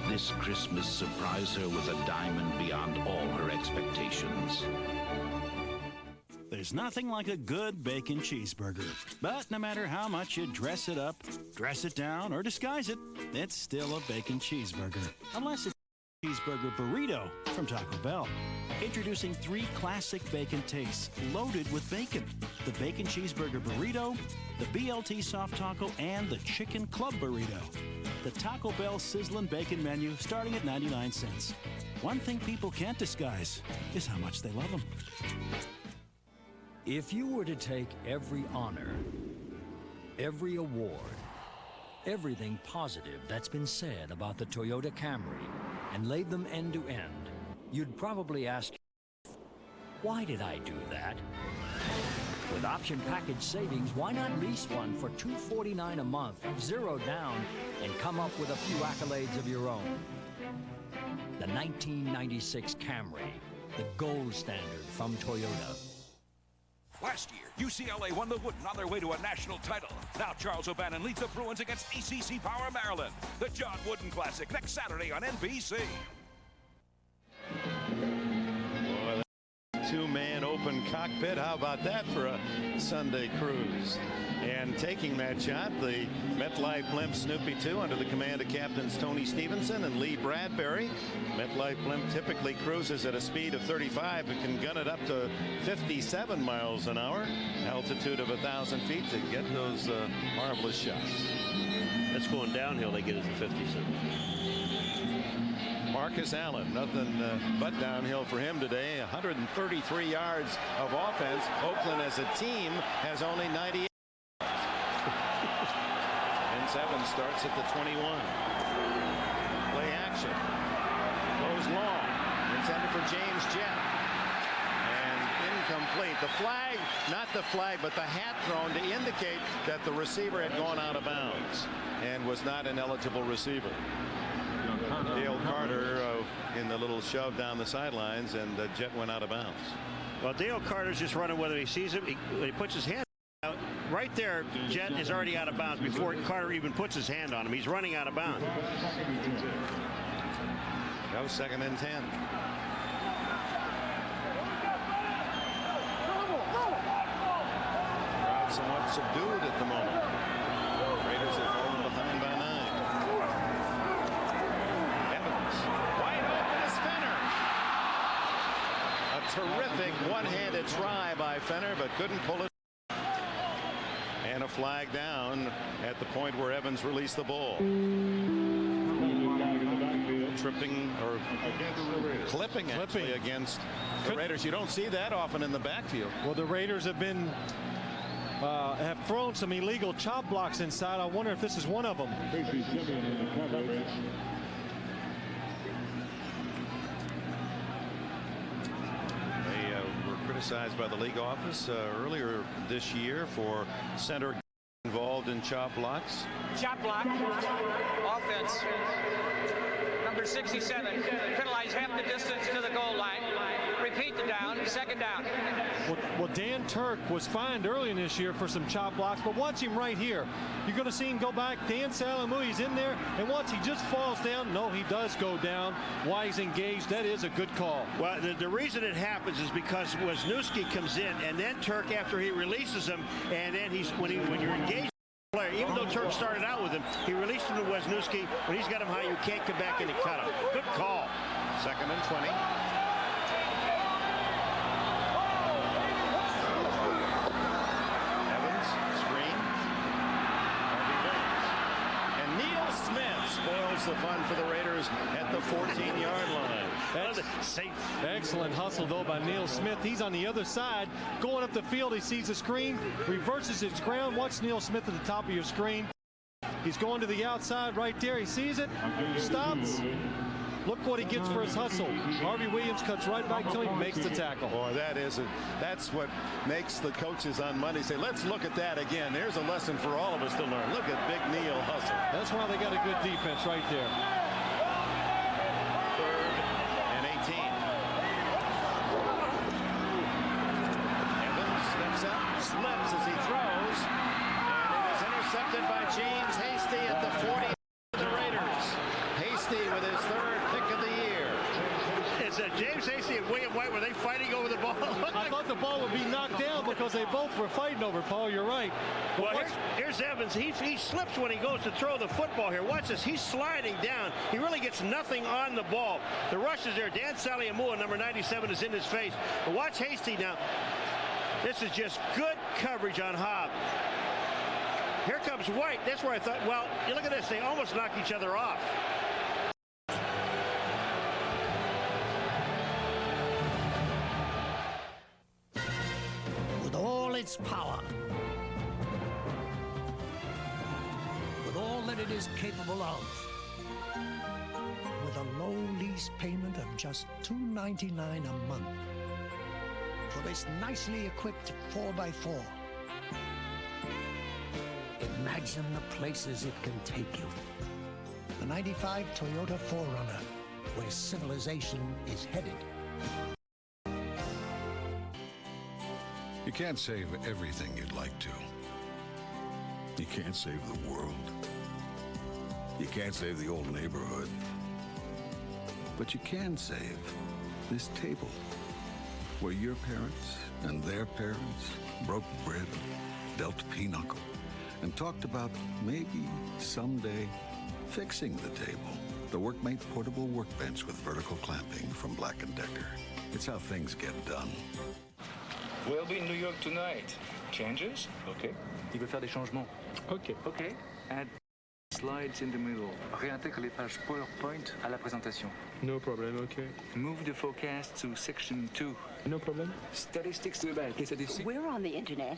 This Christmas, surprise her with a diamond beyond all her expectations. There's nothing like a good bacon cheeseburger. But no matter how much you dress it up, dress it down, or disguise it, it's still a bacon cheeseburger. Unless it's a cheeseburger burrito from Taco Bell. Introducing 3 classic bacon tastes, loaded with bacon. The Bacon Cheeseburger Burrito, the BLT Soft Taco, and the Chicken Club Burrito. The Taco Bell Sizzlin' Bacon menu starting at 99 cents. one thing people can't disguise is how much they love them. If you were to take every honor, every award, everything positive that's been said about the Toyota Camry and laid them end to end, you'd probably ask, why did I do that? With option package savings, why not lease one for $249 a month, 0 down, and come up with a few accolades of your own? The 1996 Camry, the gold standard from Toyota. Last year, UCLA won the Wooden on their way to a national title. Now Charles O'Bannon leads the Bruins against ACC Power Maryland. The John Wooden Classic next Saturday on NBC. Boy, two-man open cockpit. How about that for a Sunday cruise? And taking that shot, the MetLife Blimp Snoopy 2 under the command of Captains Tony Stevenson and Lee Bradbury. MetLife Blimp typically cruises at a speed of 35 but can gun it up to 57 miles an hour, altitude of 1,000 feet to get those marvelous shots. That's going downhill. They get it to 57. Marcus Allen, nothing but downhill for him today. 133 yards of offense. Oakland as a team has only 98. Vince Evans starts at the 21. Play action. Goes long. Intended for James Jett. And incomplete. The flag, not the flag, but the hat thrown to indicate that the receiver had gone out of bounds and was not an eligible receiver. Dale Carter in the little shove down the sidelines, and Jett went out of bounds. Well, Dale Carter's just running whether he sees him. He puts his hand out. Right there, Jett is already out of bounds before Carter even puts his hand on him. He's running out of bounds. That was 2nd and 10. Crowd somewhat subdued at the moment. Raiders have fallen behind by 9. Terrific one-handed try by Fenner, but couldn't pull it. And a flag down at the point where Evans released the ball. Tripping or clipping actually against the Raiders. You don't see that often in the backfield. Well, the Raiders have been have thrown some illegal chop blocks inside. I wonder if this is one of them. Criticized by the league office earlier this year for center involved in chop blocks. Chop block. Offense. Number 67. Penalize half the distance to the goal line. Repeat the down. 2nd down. Well, Dan Turk was fined early in this year for some chop blocks, but watch him right here. You're going to see him go back. Dan Salamu, he's in there, and once he just falls down, no, he does go down. Why he's engaged, that is a good call. Well, the reason it happens is because Wisniewski comes in, and then Turk, after he releases him, and then when you're engaged player, even though Turk started out with him, he released him to Wisniewski. When he's got him high, you can't come back and cut him. Good call. 2nd and 20. Spoils the fun for the Raiders at the 14-yard line. That's safe. Excellent hustle, though, by Neil Smith. He's on the other side. Going up the field, he sees the screen, reverses its ground. Watch Neil Smith at the top of your screen. He's going to the outside right there. He sees it, stops. Look what he gets for his hustle. Harvey Williams cuts right back to him, makes the tackle. Boy, that's what makes the coaches on Monday say, let's look at that again. There's a lesson for all of us to learn. Look at Big Neil hustle. That's why they got a good defense right there. 3rd and 18. Evans steps up, slips as he throws, and it is intercepted by James Hasty at the 40 of the Raiders. Hasty with his 3rd pick of the year. It's James Hasty and William White. Were they fighting over the ball? I thought the ball would be knocked down because they both were fighting over, Paul. You're right. Well, here's Evans. He slips when he goes to throw the football here. Watch this. He's sliding down. He really gets nothing on the ball. The rush is there. Dan Saliamua, number 97, is in his face. But watch Hasty now. This is just good coverage on Hobbert. Here comes White. That's where I thought, well, you look at this. They almost knock each other off. its power. With all that it is capable of. With a low lease payment of just $2.99 a month. For this nicely equipped 4x4. Imagine the places it can take you. The 95 Toyota 4Runner, where civilization is headed. You can't save everything you'd like to. You can't save the world. You can't save the old neighborhood. But you can save this table, where your parents and their parents broke bread, dealt pinochle, and talked about maybe someday fixing the table. The Workmate portable workbench with vertical clamping from Black & Decker. It's how things get done. We'll be in New York tonight. Changes? Okay. Il veut faire des changements. Okay. Okay. Add slides in the middle. Réintègre les pages PowerPoint à la présentation. No problem, okay. Move the forecast to section 2. No problem. Statistics to the back. We're on the internet.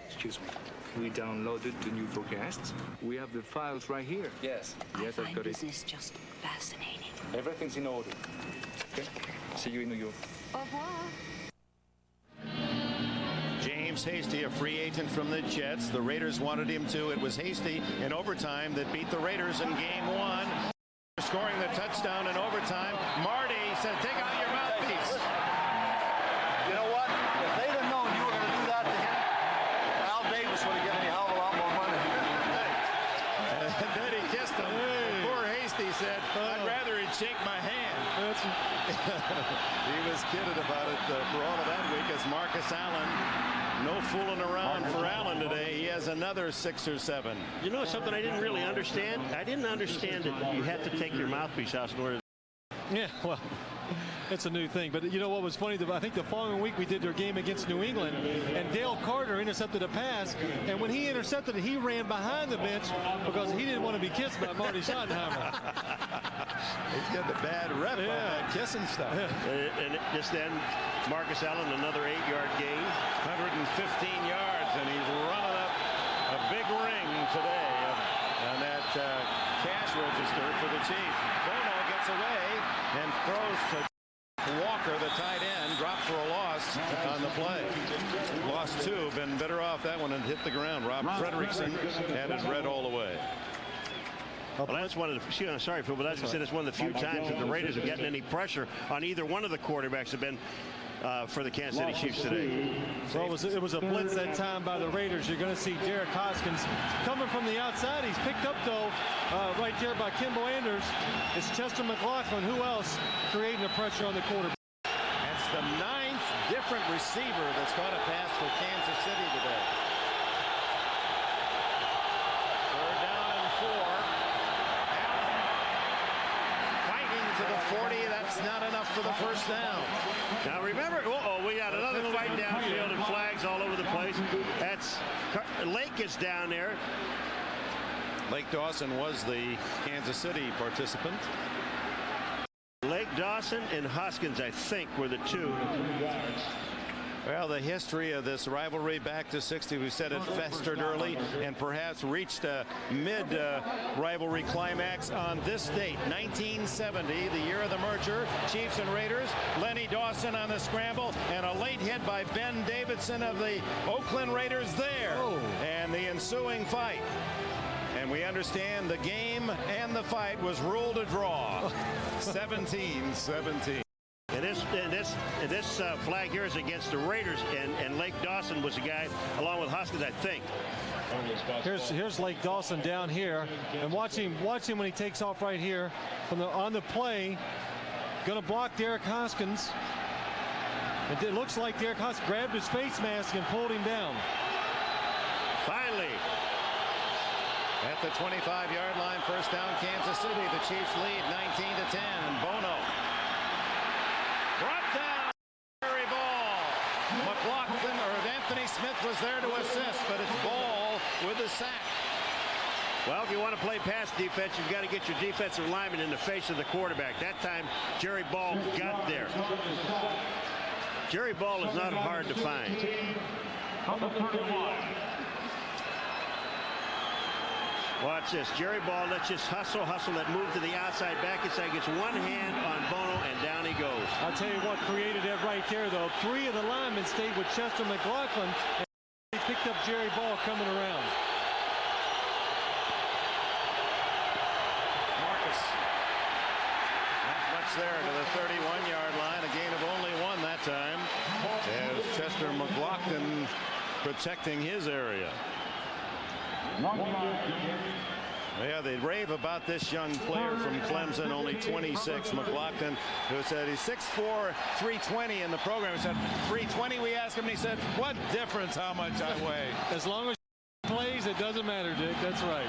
Excuse me. We downloaded the new forecasts. We have the files right here. Yes. Yes, I've got it. Business just fascinating. Everything's in order. Okay. See you in New York. Au revoir. James Hasty, a free agent from the Jets. The Raiders wanted him to. It was Hasty in overtime that beat the Raiders in game 1. Scoring the touchdown in overtime. Marty said, take out your mouthpiece. You know what? If they'd have known you were going to do that to him, Al Davis would have given you a hell of a lot more money. And then he kissed him. Poor Hasty said, I'd rather he'd shake my hand. He was kidded about it for all of that week as Marcus Allen. No fooling around for Allen today. He has another 6 or 7. You know something I didn't really understand? I didn't understand that you have to take your mouthpiece out in order. Yeah, well, it's a new thing. But you know what was funny? I think the following week we did their game against New England, and Dale Carter intercepted a pass. And when he intercepted it, he ran behind the bench because he didn't want to be kissed by Marty Schottenheimer. He's got the bad rep on that kissing stuff. And just then, Marcus Allen, another 8-yard gain. 115 yards, and he's running up a big ring today on that cash register for the Chiefs. Bono gets away and throws to Walker, the tight end, dropped for a loss on the play. Lost 2, been better off that one and hit the ground. Rob Frederickson had it read all the way. Well, that's one of the, sorry, Phil, but that's one of the few times that the Raiders have gotten any pressure on either one of the quarterbacks have been for the Kansas City Chiefs today. Well, it was a blitz that time by the Raiders. You're going to see Derek Hoskins coming from the outside. He's picked up, though, right there by Kimbo Anders. It's Chester McLaughlin. Who else creating the pressure on the quarterback? That's the 9th different receiver that's caught a pass for Kansas City today. 3rd down and 4. Fighting to the 40. That's not enough for the first down. Now remember, we got another fight downfield and flags all over the place. That's Lake is down there. Lake Dawson was the Kansas City participant. Lake Dawson and Hoskins, I think, were the two. Well, the history of this rivalry back to 60, we said it festered early and perhaps reached a mid-rivalry climax on this date, 1970, the year of the merger. Chiefs and Raiders, Lenny Dawson on the scramble, and a late hit by Ben Davidson of the Oakland Raiders there. And the ensuing fight. And we understand the game and the fight was ruled a draw. 17-17. And this flag here is against the Raiders, and Lake Dawson was the guy, along with Hoskins, I think. Here's Lake Dawson down here, and watch him when he takes off right here on the play. Going to block Derek Hoskins. It looks like Derek Hoskins grabbed his face mask and pulled him down. Finally. At the 25-yard line, first down, Kansas City. The Chiefs lead 19-10. Bono brought down. Very ball. McLaughlin or Anthony Smith was there to assist, but it's Ball with the sack. Well, if you want to play pass defense, you've got to get your defensive lineman in the face of the quarterback. That time, Jerry Ball got there. Jerry Ball is not hard to find. Watch this. Jerry Ball, let's just hustle, that move to the outside, back inside, gets one hand on Bono, and down he goes. I'll tell you what created that right there, though. 3 of the linemen stayed with Chester McLaughlin, and they picked up Jerry Ball coming around. Marcus. Not much there to the 31-yard line. A gain of only 1 that time. As Chester McLaughlin protecting his area. Yeah, they rave about this young player from Clemson, only 26, McLaughlin, who said he's 6'4", 320 in the program. He said, 320, we asked him, and he said, what difference how much I weigh? As long as he plays, it doesn't matter, Dick. That's right.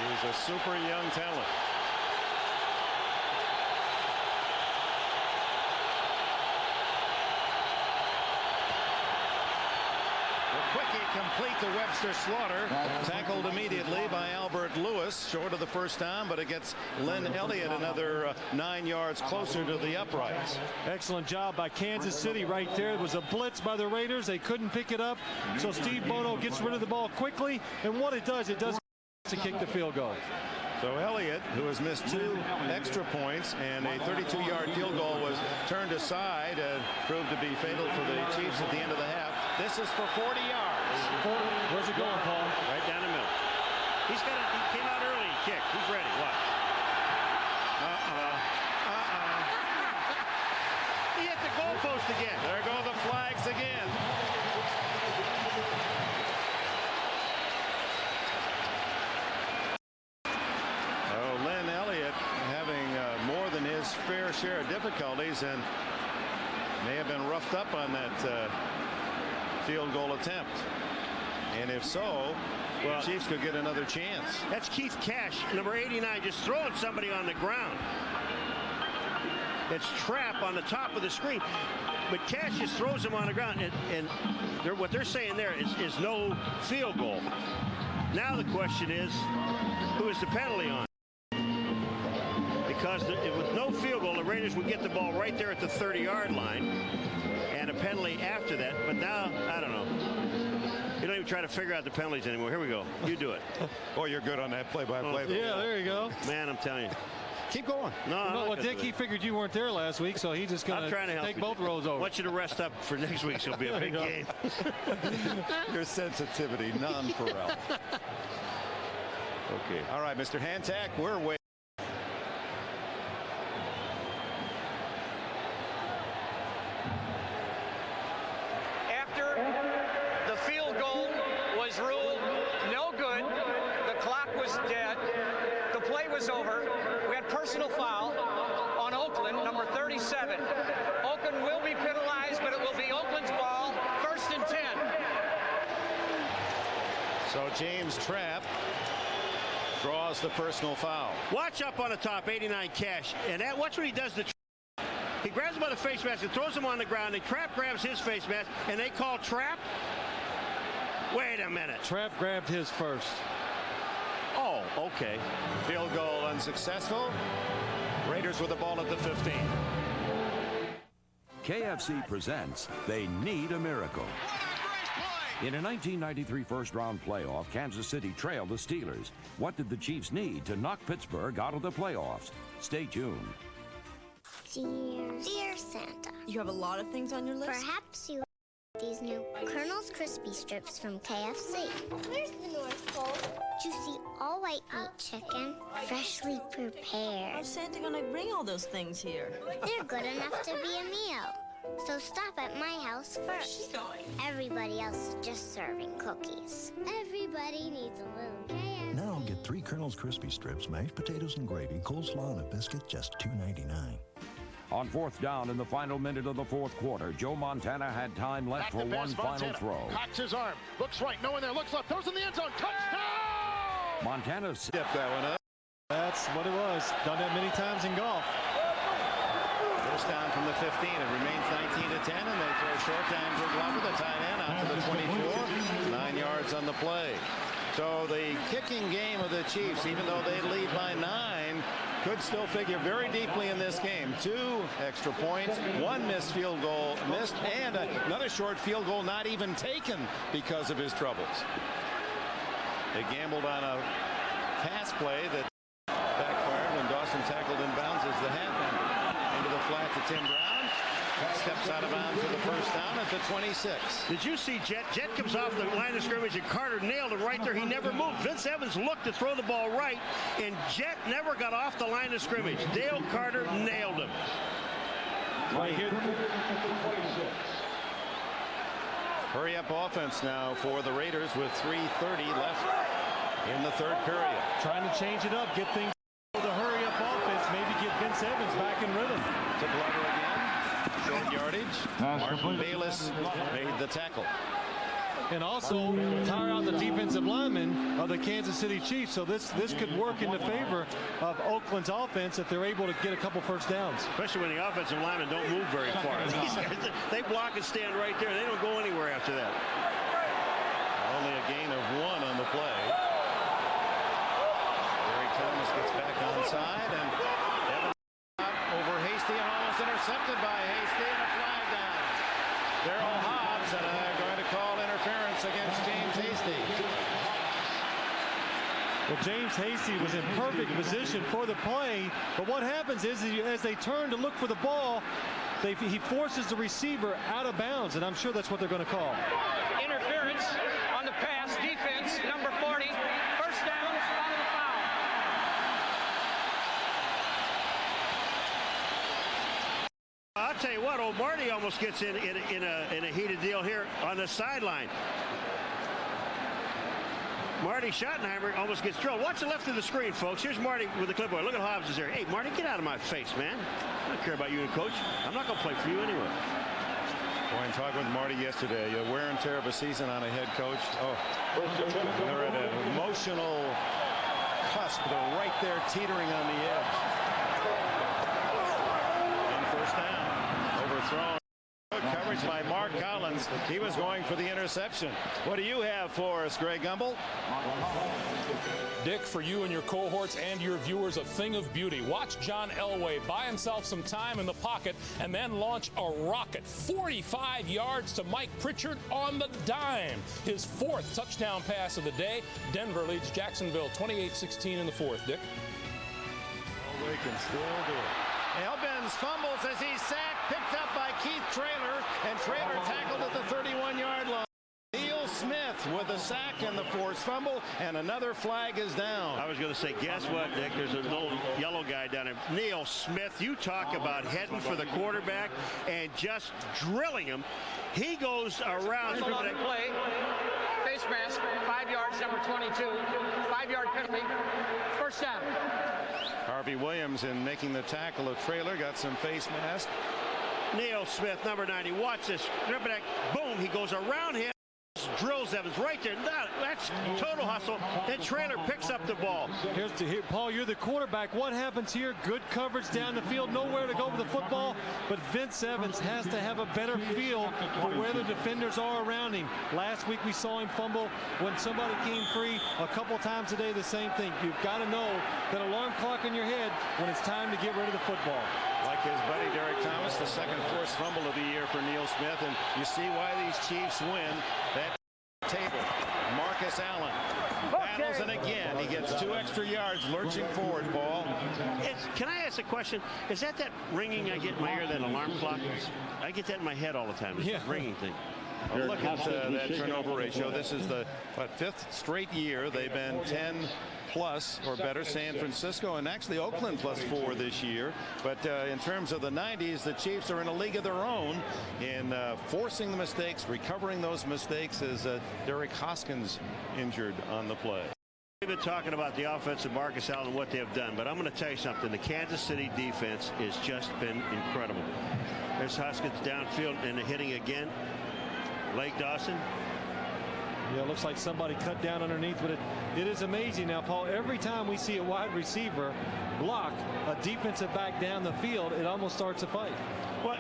He's a super young talent. Complete to Webster Slaughter, tackled immediately by Albert Lewis, short of the first down, but it gets Lynn Elliott another 9 yards closer to the uprights. Excellent job by Kansas City right there. It was a blitz by the Raiders. They couldn't pick it up, so Steve Bono gets rid of the ball quickly, and what it does to kick the field goal. So Elliott, who has missed 2 extra points, and a 32-yard field goal was turned aside, proved to be fatal for the Chiefs at the end of the half. This is for 40 yards. Where's it going, Paul? Right down the middle. He came out early and kicked. He's ready. Watch. He hit the goalpost again. There go the flags again. Oh, Lynn Elliott having more than his fair share of difficulties, and may have been roughed up on that field goal attempt. And if so, the Chiefs could get another chance. That's Keith Cash, number 89, just throwing somebody on the ground. It's trap on the top of the screen. But Cash just throws him on the ground. And what they're saying there is no field goal. Now the question is, who is the penalty on? Because with no field goal, the Raiders would get the ball right there at the 30-yard line. And a penalty after that. But now, I don't know. You don't even try to figure out the penalties anymore. Here we go. You do it. Boy, you're good on that play-by-play. Yeah, there you go. Man, I'm telling you. Keep going. No, well, Dick, he figured you weren't there last week, so he's just going to take both rows over. I want you to rest up for next week. So it'll be a big game. Your sensitivity, non-Pharrell. Okay. All right, Mr. Hantak, we're waiting. Over. We had personal foul on Oakland, number 37. Oakland will be penalized, but it will be Oakland's ball, 1st and 10. So James Trapp draws the personal foul. Watch up on the top, 89 Cash, and watch what he does to Trapp. He grabs him by the face mask and throws him on the ground, and Trapp grabs his face mask, and they call Trapp? Wait a minute. Trapp grabbed his first. Oh, okay. Field goal unsuccessful. Raiders with the ball at the 15. KFC presents They Need a Miracle. In a 1993 first-round playoff, Kansas City trailed the Steelers. What did the Chiefs need to knock Pittsburgh out of the playoffs? Stay tuned. Dear Santa, you have a lot of things on your list. Perhaps you these new Colonel's Crispy Strips from KFC. Where's the North Pole? Juicy all-white meat chicken, freshly prepared. How's Santa gonna bring all those things here? They're good enough to be a meal. So stop at my house first. Everybody else is just serving cookies. Everybody needs a little KFC. Now get 3 Colonel's Crispy Strips, mashed potatoes and gravy, coleslaw and a biscuit, just $2.99. On 4th down in the final minute of the 4th quarter, Joe Montana had time left for one final throw. Cocks his arm, looks right, no one there, looks left, throws in the end zone, touchdown! Montana stepped that one up. That's what it was. Done that many times in golf. First down from the 15. It remains 19-10, and they throw short to Andrew Glover, the tight end, out to the 24. 9 yards on the play. So the kicking game of the Chiefs, even though they lead by 9, could still figure very deeply in this game. 2 extra points, 1 missed field goal missed, and another short field goal not even taken because of his troubles. They gambled on a pass play that backfired when Dawson tackled in bounds as the half-ender. Into the flat to Tim Brown. Steps out of bounds for the first down at the 26. Did you see Jet? Jet comes off the line of scrimmage and Carter nailed him right there. He never moved. Vince Evans looked to throw the ball right, and Jet never got off the line of scrimmage. Dale Carter nailed him. Right here. Hurry up offense now for the Raiders with 3:30 left in the third period. Trying to change it up, get things with a hurry up offense, maybe get Vince Evans back in rhythm. To Glover again. Short yardage. Martin Bayless made the tackle. And also tire out the defensive linemen of the Kansas City Chiefs. So this could work in the favor of Oakland's offense if they're able to get a couple first downs. Especially when the offensive linemen don't move very far. These guys, they block and stand right there. They don't go anywhere after that. Only a gain of 1 on the play. Gary Thomas gets back onside, and Evans over Hasty and almost intercepted by Hasty, and a flag down. Darryl Hobbs and going to call interference against James Hasty. Well, James Hasty was in perfect position for the play, but what happens is as they turn to look for the ball, he forces the receiver out of bounds, and I'm sure that's what they're going to call. Interference on the pass, defense, number 40, first down, spot of the foul. I'll tell you what, old Marty almost gets in a heated deal here on the sideline. Marty Schottenheimer almost gets drilled. Watch the left of the screen, folks. Here's Marty with the clipboard. Look at Hobbs is there. Hey, Marty, get out of my face, man. I don't care about you and coach. I'm not going to play for you anyway. Boy, in talking with Marty yesterday, wear and tear of a season on a head coach. Oh, they're at an emotional cusp. They're right there teetering on the edge. And first down. Overthrown. Good coverage by Mark Collins. He was going for the interception. What do you have for us, Greg Gumbel? Dick, for you and your cohorts and your viewers, a thing of beauty. Watch John Elway buy himself some time in the pocket and then launch a rocket 45 yards to Mike Pritchard on the dime. His 4th touchdown pass of the day. Denver leads Jacksonville 28-16 in the 4th. Dick? Elway can still do it. Elbens fumbles as he's sacked, picked up by Keith Traylor, and Traylor tackled at the 31-yard line. Neil Smith with a sack and the forced fumble, and another flag is down. I was going to say, guess what, Dick? There's a little yellow guy down there. Neil Smith, you talk about heading for the quarterback and just drilling him. He goes around. Play. Face mask, 5 yards, number 22. 5-yard penalty. First down. Harvey Williams in making the tackle of Traylor got some face mask. Neil Smith, number 90. Watch this. Boom, he goes around him. Drills Evans right there. That's total hustle. Then Traylor picks up the ball. Here, Paul, you're the quarterback. What happens here? Good coverage down the field. Nowhere to go with the football. But Vince Evans has to have a better feel for where the defenders are around him. Last week we saw him fumble when somebody came free. A couple times today, the same thing. You've got to know that alarm clock in your head when it's time to get rid of the football. Like his buddy Derek Thomas, the second forced fumble of the year for Neil Smith. And you see why these Chiefs win. That table. Marcus Allen battles, and again he gets 2 extra yards lurching forward, Paul. Can I ask a question? Is that ringing I get in my ear, that alarm clock? I get that in my head all the time. It's a ringing thing. Well, look at that turnover ratio. This is the 5th straight year they've been 10 plus or better. San Francisco and actually Oakland +4 this year. But in terms of the 90s, the Chiefs are in a league of their own in forcing the mistakes, recovering those mistakes as Derek Hoskins injured on the play. We've been talking about the offense of Marcus Allen and what they've done, but I'm going to tell you something. The Kansas City defense has just been incredible. There's Hoskins downfield and hitting again. Blake Dawson. Yeah, it looks like somebody cut down underneath, but it is amazing now, Paul. Every time we see a wide receiver block a defensive back down the field, it almost starts a fight. Well,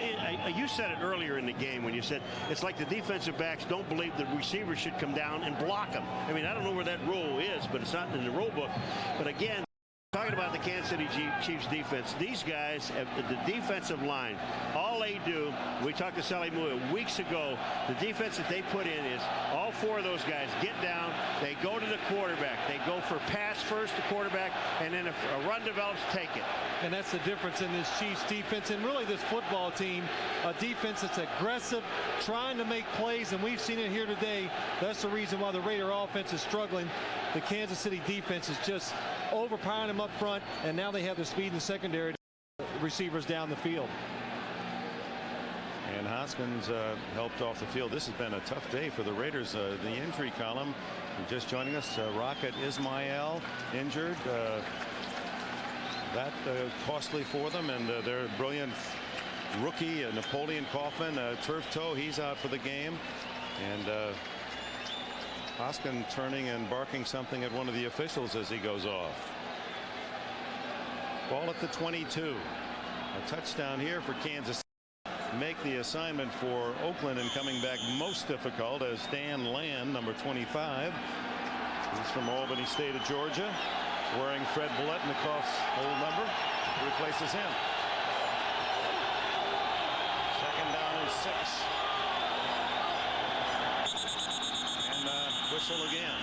you said it earlier in the game when you said it's like the defensive backs don't believe the receiver should come down and block them. I mean, I don't know where that rule is, but it's not in the rule book. But again, talking great about the Kansas City Chiefs defense. These guys, the defensive line, all they do, we talked to Sally Moore weeks ago, the defense that they put in is all four of those guys get down, they go to the quarterback. They go for pass first to quarterback, and then if a run develops, take it. And that's the difference in this Chiefs defense and really this football team. A defense that's aggressive, trying to make plays, and we've seen it here today. That's the reason why the Raider offense is struggling. The Kansas City defense is just overpowering them up front, and now they have the speed in the secondary receivers down the field. And Hoskins helped off the field. This has been a tough day for the Raiders. The injury column, just joining us, Rocket Ismail injured. That costly for them, and their brilliant rookie Napoleon Kaufman, turf toe, he's out for the game. And Hoskins turning and barking something at one of the officials as he goes off. Ball at the 22. A touchdown here for Kansas City. Make the assignment for Oakland, and coming back most difficult as Dan Land, number 25. He's from Albany State of Georgia, wearing Fred Biletnikoff's old number, replaces him. Second down and 6. And whistle again.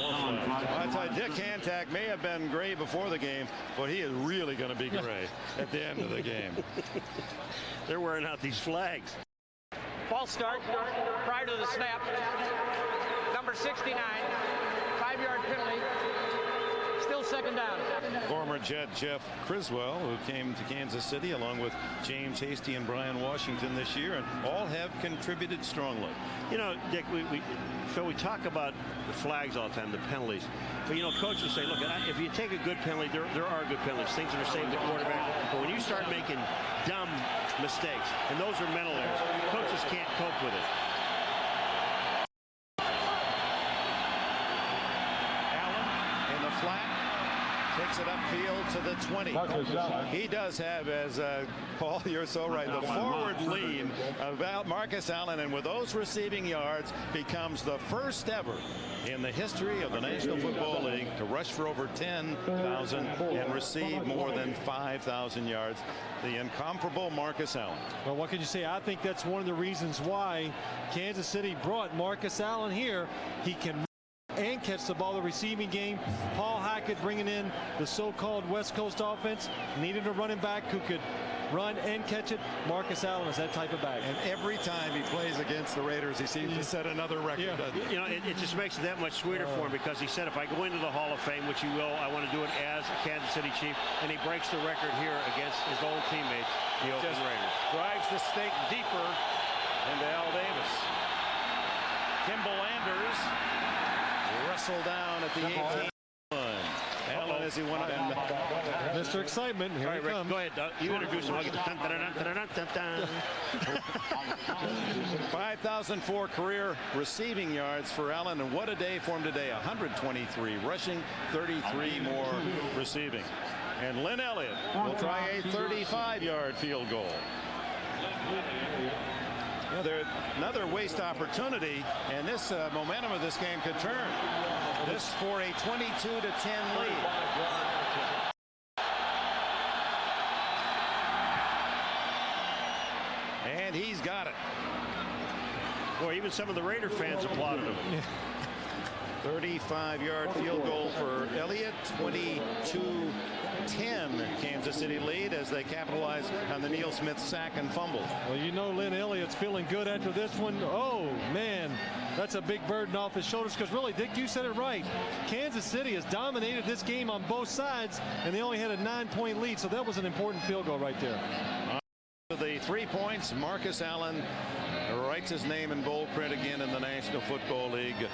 I tell you, Dick Hantak may have been gray before the game, but he is really going to be gray at the end of the game. They're wearing out these flags. False start prior to the snap. Number 69, 5-yard penalty. Still second down. Former Jet Jeff Criswell, who came to Kansas City along with James Hasty and Brian Washington this year, and all have contributed strongly. You know, Dick, we talk about the flags all the time, the penalties. But, you know, coaches say, look, if you take a good penalty, there are good penalties, things that are saved the quarterback. But when you start making dumb mistakes, and those are mental errors, coaches can't cope with it. Allen in the flat. Takes it upfield to the 20. He does have, as Paul, you're so right, the forward lean of Marcus Allen, and with those receiving yards becomes the first ever in the history of the National Football League to rush for over 10,000 and receive more than 5,000 yards. The incomparable Marcus Allen. Well, what can you say? I think that's one of the reasons why Kansas City brought Marcus Allen here. He can and catch the ball, the receiving game. Paul Hackett bringing in the so-called West Coast offense, needed a running back who could run and catch it. Marcus Allen is that type of back. And every time he plays against the Raiders, he seems to set another record. Yeah. You know, it just makes it that much sweeter for him, because he said, if I go into the Hall of Fame, which he will, I want to do it as a Kansas City Chief, and he breaks the record here against his old teammates, the Oakland Raiders. Drives the stake deeper into Al Davis. Kimball Anders wrestled down at the 18. Allen as he went up. Mr. Excitement, here he comes. Go ahead, Doug. You introduce him. I'll get the 5,004 career receiving yards for Allen, and what a day for him today. 123 rushing, 33 more receiving. And Lynn Elliott will try a 35-yard field goal. Yeah, there's another waste opportunity, and this momentum of this game could turn. This for a 22-10 lead. And he's got it. Boy, even some of the Raider fans applauded him. 35-yard field goal for Elliott. 22-10 Kansas City lead as they capitalize on the Neil Smith sack and fumble. Well, you know, Lynn Elliott's feeling good after this one. Oh, man, that's a big burden off his shoulders, because really, Dick, you said it right. Kansas City has dominated this game on both sides, and they only had a 9-point lead, so that was an important field goal right there. The 3 points, Marcus Allen writes his name in bold print again in the National Football League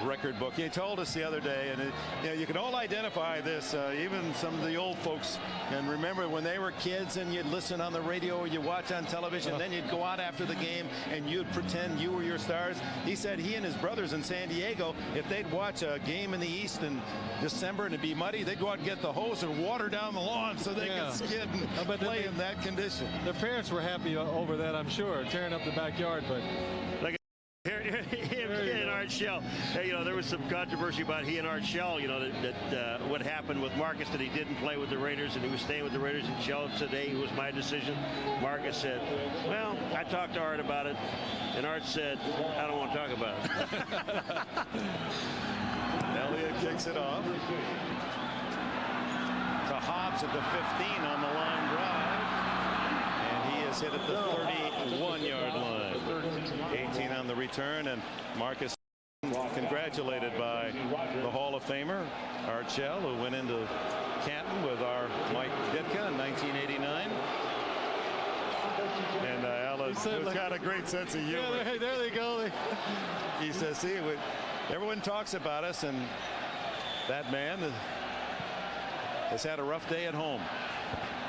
record book. He told us the other day, and you know, you can all identify this, even some of the old folks can remember when they were kids and you'd listen on the radio or you watch on television, then you'd go out after the game and you'd pretend you were your stars. He said he and his brothers in San Diego, if they'd watch a game in the East in December and it'd be muddy, they'd go out and get the hose and water down the lawn so they could skid and play in that condition. Their parents were happy over that, I'm sure, tearing up the backyard, but He and Art Shell. Hey, you know, there was some controversy about he and Art Shell, you know, that what happened with Marcus, that he didn't play with the Raiders and he was staying with the Raiders, and Shell said, hey, it was my decision. Marcus said, well, I talked to Art about it, and Art said, I don't want to talk about it. Elliott kicks it off to Hobbs at the 15 on the line drive, and he is hit at the 31-yard line. 18 on the return, and Marcus congratulated by the Hall of Famer Art Shell, who went into Canton with our Mike Ditka in 1989. And Alice has got a great sense of humor. Yeah, there they go. He says, see, everyone talks about us, and that man has had a rough day at home.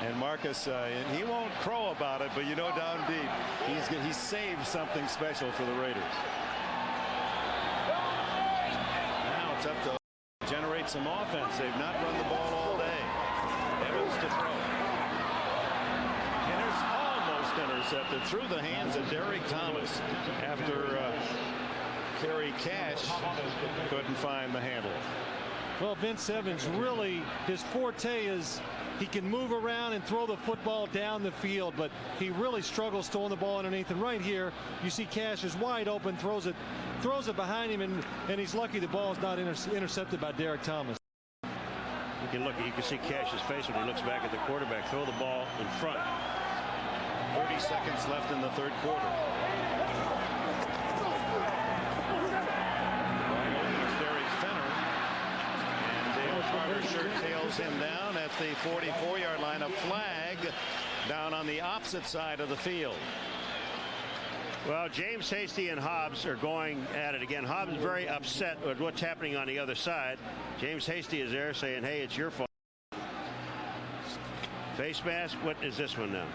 And Marcus, he won't crow about it, but you know down deep, he saved something special for the Raiders. Now it's up to generate some offense. They've not run the ball all day. Evans to throw. And it's almost intercepted through the hands of Derek Thomas after Kerry Cash couldn't find the handle. Well, Vince Evans, really, his forte is he can move around and throw the football down the field, but he really struggles throwing the ball underneath. And right here, you see Cash is wide open, throws it behind him, and he's lucky the ball is not intercepted by Derek Thomas. You can see Cash's face when he looks back at the quarterback. Throw the ball in front. 30 seconds left in the third quarter. Carter tails him down at the 44-yard line. A flag down on the opposite side of the field. Well, James Hasty and Hobbs are going at it again. Hobbs is very upset with what's happening on the other side. James Hasty is there saying, hey, it's your fault. Face mask. What is this one now?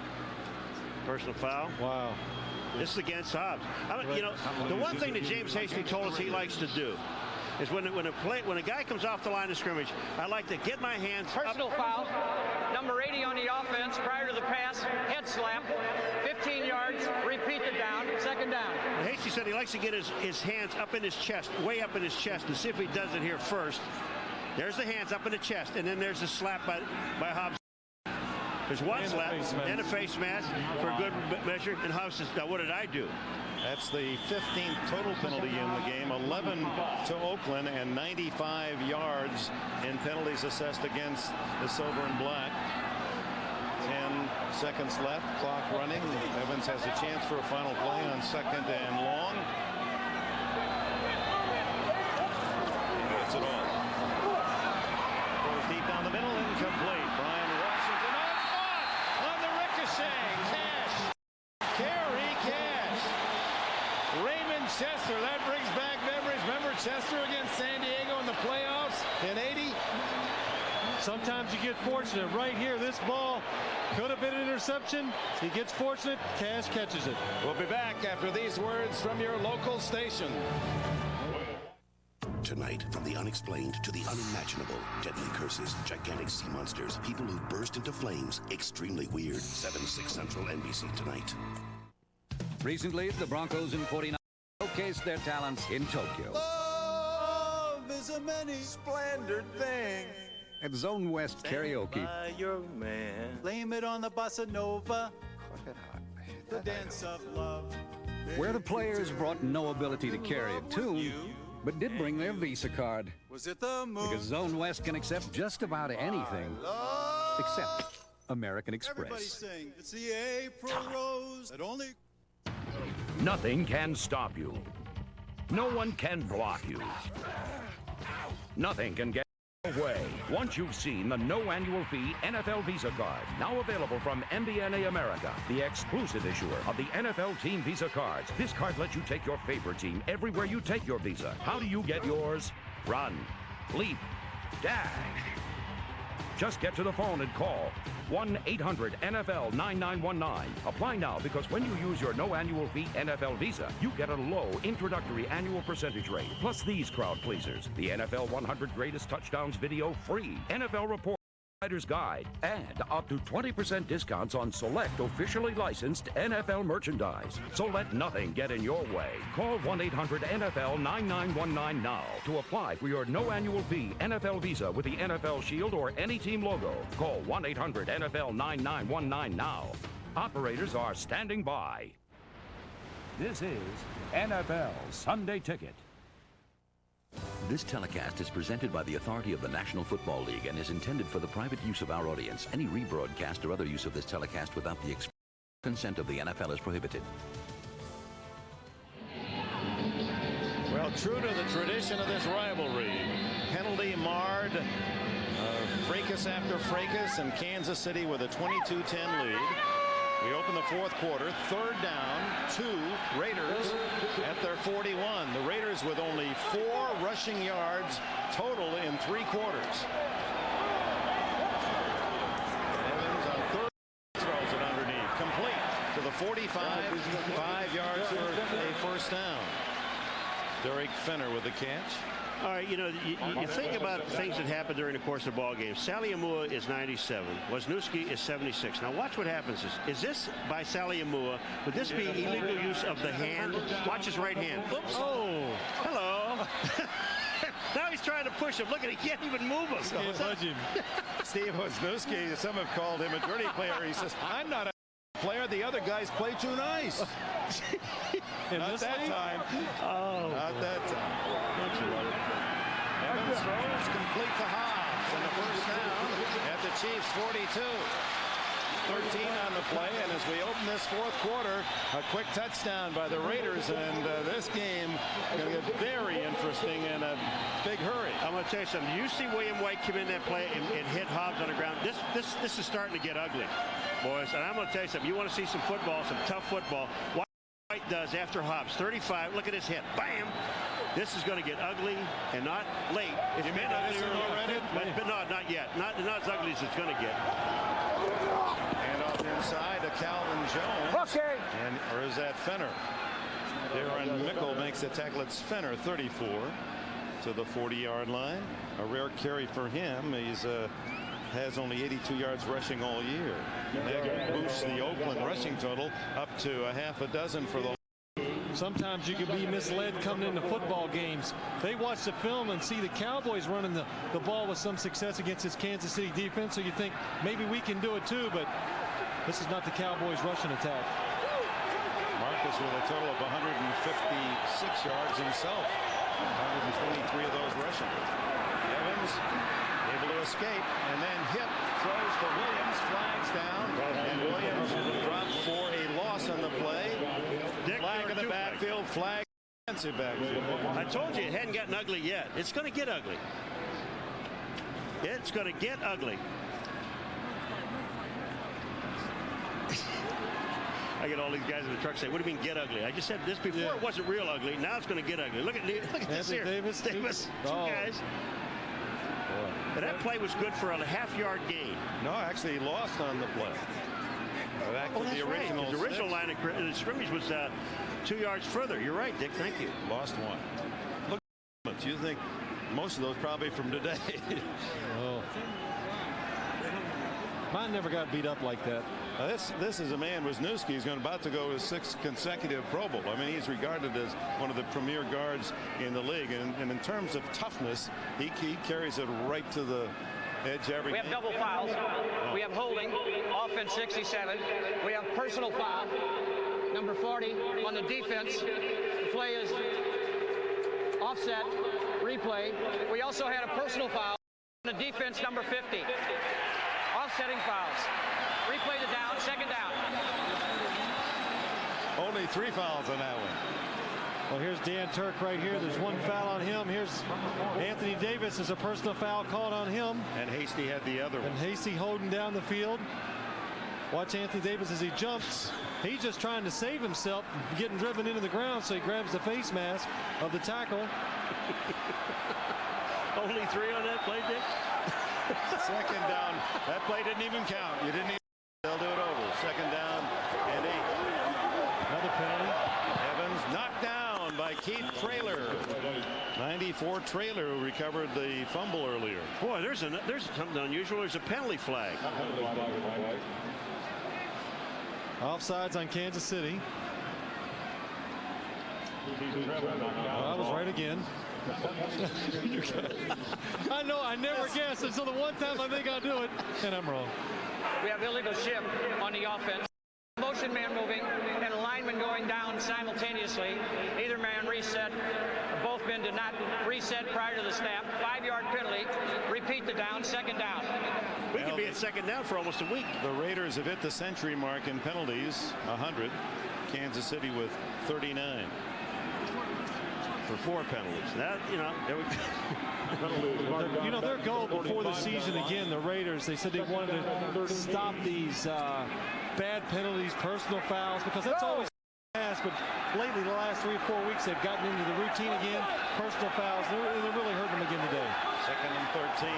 Personal foul. Wow. This is against Hobbs. You know, the one thing that James Hasty told us he likes to do is when a guy comes off the line of scrimmage, I like to get my hands Personal up. foul. Number 80 on the offense prior to the pass. Head slap. 15 yards. Repeat the down. Second down. Hasty said he likes to get his hands up in his chest, way up in his chest, and see if he does it here first. There's the hands up in the chest, and then there's the slap by Hobbs. There's one slap and a face mask for good measure, and Hobbs says, now what did I do? That's the 15th total penalty in the game. 11 to Oakland and 95 yards in penalties assessed against the silver and black. 10 seconds left, clock running. Evans has a chance for a final play on 2nd and long. He gets it all. Goes deep down the middle, incomplete. Brian Washington on the ricochet. Cash. Kerry Cash. Raymond Chester, that brings back memories. Remember Chester against San Diego in the playoffs in '80? Sometimes you get fortunate. Right here, this ball could have been an interception. He gets fortunate. Cash catches it. We'll be back after these words from your local station. Tonight, from the unexplained to the unimaginable, deadly curses, gigantic sea monsters, people who burst into flames, extremely weird. 7/6 Central, NBC tonight. Recently, the Broncos in 49 showcased their talents in Tokyo. Love is a many splendid thing. At Zone West Karaoke, Your man. Blame it on the bossa nova. The dance of love. where the players brought no ability to carry a tune, but did bring their Visa card. Was it the moon? Because Zone West can accept just about anything, except American Everybody Express. sing. It's the April rose that only... Nothing can stop you. No one can block you. Nothing can get away. Once you've seen the no annual fee NFL Visa card, now available from MBNA America, the exclusive issuer of the NFL Team Visa cards. This card lets you take your favorite team everywhere you take your Visa. How do you get yours? Run, leap, dash. Just get to the phone and call 1-800-NFL-9919. Apply now, because when you use your no annual fee NFL Visa, you get a low introductory annual percentage rate. Plus these crowd pleasers. The NFL 100 Greatest Touchdowns video free. NFL Report. Rider's Guide, and up to 20% discounts on select officially licensed NFL merchandise. So let nothing get in your way. Call 1-800-NFL-9919 now to apply for your no annual fee NFL Visa with the NFL Shield or any team logo. Call 1-800-NFL-9919 now. Operators are standing by. This is NFL Sunday Ticket. This telecast is presented by the authority of the National Football League and is intended for the private use of our audience. Any rebroadcast or other use of this telecast without the express consent of the NFL is prohibited. Well, true to the tradition of this rivalry, penalty marred, fracas after fracas, and Kansas City with a 22-10 lead. We open the fourth quarter, third down, 2 Raiders at their 41. The Raiders with only 4 rushing yards total in 3 quarters. Evans on third throws it underneath, complete to the 45, 5 yards for a first down. Derek Fenner with the catch. All right, you know, you think about things that happen during the course of the ball game. Saliamua is 97. Wisniewski is 76. Now watch what happens. Is this by Saliamua? Would this be illegal use of the hand? Watch his right hand. Oops. Oh, hello. Now he's trying to push him. Look at, he can't even move him. Can't budge him. Steve Wisniewski, some have called him a dirty player. He says, I'm not a player. The other guys play too nice. Not that time. Oh, not that time. Evans throws complete to Hobbs and the first down at the Chiefs 42. 13 on the play, and as we open this fourth quarter, a quick touchdown by the Raiders, and this game going to get very interesting in a big hurry. I'm going to tell you something. You see William White come in that play and hit Hobbs on the ground. This is starting to get ugly, boys. And I'm going to tell you something. You want to see some football, some tough football. What White does after Hobbs, 35. Look at his hit. Bam! This is going to get ugly and not late. It's you been ugly already, but no, not yet. Not as ugly as it's going to get. And off inside to Calvin Jones. Okay. Or is that Fenner? Darren Mickle makes the tackle. It's Fenner, 34, to the 40-yard line. A rare carry for him. He's has only 82 yards rushing all year. And that boosts the Oakland rushing total up to a half a dozen for the. Sometimes you can be misled coming into football games. They watch the film and see the Cowboys running the ball with some success against this Kansas City defense, so you think maybe we can do it too, but this is not the Cowboys rushing attack. Marcus with a total of 156 yards himself. 123 of those rushing. Evans able to escape and then hit, throws to Williams, flags down, and Williams dropped for a loss on the play. Flag in the backfield, flag defensive backfield. I told you it hadn't gotten ugly yet. It's going to get ugly. It's going to get ugly. I get all these guys in the truck saying, what do you mean get ugly? I just said this before. It wasn't real ugly. Now it's going to get ugly. Look at this here. Davis, two guys. And that play was good for a half-yard gain. No, actually he lost on the play. Back to the original. Right. The original line of scrimmage was 2 yards further. You're right, Dick. Thank you. Lost one. Look, you think most of those probably from today. Oh. Mine never got beat up like that. This is a man, Wisniewski, is about to go his 6th consecutive Pro Bowl. I mean, he's regarded as one of the premier guards in the league. And in terms of toughness, he carries it right to the edge every We have double fouls. We have holding, offense 67. We have personal foul, number 40 on the defense. The play is offset, replay. We also had a personal foul on the defense, number 50. Offsetting fouls. Replay the down, second down. Only 3 fouls on that one. Well, here's Dan Turk right here. There's 1 foul on him. Here's Anthony Davis. There's a personal foul called on him. And Hasty had the other one. And Hasty holding down the field. Watch Anthony Davis as he jumps. He's just trying to save himself from getting driven into the ground, so he grabs the face mask of the tackle. Only 3 on that play, Dick? Second down. That play didn't even count. You didn't even. They'll do it over. Second down and 8. Another penalty. Evans knocked down by Keith Traylor. 94 Traylor, who recovered the fumble earlier. Boy, there's something unusual. There's a penalty flag. Offsides on Kansas City. I was right again. I know, I never guess until the one time I think I'll do it, and I'm wrong. We have illegal shift on the offense. Motion man moving and a lineman going down simultaneously. Either man reset. Both men did not reset prior to the snap. 5-yard penalty. Repeat the down. Second down. We could be at second down for almost a week. The Raiders have hit the century mark in penalties, 100. Kansas City with 39. For 4 penalties. That, their goal before the season, again, the Raiders, they said they wanted to stop these bad penalties, personal fouls, because that's always past. But lately, the last 3 or 4 weeks, they've gotten into the routine again. Personal fouls, they're really hurting them again today. 2nd and 13.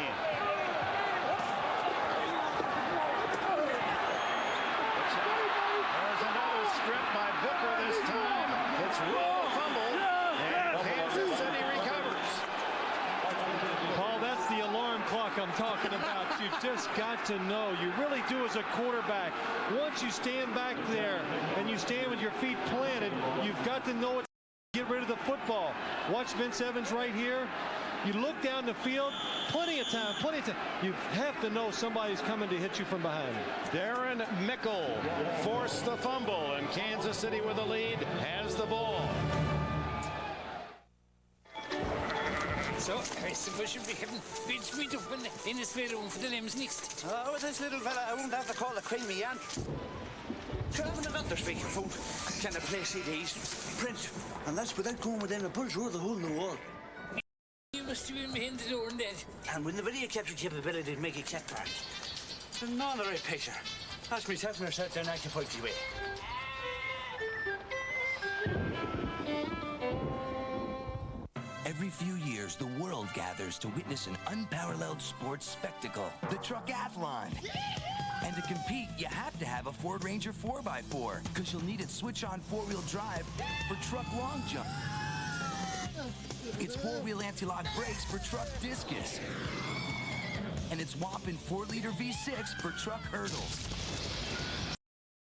There's another strip by Booker this time. It's roll fumble, and Kansas City recovers. Paul, that's the alarm clock I'm talking about. You just got to know. You really do as a quarterback. Once you stand back there and you stand with your feet planted, you've got to know it. Get rid of the football. Watch Vince Evans right here. You look down the field, plenty of time. You have to know somebody's coming to hit you from behind. Darren Mickle forced the fumble, and Kansas City with the lead has the ball. So, I suppose you'll be having bench meat up in the spare room for the names next. Oh, with this little fella, I won't have to call a creamy aunt. Sure, having another speaking food. Can I play CDs? Print. And that's without going within a pulse or the hole in the wall. You must have been behind the door and dead. And when the video capture capability to make it cat back. It's not the right picture. Ask me myself when I sat down I can point the way. Every few years, the world gathers to witness an unparalleled sports spectacle, the Truckathlon. And to compete, you have to have a Ford Ranger 4x4, because you'll need its switch-on 4-wheel drive for truck long jump. Its 4-wheel anti-lock brakes for truck discus. And its whopping 4-liter V6 for truck hurdles.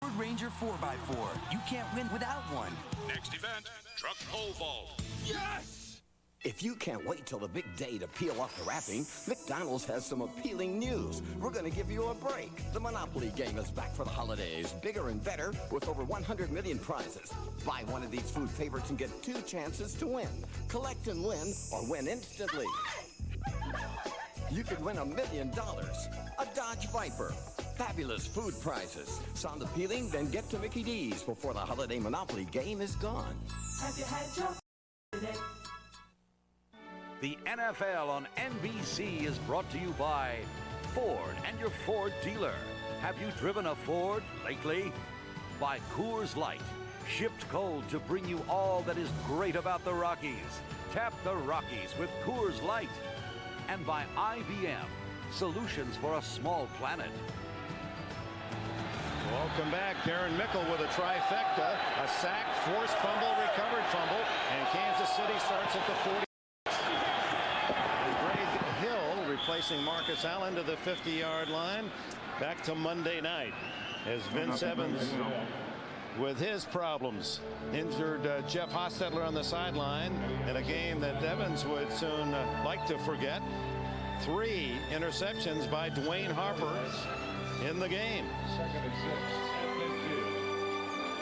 Ford Ranger 4x4. You can't win without one. Next event, truck pole vault. Yes! If you can't wait till the big day to peel off the wrapping, McDonald's has some appealing news. We're going to give you a break. The Monopoly game is back for the holidays, bigger and better, with over 100 million prizes. Buy one of these food favorites and get 2 chances to win. Collect and win, or win instantly. You could win $1 million, a Dodge Viper. Fabulous food prizes. Sound appealing? Then get to Mickey D's before the holiday Monopoly game is gone. Have you had your today? The NFL on NBC is brought to you by Ford and your Ford dealer. Have you driven a Ford lately? By Coors Light, shipped cold to bring you all that is great about the Rockies. Tap the Rockies with Coors Light. And by IBM, solutions for a small planet. Welcome back. Darren Mickle with a trifecta, a sack, forced fumble, recovered fumble, and Kansas City starts at the 40. Replacing Marcus Allen to the 50-yard line. Back to Monday night as Vince Evans with his problems injured Jeff Hostetler on the sideline in a game that Evans would soon like to forget. 3 interceptions by Dwayne Harper in the game.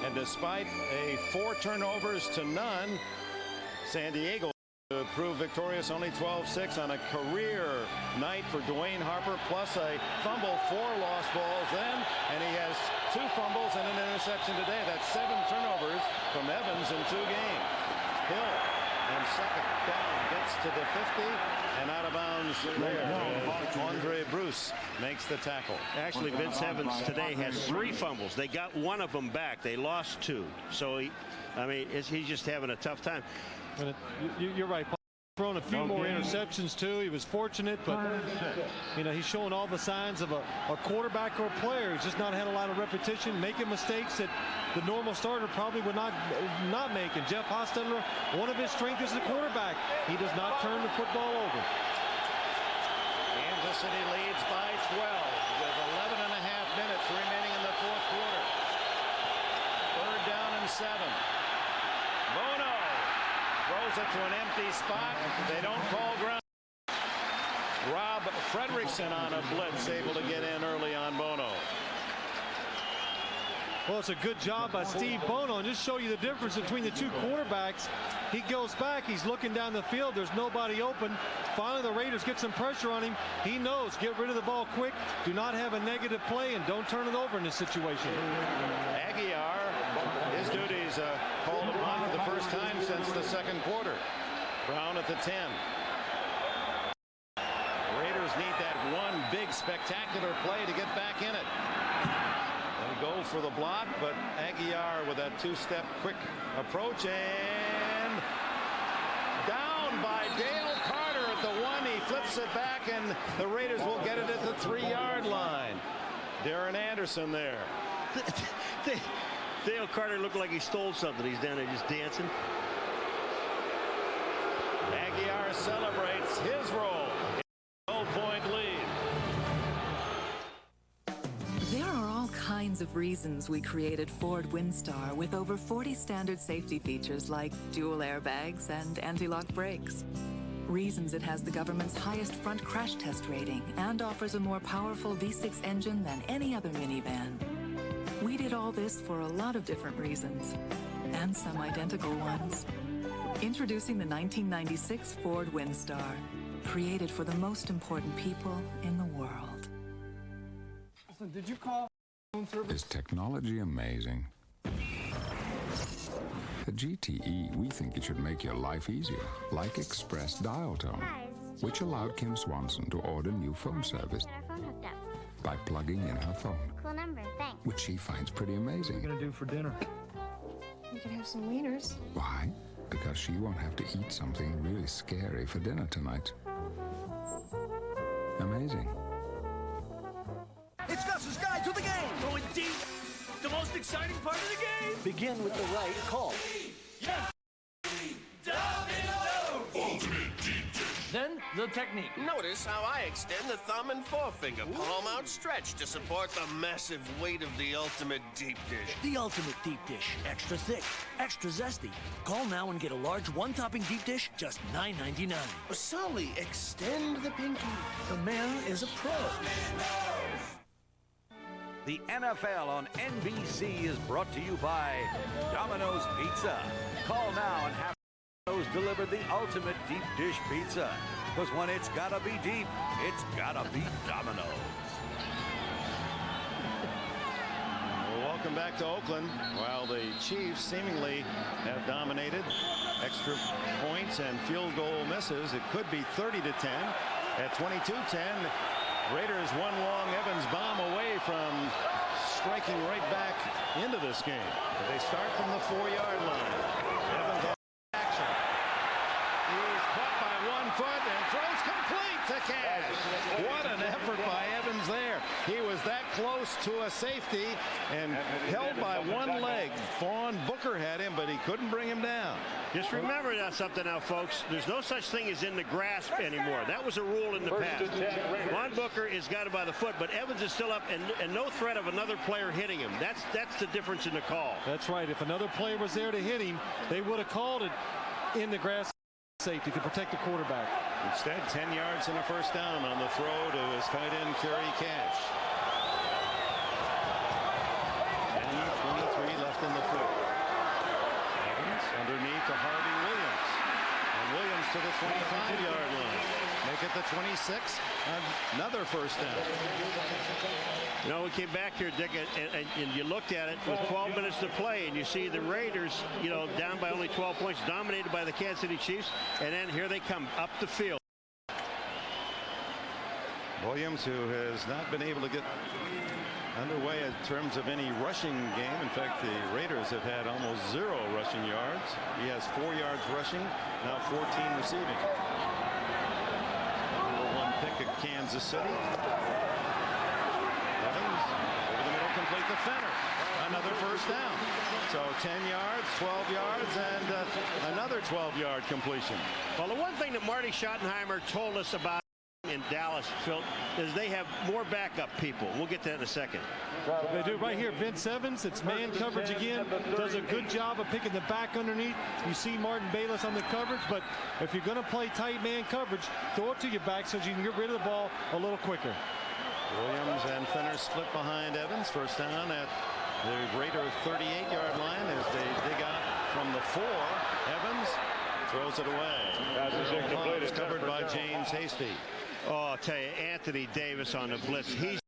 And despite a 4 turnovers to none, San Diego proved victorious, only 12-6 on a career night for Dwayne Harper, plus a fumble, 4 lost balls then, and he has 2 fumbles and an interception today. That's 7 turnovers from Evans in 2 games. Hill and second down gets to the 50 and out of bounds there. Andre Bruce makes the tackle. Actually, Vince Evans today has 3 fumbles. They got 1 of them back. They lost 2. So he's just having a tough time. You're right, Paul. Thrown a few more interceptions too. He was fortunate, but you know, he's showing all the signs of a quarterback or a player. He's just not had a lot of repetition, making mistakes that the normal starter probably would not make. And Jeff Hostetler, one of his strengths is the quarterback. He does not turn the football over. Kansas City leads by 12 with 11.5 minutes remaining in the fourth quarter. 3rd down and 7. Bono throws it to an empty spot. They don't call ground. Rob Fredrickson on a blitz, able to get in early on Bono. Well, it's a good job by Steve Bono, and just show you the difference between the two quarterbacks. He goes back, he's looking down the field, there's nobody open. Finally, the Raiders get some pressure on him. He knows, get rid of the ball quick, do not have a negative play, and don't turn it over in this situation. Aguiar, his duties called upon for the first time since the second quarter. Brown at the 10. The Raiders need that one big spectacular play to get back in it. They go for the block, but Aguiar with that two-step quick approach, and down by Dale Carter at the 1. He flips it back, and the Raiders will get it at the 3-yard line. Darren Anderson there. Dale Carter looked like he stole something. He's down there just dancing. Aguiar celebrates his role. 12-point lead. There are all kinds of reasons we created Ford Windstar with over 40 standard safety features like dual airbags and anti-lock brakes. Reasons it has the government's highest front crash test rating and offers a more powerful V6 engine than any other minivan. We did all this for a lot of different reasons, and some identical ones. Introducing the 1996 Ford Windstar, created for the most important people in the world. So did you call phone service? Is technology amazing? At GTE, we think it should make your life easier, like Express Dial Tone, which allowed Kim Swanson to order new phone service by plugging in her phone. Cool number, thanks. Which she finds pretty amazing. What are you gonna do for dinner? We can have some wieners. Why? Because she won't have to eat something really scary for dinner tonight. Amazing. It's Gus's Guide to the Game! Going deep! The most exciting part of the game! Begin with the right call. Yes! Then the technique. Notice how I extend the thumb and forefinger, palm outstretched to support the massive weight of the ultimate deep dish. The ultimate deep dish. Extra thick, extra zesty. Call now and get a large one-topping deep dish, just $9.99. Sully, extend the pinky. The man is a pro. The NFL on NBC is brought to you by Domino's Pizza. Call now and have Domino's deliver the ultimate deep dish pizza. Because when it's gotta be deep, it's gotta be Domino's. Well, welcome back to Oakland. While the Chiefs seemingly have dominated, extra points and field goal misses, it could be 30-10 at 22-10. Raiders one long Evans bomb away from striking right back into this game. They start from the 4-yard line. Evans on action. He's caught by 1 foot and throws complete to Cash. What an effort by Evans there. He was that close to a safety and held by 1 leg. Vaughn Booker had him, but he couldn't bring him down. Just remember something now, folks. There's no such thing as in the grasp anymore. That was a rule in the past. Vaughn Booker is got it by the foot, but Evans is still up and no threat of another player hitting him. That's the difference in the call. That's right. If another player was there to hit him, they would have called it in the grass safety to protect the quarterback. Instead, 10 yards and a first down on the throw to his tight end, Kerry Cash. And 23 left in the fourth. Evans underneath to Harvey Williams. And Williams to the 25-yard line. Make it the 26. Another first down. You know, we came back here, Dick, and you looked at it with 12 minutes to play, and you see the Raiders, you know, down by only 12 points, dominated by the Kansas City Chiefs, and then here they come up the field. Williams, who has not been able to get underway in terms of any rushing game. In fact, the Raiders have had almost 0 rushing yards. He has 4 yards rushing, now 14 receiving. #1 pick of Kansas City. Evans over the middle, complete to Fenner. Another first down. So 10 yards, 12 yards, and another 12-yard completion. Well, the one thing that Marty Schottenheimer told us about in Dallas, Phil, is they have more backup people. We'll get to that in a second. They do right here. Vince Evans, it's man coverage again. Does a good job of picking the back underneath. You see Martin Bayless on the coverage, but if you're going to play tight man coverage, throw it to your back so you can get rid of the ball a little quicker. Williams and Fenner split behind Evans. First down at the Raider 38-yard line as they dig out from the 4. Evans throws it away. It's covered by James Hasty. Oh, I'll tell you, Anthony Davis on the blitz. He's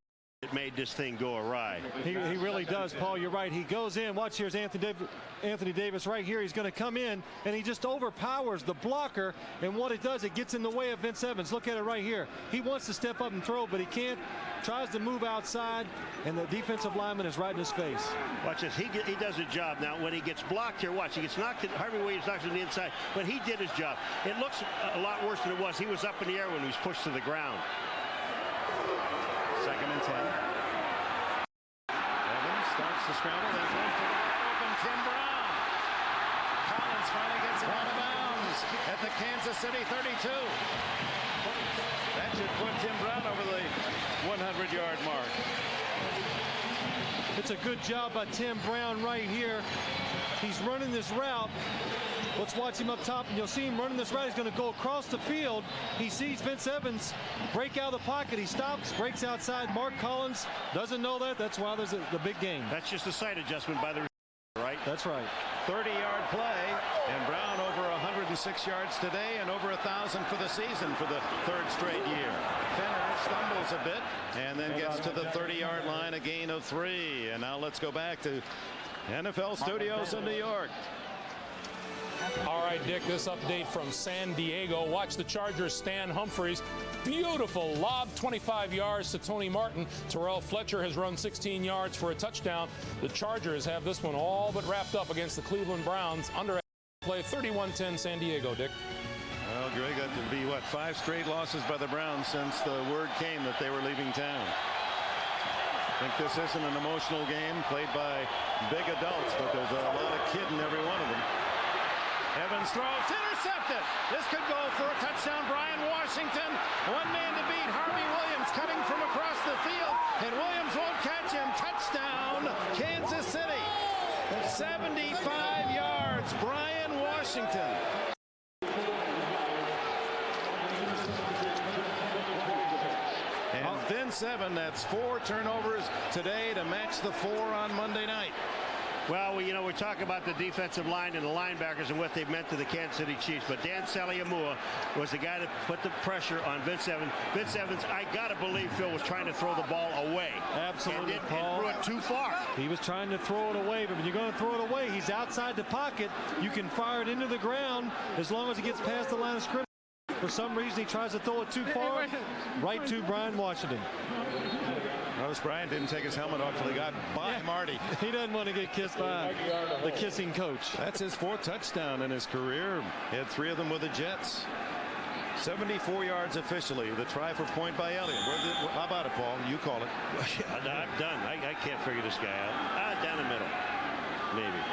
made this thing go awry. He really does, Paul. You're right. He goes in. Watch, here's Anthony Davis right here. He's going to come in, and he just overpowers the blocker. And what it does, it gets in the way of Vince Evans. Look at it right here. He wants to step up and throw, but he can't. Tries to move outside, and the defensive lineman is right in his face. Watch this. He does a job. Now, when he gets blocked here, watch. He gets knocked. Harvey Williams knocks him on the inside, but he did his job. It looks a lot worse than it was. He was up in the air when he was pushed to the ground. 2nd and 10. Evans starts to scramble, then throws to the open Tim Brown. Collins finally gets him out of bounds at the Kansas City 32. That should put Tim Brown over the 100-yard mark. It's a good job by Tim Brown right here. He's running this route. Let's watch him up top, and you'll see him running this route. He's going to go across the field. He sees Vince Evans break out of the pocket. He stops, breaks outside. Mark Collins doesn't know that. That's why there's the big game. That's just a sight adjustment by the receiver, right? That's right. 30-yard play, and Brown over 106 yards today and over 1,000 for the season for the 3rd straight year. Fenner stumbles a bit and then gets to the 30-yard line, a gain of 3. And now let's go back to NFL studios in New York. All right, Dick, this update from San Diego. Watch the Chargers' Stan Humphries. Beautiful lob, 25 yards to Tony Martin. Terrell Fletcher has run 16 yards for a touchdown. The Chargers have this one all but wrapped up against the Cleveland Browns. Under play 31-10 San Diego, Dick. Well, Greg, that would be, 5 straight losses by the Browns since the word came that they were leaving town. I think this isn't an emotional game played by big adults, but there's a lot of kid in every one of them. Evans throws, intercepted. This could go for a touchdown. Brian Washington, one man to beat. Harvey Williams cutting from across the field, and Williams won't catch him. Touchdown, Kansas City. 75 yards, Brian Washington. And Vince Evans, that's 4 turnovers today to match the 4 on Monday night. Well, we're talking about the defensive line and the linebackers and what they've meant to the Kansas City Chiefs. But Dan Saliamua was the guy that put the pressure on Vince Evans. Vince Evans, I got to believe, Phil, was trying to throw the ball away. Absolutely, and Paul. threw it too far. He was trying to throw it away, but when you're going to throw it away, he's outside the pocket. You can fire it into the ground as long as he gets past the line of scrimmage. For some reason, he tries to throw it too far, right to Brian Washington. Notice Brian didn't take his helmet off till he got by Marty. He doesn't want to get kissed by the kissing coach. That's his 4th touchdown in his career. He had 3 of them with the Jets. 74 yards officially. The try for point by Elliott. How about it, Paul? You call it. I'm done. I can't figure this guy out. Down the middle. Maybe.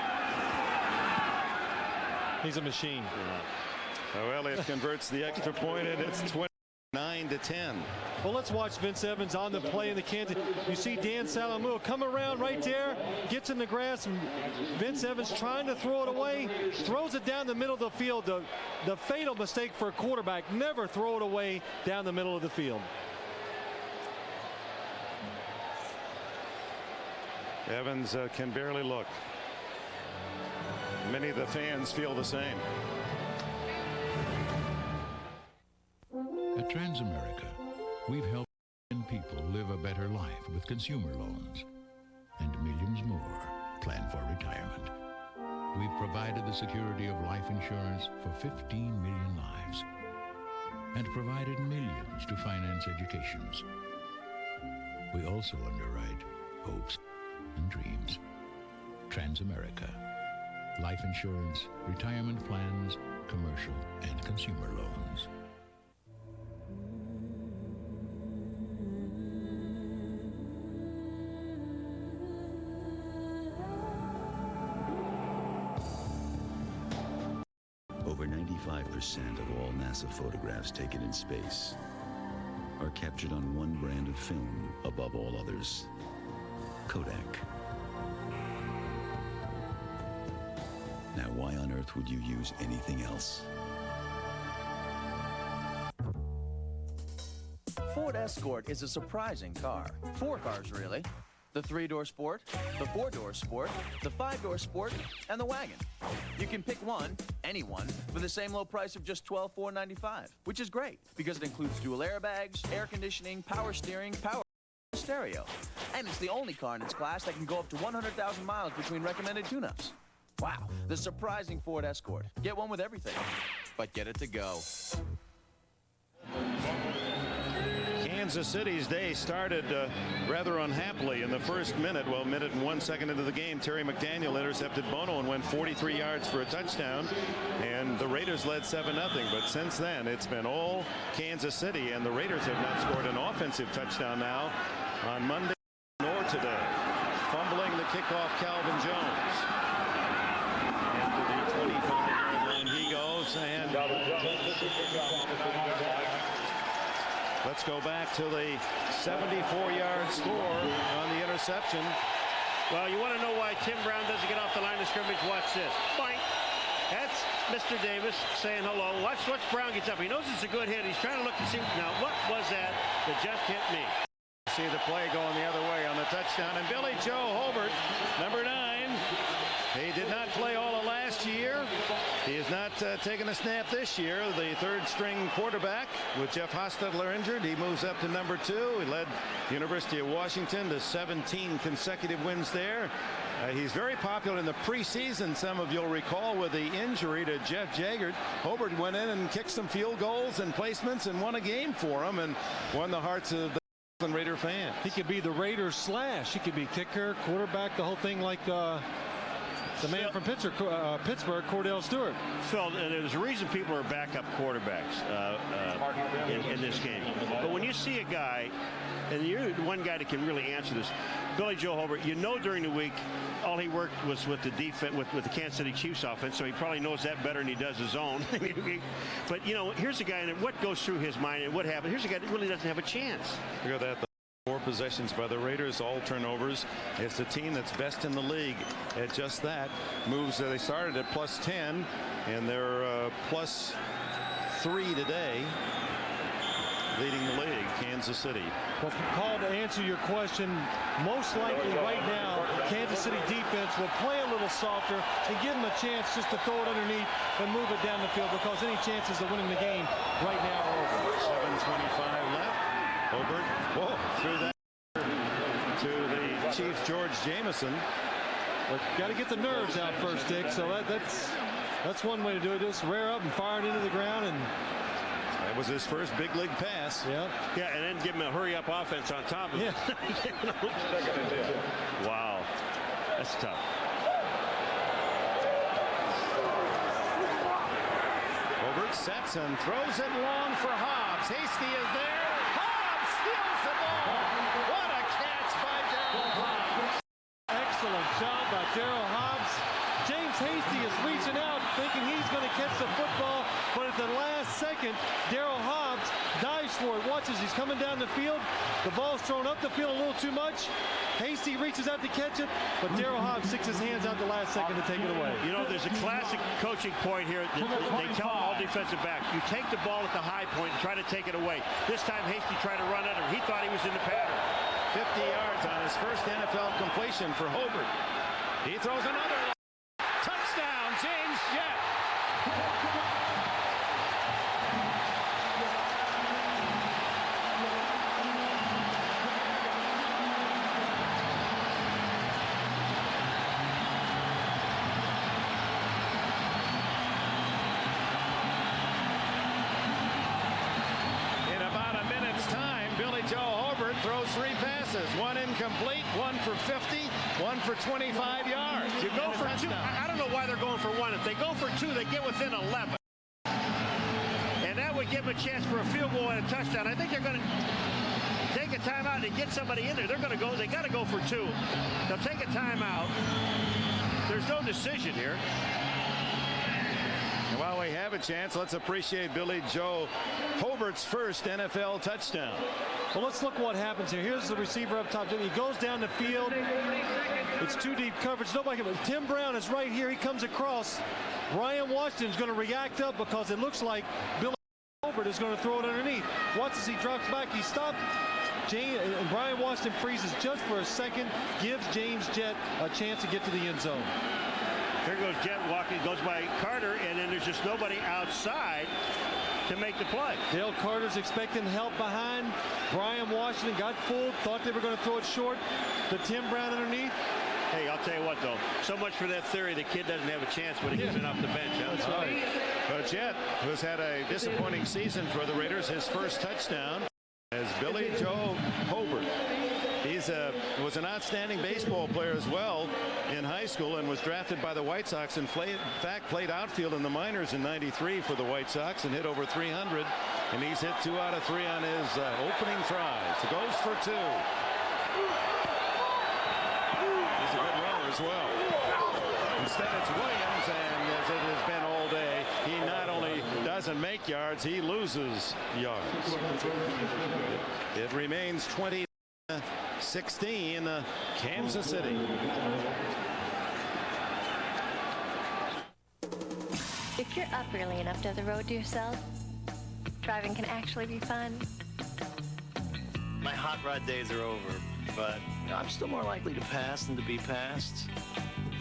He's a machine. So Elliott converts the extra point, and it's 29-10. Well, let's watch Vince Evans on the play in the Kansas. You see Dan Saliamua come around right there, gets in the grass, and Vince Evans trying to throw it away, throws it down the middle of the field. The fatal mistake for a quarterback, never throw it away down the middle of the field. Evans can barely look. Many of the fans feel the same. At Transamerica, we've helped people live a better life with consumer loans, and millions more plan for retirement. We've provided the security of life insurance for 15 million lives and provided millions to finance educations. We also underwrite hopes and dreams. Transamerica. Life insurance, retirement plans, commercial and consumer loans. Over 95% of all NASA photographs taken in space are captured on one brand of film above all others, Kodak. Now, why on earth would you use anything else? Ford Escort is a surprising car. 4 cars, really. The 3-door Sport, the 4-door Sport, the 5-door Sport, and the wagon. You can pick one, any one, for the same low price of just $12,495, which is great because it includes dual airbags, air conditioning, power steering, power stereo. And it's the only car in its class that can go up to 100,000 miles between recommended tune-ups. Wow, the surprising Ford Escort. Get one with everything, but get it to go. Kansas City's day started rather unhappily in the first minute. Well, minute and 1 second into the game, Terry McDaniel intercepted Bono and went 43 yards for a touchdown, and the Raiders led 7-0. But since then, it's been all Kansas City, and the Raiders have not scored an offensive touchdown now on Monday nor today. Fumbling the kickoff, Calvin Jones. Into the 25-yard line he goes, and let's go back to the 74-yard score on the interception. Well, you want to know why Tim Brown doesn't get off the line of scrimmage? Watch this. Boink. That's Mr. Davis saying hello. Watch Brown gets up. He knows it's a good hit. He's trying to look and see. Now, what was that just hit me? See the play going the other way on the touchdown. And Billy Joe Hobbert, number 9. He did not play all of last year. He has not taken a snap this year. The third-string quarterback with Jeff Hostetler injured. He moves up to number 2. He led the University of Washington to 17 consecutive wins there. He's very popular in the preseason. Some of you'll recall with the injury to Jeff Jager. Hobbert went in and kicked some field goals and placements and won a game for him and won the hearts of the Oakland Raider fans. He could be the Raiders slash. He could be kicker, quarterback, the whole thing, like the man from Pittsburgh, Cordell Stewart. Phil, there's a reason people are backup quarterbacks in this game. But when you see a guy, and you're the one guy that can really answer this, Billy Joe Hobbert, you know during the week all he worked was with the defense, with the Kansas City Chiefs offense, so he probably knows that better than he does his own. But, you know, here's a guy, and what goes through his mind and what happened, here's a guy that really doesn't have a chance. Look at that. 4 possessions by the Raiders, all turnovers. It's the team that's best in the league at just that. Moves, they started at +10, and they're +3 today, leading the league, Kansas City. Well, Paul, to answer your question, most likely right now, Kansas City defense will play a little softer and give them a chance just to throw it underneath and move it down the field, because any chances of winning the game right now are over. 7:25 left. Hobbert, threw that to the Chiefs' George Jameson. But got to get the nerves out first, Dick. So that's one way to do it. Just rear up and fire it into the ground, and that was his first big league pass. Yeah, and then give him a hurry-up offense on top of it. Wow, that's tough. Hobbert sets and throws it long for Hobbs. Hasty is there. Hobbs steals the ball. What a catch by Darryl Hobbs. Excellent job by Darryl Hobbs. James Hasty is reaching out, thinking he's going to catch the football, but at the last second, Darryl Hobbs dives for it. Watch as he's coming down the field. The ball's thrown up the field a little too much. Hasty reaches out to catch it, but Darryl Hobbs sticks his hands out the last second to take it away. You know, there's a classic coaching point here. They tell all defensive backs, you take the ball at the high point and try to take it away. This time, Hasty tried to run at him. He thought he was in the pattern. 50 yards on his first NFL completion for Hobbert. He throws another. Touchdown, James Jett. In about a minute's time, Billy Joe Hobbert throws 3 passes. passes, one incomplete, one for 50, one for 25 yards. You go for two. I don't know why they're going for one. If they go for two, they get within 11. And that would give them a chance for a field goal and a touchdown. I think they're going to take a timeout and get somebody in there. They're going to go. They got to go for two. They'll take a timeout. There's no decision here. And while we have a chance, let's appreciate Billy Joe Hobbert's first NFL touchdown. Well, let's look what happens here. Here's the receiver up top. He goes down the field. It's too deep coverage. Nobody can. Tim Brown is right here. He comes across. Ryan Washington's going to react up because it looks like Billy Hobbert is going to throw it underneath. Once as he drops back, he stopped. And Brian Washington freezes just for a second, gives James Jett a chance to get to the end zone. Here goes Jett walking, goes by Carter, and then there's just nobody outside to make the play. Dale Carter's expecting help behind. Brian Washington got fooled, thought they were going to throw it short. The Tim Brown underneath. Hey, I'll tell you what, though. So much for that theory, the kid doesn't have a chance when he comes in off the bench. Huh? That's right. But Jett, who's had a disappointing season for the Raiders, his first touchdown as Billy Joe Hobert. He was an outstanding baseball player as well in high school and was drafted by the White Sox and in fact played outfield in the minors in '93 for the White Sox and hit over 300. And he's hit 2 out of 3 on his opening tries. He goes for 2. He's a good runner as well. Instead it's Williams, and as it has been all day, he not only doesn't make yards, he loses yards. It remains 20-16 Kansas City. If you're up early enough to have the road to yourself, driving can actually be fun. My hot rod days are over, but I'm still more likely to pass than to be passed.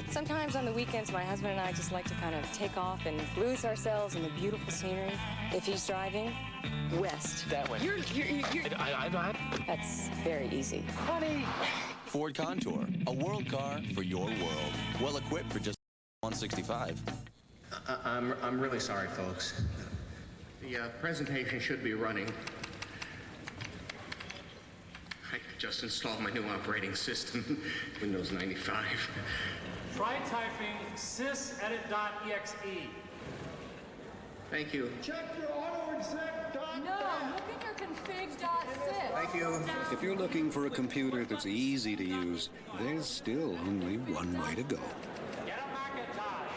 Sometimes on the weekends, my husband and I just like to kind of take off and lose ourselves in the beautiful scenery. If he's driving, west. That way. That's very easy. Honey! Ford Contour, a world car for your world. Well equipped for just $165. I'm really sorry, folks. The presentation should be running. I just installed my new operating system, Windows 95. Try typing sysedit.exe. Thank you. Check your autoexec.com. No, look at your config.sys. Thank you. If you're looking for a computer that's easy to use, there's still only one way to go. Get a Macintosh.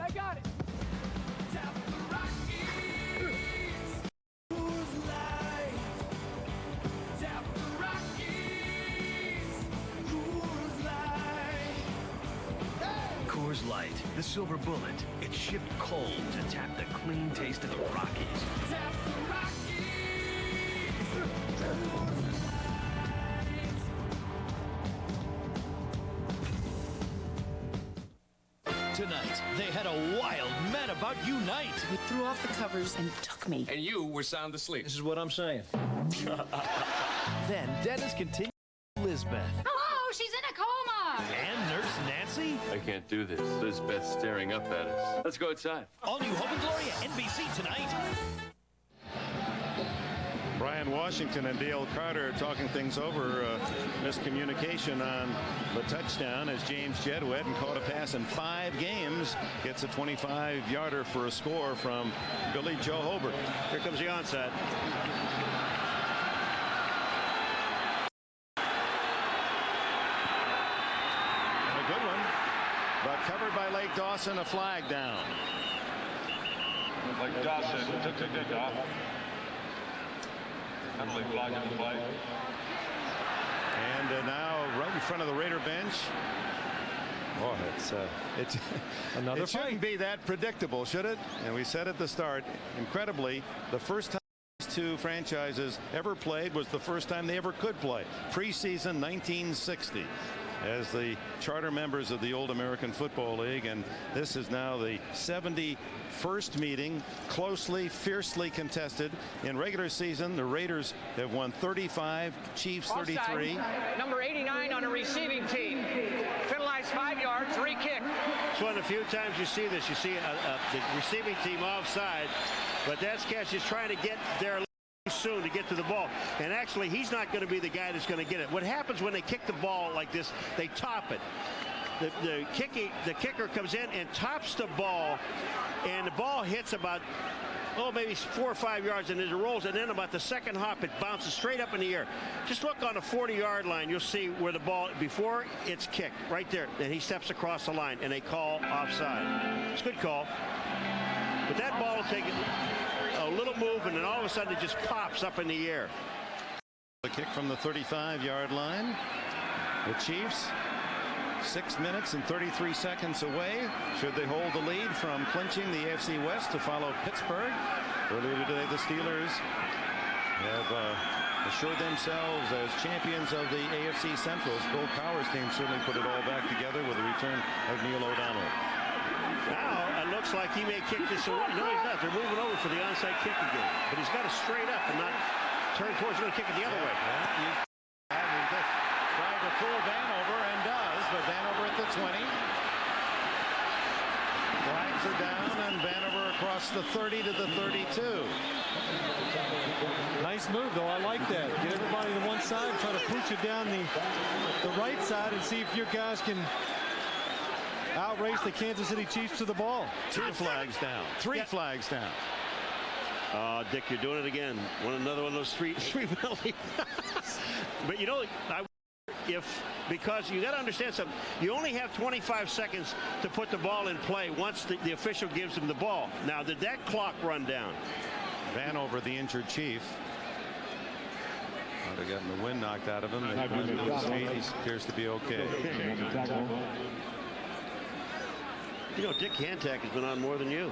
I got it. Coors Light, the silver bullet. It's shipped cold to tap the clean taste of the Rockies. Tap the Tonight, they had a wild Mad About You night. He threw off the covers and took me. And you were sound asleep. This is what I'm saying. Then Dennis continued Lisbeth. Hello, she's in a coma. And Nurse Nancy. I can't do this. Lisbeth's staring up at us. Let's go outside. All new Hope and Gloria, NBC tonight. Brian Washington and Dale Carter talking things over. Miscommunication on the touchdown as James Jett, who hadn't caught a pass in 5 games, gets a 25-yarder for a score from Billy Joe Hobert. Here comes the onside. And a good one, but covered by Lake Dawson, a flag down. Like Dawson took the dick off. Heavily flagging the play. And now right in front of the Raider bench. Oh, it's another it shouldn't be that predictable, should it? And we said at the start, incredibly, the first time these two franchises ever played was the first time they ever could play. Preseason 1960 as the charter members of the old American Football League, and this is now the 71st meeting, closely, fiercely contested. In regular season, the Raiders have won 35, Chiefs 33. Number 89 on a receiving team. Penalized 5 yards, re-kick. It's one of the few times you see this. You see the receiving team offside, but that's catch is trying to get their soon to get to the ball, and actually he's not going to be the guy that's going to get it. What happens when they kick the ball like this, they top it. The kicker comes in and tops the ball, and the ball hits about maybe 4 or 5 yards, and as it rolls, and then about the second hop, it bounces straight up in the air. Just look on the 40-yard line. You'll see where the ball, before it's kicked, right there, and he steps across the line, and they call offside. It's a good call. But that ball will take a little move, and then all of a sudden it just pops up in the air. The kick from the 35-yard line. The Chiefs 6 minutes and 33 seconds away. Should they hold the lead from clinching the AFC West to follow Pittsburgh. Earlier today, the Steelers have assured themselves as champions of the AFC Central. Bill Cowher's team certainly put it all back together with the return of Neil O'Donnell. Now it looks like he may kick this away. No, he's not. They're moving over for the onside kick again. But he's got to straight up and not turn towards. He's going to kick it the other way. Tried to fool Vanover and does, but Vanover at the 20. Flags are down, and Vanover across the 30 to the 32. Nice move, though. I like that. Get everybody to one side, try to push it down the right side, and see if your guys can outrace the Kansas City Chiefs to the ball. 2 flags down. 3 flags down. Dick, you're doing it again. Another one of those three penalties. But you know, because you got to understand something. You only have 25 seconds to put the ball in play once the official gives him the ball. Now, did that clock run down? Vanover, the injured Chief. Might have gotten the wind knocked out of him. He appears to be okay. You know, Dick Hantak has been on more than you.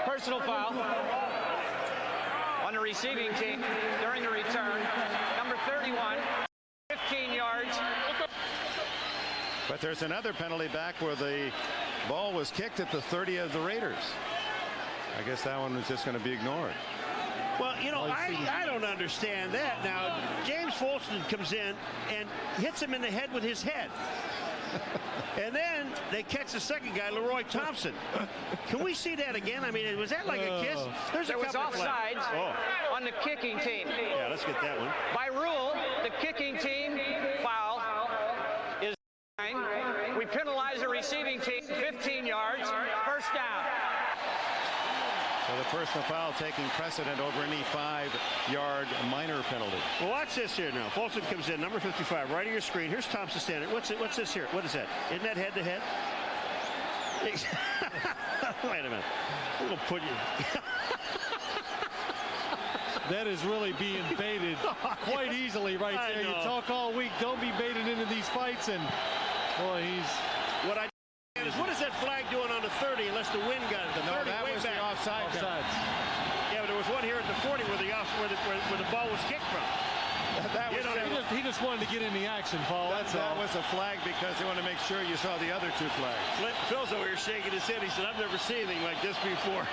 Personal foul on the receiving team during the return. Number 31, 15 yards. But there's another penalty back where the ball was kicked at the 30 of the Raiders. I guess that one was just going to be ignored. Well, you know, I don't understand that. Now, James Folston comes in and hits him in the head with his head. And then they catch the second guy, Leroy Thompson. Can we see that again? I mean, was that like a kiss? There was offsides on the kicking team. Yeah, let's get that one. By rule, the kicking team foul is 9. We penalize the receiving team 15 yards, first down. So the personal foul taking precedent over any 5-yard minor penalty. Well, watch this here now. Folsom comes in, number 55, right of your screen. Here's Thompson standing. What's this here? What is that? Isn't that head-to-head? Wait a minute. We'll put you. That is really being baited quite easily right there. You talk all week, don't be baited into these fights, and boy, he's. What is that flag doing on the 30 unless the wind got it? The 30 that way was back. the offside. Yeah, but there was one here at the 40 where the ball was kicked from. He just wanted to get in the action, Paul. That was a flag because they wanted to make sure you saw the other 2 flags. Phil's over here shaking his head. He said, "I've never seen anything like this before."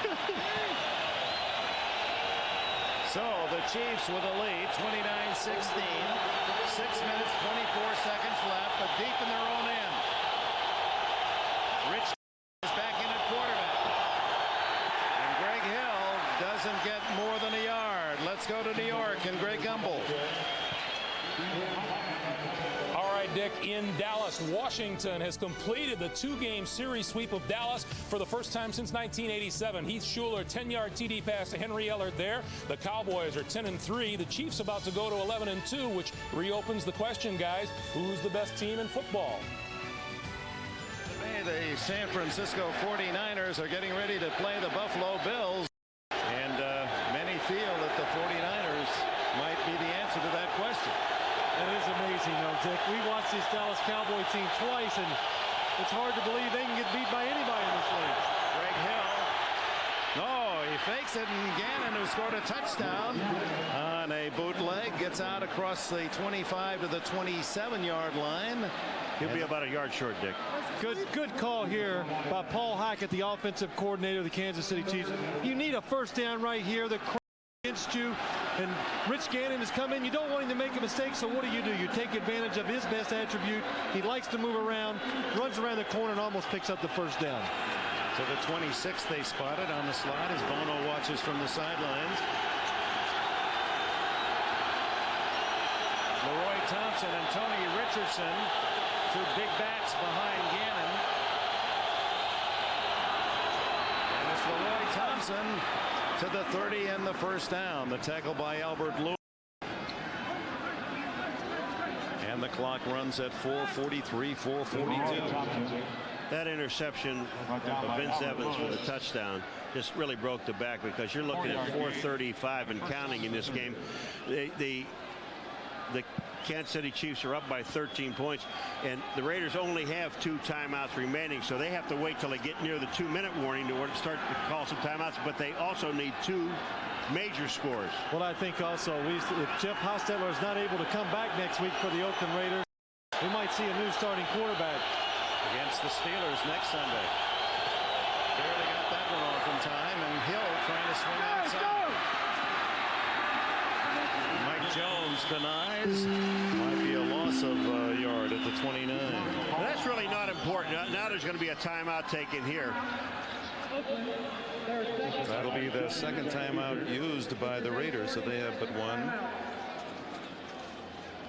So the Chiefs with a lead, 29-16. 6 minutes, 24 seconds left, but deep in their own end. Rich is back in at quarterback. And Greg Hill doesn't get more than a yard. Let's go to New York and Greg Gumbel. All right, Dick, in Dallas, Washington has completed the 2-game series sweep of Dallas for the first time since 1987. Heath Schuler, 10-yard TD pass to Henry Ellard there. The Cowboys are 10-3. The Chiefs about to go to 11-2, which reopens the question, guys, who's the best team in football? The San Francisco 49ers are getting ready to play the Buffalo Bills. And many feel that the 49ers might be the answer to that question. That is amazing, though, Dick. We watched this Dallas Cowboy team twice, and it's hard to believe they can get beat by anybody in this league. Greg Hill. No, he fakes it, and Ganon, who scored a touchdown on a bootleg, gets out across the 25 to the 27-yard line. He'll be about a yard short, Dick. Good call here by Paul Hackett, the offensive coordinator of the Kansas City Chiefs. You need a first down right here. The crowd against you, and Rich Gannon has come in. You don't want him to make a mistake, so what do? You take advantage of his best attribute. He likes to move around, runs around the corner, and almost picks up the first down. To the 26th they spotted on the slide as Bono watches from the sidelines. Leroy Thompson and Tony Richardson, two big bats behind Ganon. And it's Leroy Thompson to the 30 and the first down. The tackle by Albert Lewis. And the clock runs at 4:43, 4:42. That interception of Vince Evans with a touchdown just really broke the back, because you're looking at 4:35 and counting in this game. The Kansas City Chiefs are up by 13 points, and the Raiders only have 2 timeouts remaining, so they have to wait till they get near the 2-minute warning to start to call some timeouts, but they also need 2 major scores. Well, I think also if Jeff Hostetler is not able to come back next week for the Oakland Raiders, we might see a new starting quarterback against the Steelers next Sunday. Barely got that one off in time, and Hill trying to swing outside. Mike Jones denies. Might be a loss of a yard at the 29. Well, that's really not important. Now there's going to be a timeout taken here. That'll be the second timeout used by the Raiders, so they have but one.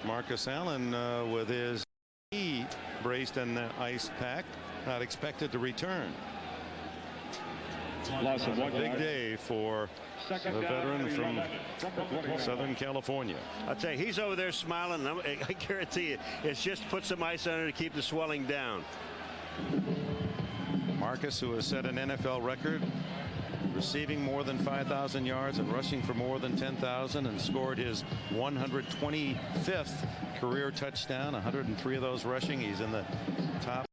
Marcus Allen with his knee braced and ice pack, not expected to return. Big day for the veteran from Southern California. I'll tell you, he's over there smiling. I guarantee you, it's just put some ice on it to keep the swelling down. Marcus, who has set an NFL record, receiving more than 5,000 yards and rushing for more than 10,000, and scored his 125th career touchdown, 103 of those rushing. He's in the top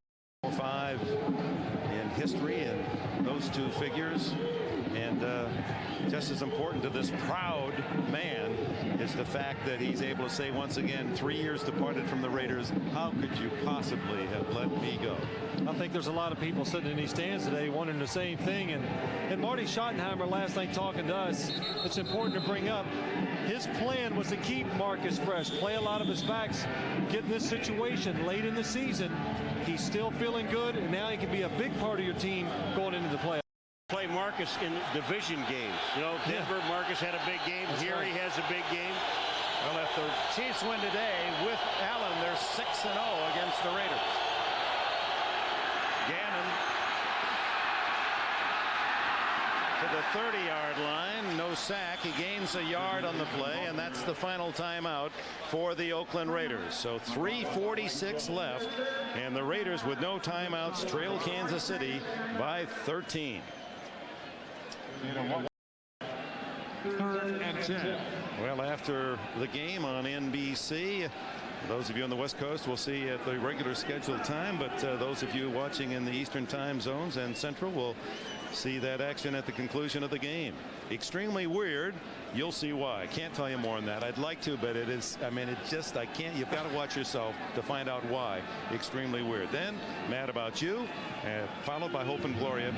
5 in history, and those 2 figures. And just as important to this proud man is the fact that he's able to say once again, 3 years departed from the Raiders, how could you possibly have let me go? I think there's a lot of people sitting in these stands today wondering the same thing. And Marty Schottenheimer last night talking to us, it's important to bring up, his plan was to keep Marcus fresh, play a lot of his backs, get in this situation late in the season. He's still feeling good, and now he can be a big part of your team going into the playoffs. Play Marcus in division games. You know, Denver, Marcus had a big game. That's Here right. he has a big game. Well, if the Chiefs win today with Allen, they're 6-0 against the Raiders. Ganon to the 30-yard line. No sack. He gains a yard on the play, and that's the final timeout for the Oakland Raiders. So 3:46 left, and the Raiders with no timeouts trail Kansas City by 13. 3rd and 10. Well, after the game on NBC, those of you on the West Coast will see at the regular scheduled time, but those of you watching in the Eastern time zones and Central will see that action at the conclusion of the game. Extremely weird. You'll see why. I can't tell you more on that. I'd like to, but it is, I mean, it just, I can't. You've got to watch yourself to find out why. Extremely weird. Then, Mad About You, followed by Hope and Gloria.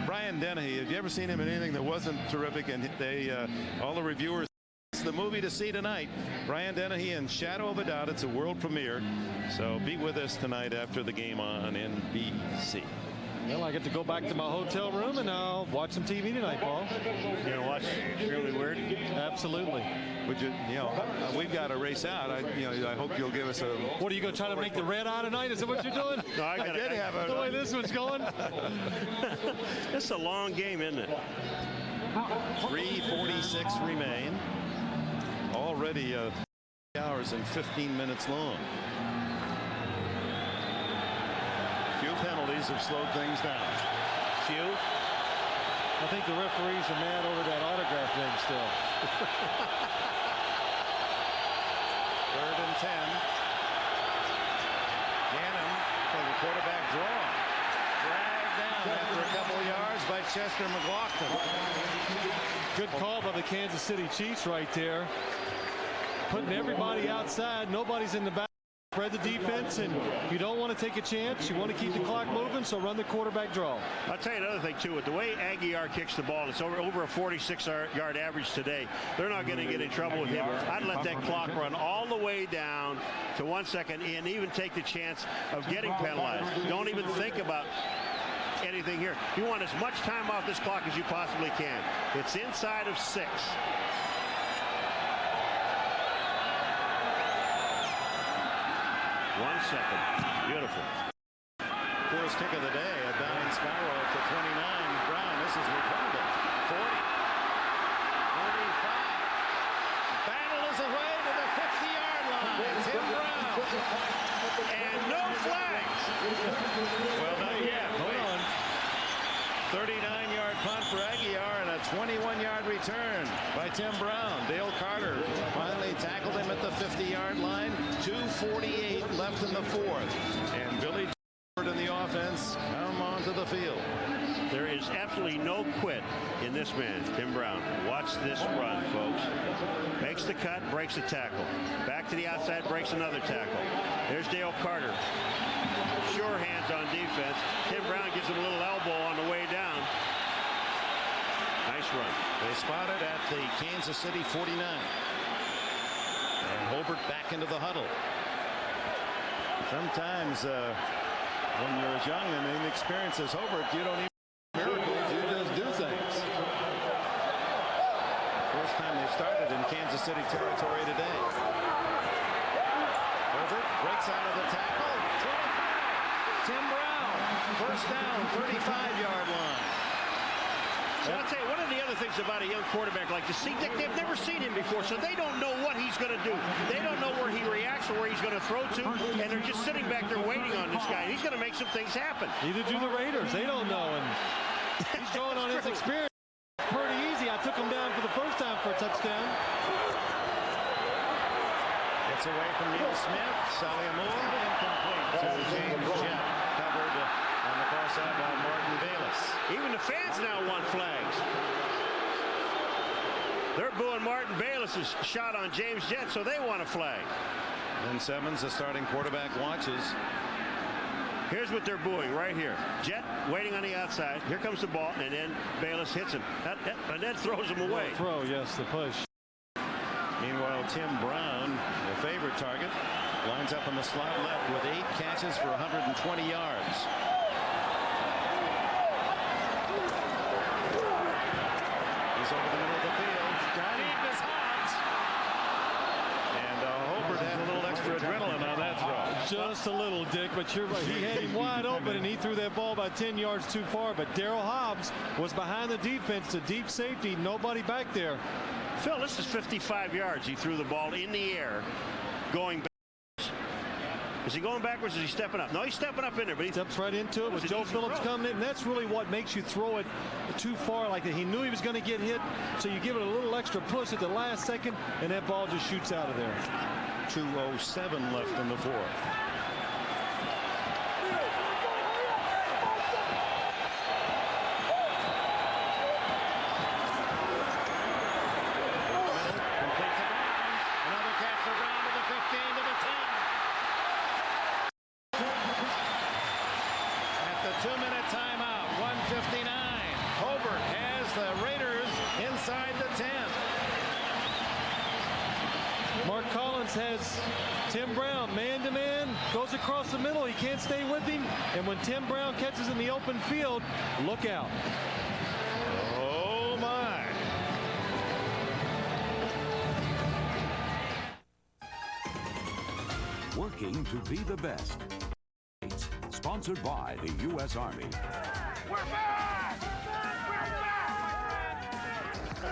Brian Dennehy, have you ever seen him in anything that wasn't terrific? And they, all the reviewers, it's the movie to see tonight. Brian Dennehy and Shadow of a Doubt. It's a world premiere. So be with us tonight after the game on NBC. Well, I get to go back to my hotel room and I'll watch some TV tonight, Paul. You know, watch Extremely Weird? Absolutely. Would you, we've got to race out. I hope you'll give us a. What are you going to try to make the red eye tonight? Is that what you're doing? No, I did have a. The way this one's going. It's a long game, isn't it? 3:46 remain. Already 3 hours and 15 minutes long. Few penalties have slowed things down. Few? I think the referees are mad over that autograph thing still. 3rd and 10. Ganon for the quarterback draw. Dragged down after a couple of yards by Chester McLaughlin. Good call by the Kansas City Chiefs right there. Putting everybody outside. Nobody's in the back. Spread the defense, and you don't want to take a chance. You want to keep the clock moving, so run the quarterback draw. I'll tell you another thing, too. With the way Aguiar kicks the ball, it's over a 46-yard average today. They're not going to get in trouble with him. I'd let that clock run all the way down to 1 second and even take the chance of getting penalized. Don't even think about anything here. You want as much time off this clock as you possibly can. It's inside of 6. 1 second. Beautiful. First kick of the day, a down spiral up to 29. Brown, this is returnable. 40. 45. Battle is away to the 50-yard line. Tim Brown. And no flags. Well, not yet. Hold on. 39-yard punt for Aguiar and a 21-yard return by Tim Brown. Dale Carter finally tackled him at the 50-yard line. 2:48 left in the 4th. And Billy in the offense come onto the field. There is absolutely no quit in this man, Tim Brown. Watch this run, folks. Makes the cut, breaks a tackle. Back to the outside, breaks another tackle. There's Dale Carter. Sure hands on defense. Tim Brown gives him a little elbow on the way down. Nice run. They spot it at the Kansas City 49. And Hobbert back into the huddle. Sometimes when you're as young and inexperienced as Hobbert, you don't even miracles, you just do things. First time they started in Kansas City territory today. Hobbert breaks out of the tackle. 25. Tim Brown, first down, 35-yard line. So I'll tell you, one of the other things about a young quarterback like this, they've never seen him before, so they don't know what he's going to do. They don't know where he reacts or where he's going to throw to, and they're just sitting back there waiting on this guy. He's going to make some things happen. Neither do the Raiders. They don't know, and he's going on his experience. Pretty easy. I took him down for the first time for a touchdown. Gets away from Neil Smith. Sally Moore, incomplete to James Jett. Covered on the far side by Martin Bayless. Even the fans now want flags. They're booing Martin Bayless's shot on James Jett, so they want a flag. Ben Simmons, the starting quarterback, watches. Here's what they're booing right here. Jett waiting on the outside. Here comes the ball, and then Bayless hits him. And then throws him away. Throw, yes, the push. Meanwhile, Tim Brown, the favorite target, lines up in the slot left with 8 catches for 120 yards. He's over the middle of the field. Deep is Hobbs. And Hobbert had a little extra adrenaline on that throw. Just a little, Dick, but you're right. He had him wide open, and he threw that ball about 10 yards too far. But Darryl Hobbs was behind the defense, the deep safety, nobody back there. Phil, this is 55 yards. He threw the ball in the air, going back. Is he going backwards or is he stepping up? No, he's stepping up in there, but he steps right into it with Joe Phillips coming in. And that's really what makes you throw it too far like that. He knew he was going to get hit, so you give it a little extra push at the last second, and that ball just shoots out of there. 2:07 left in the 4th. Has Tim Brown man-to-man, goes across the middle. He can't stay with him. And when Tim Brown catches in the open field, look out. Oh, my. Working to be the best. Sponsored by the U.S. Army. We're back!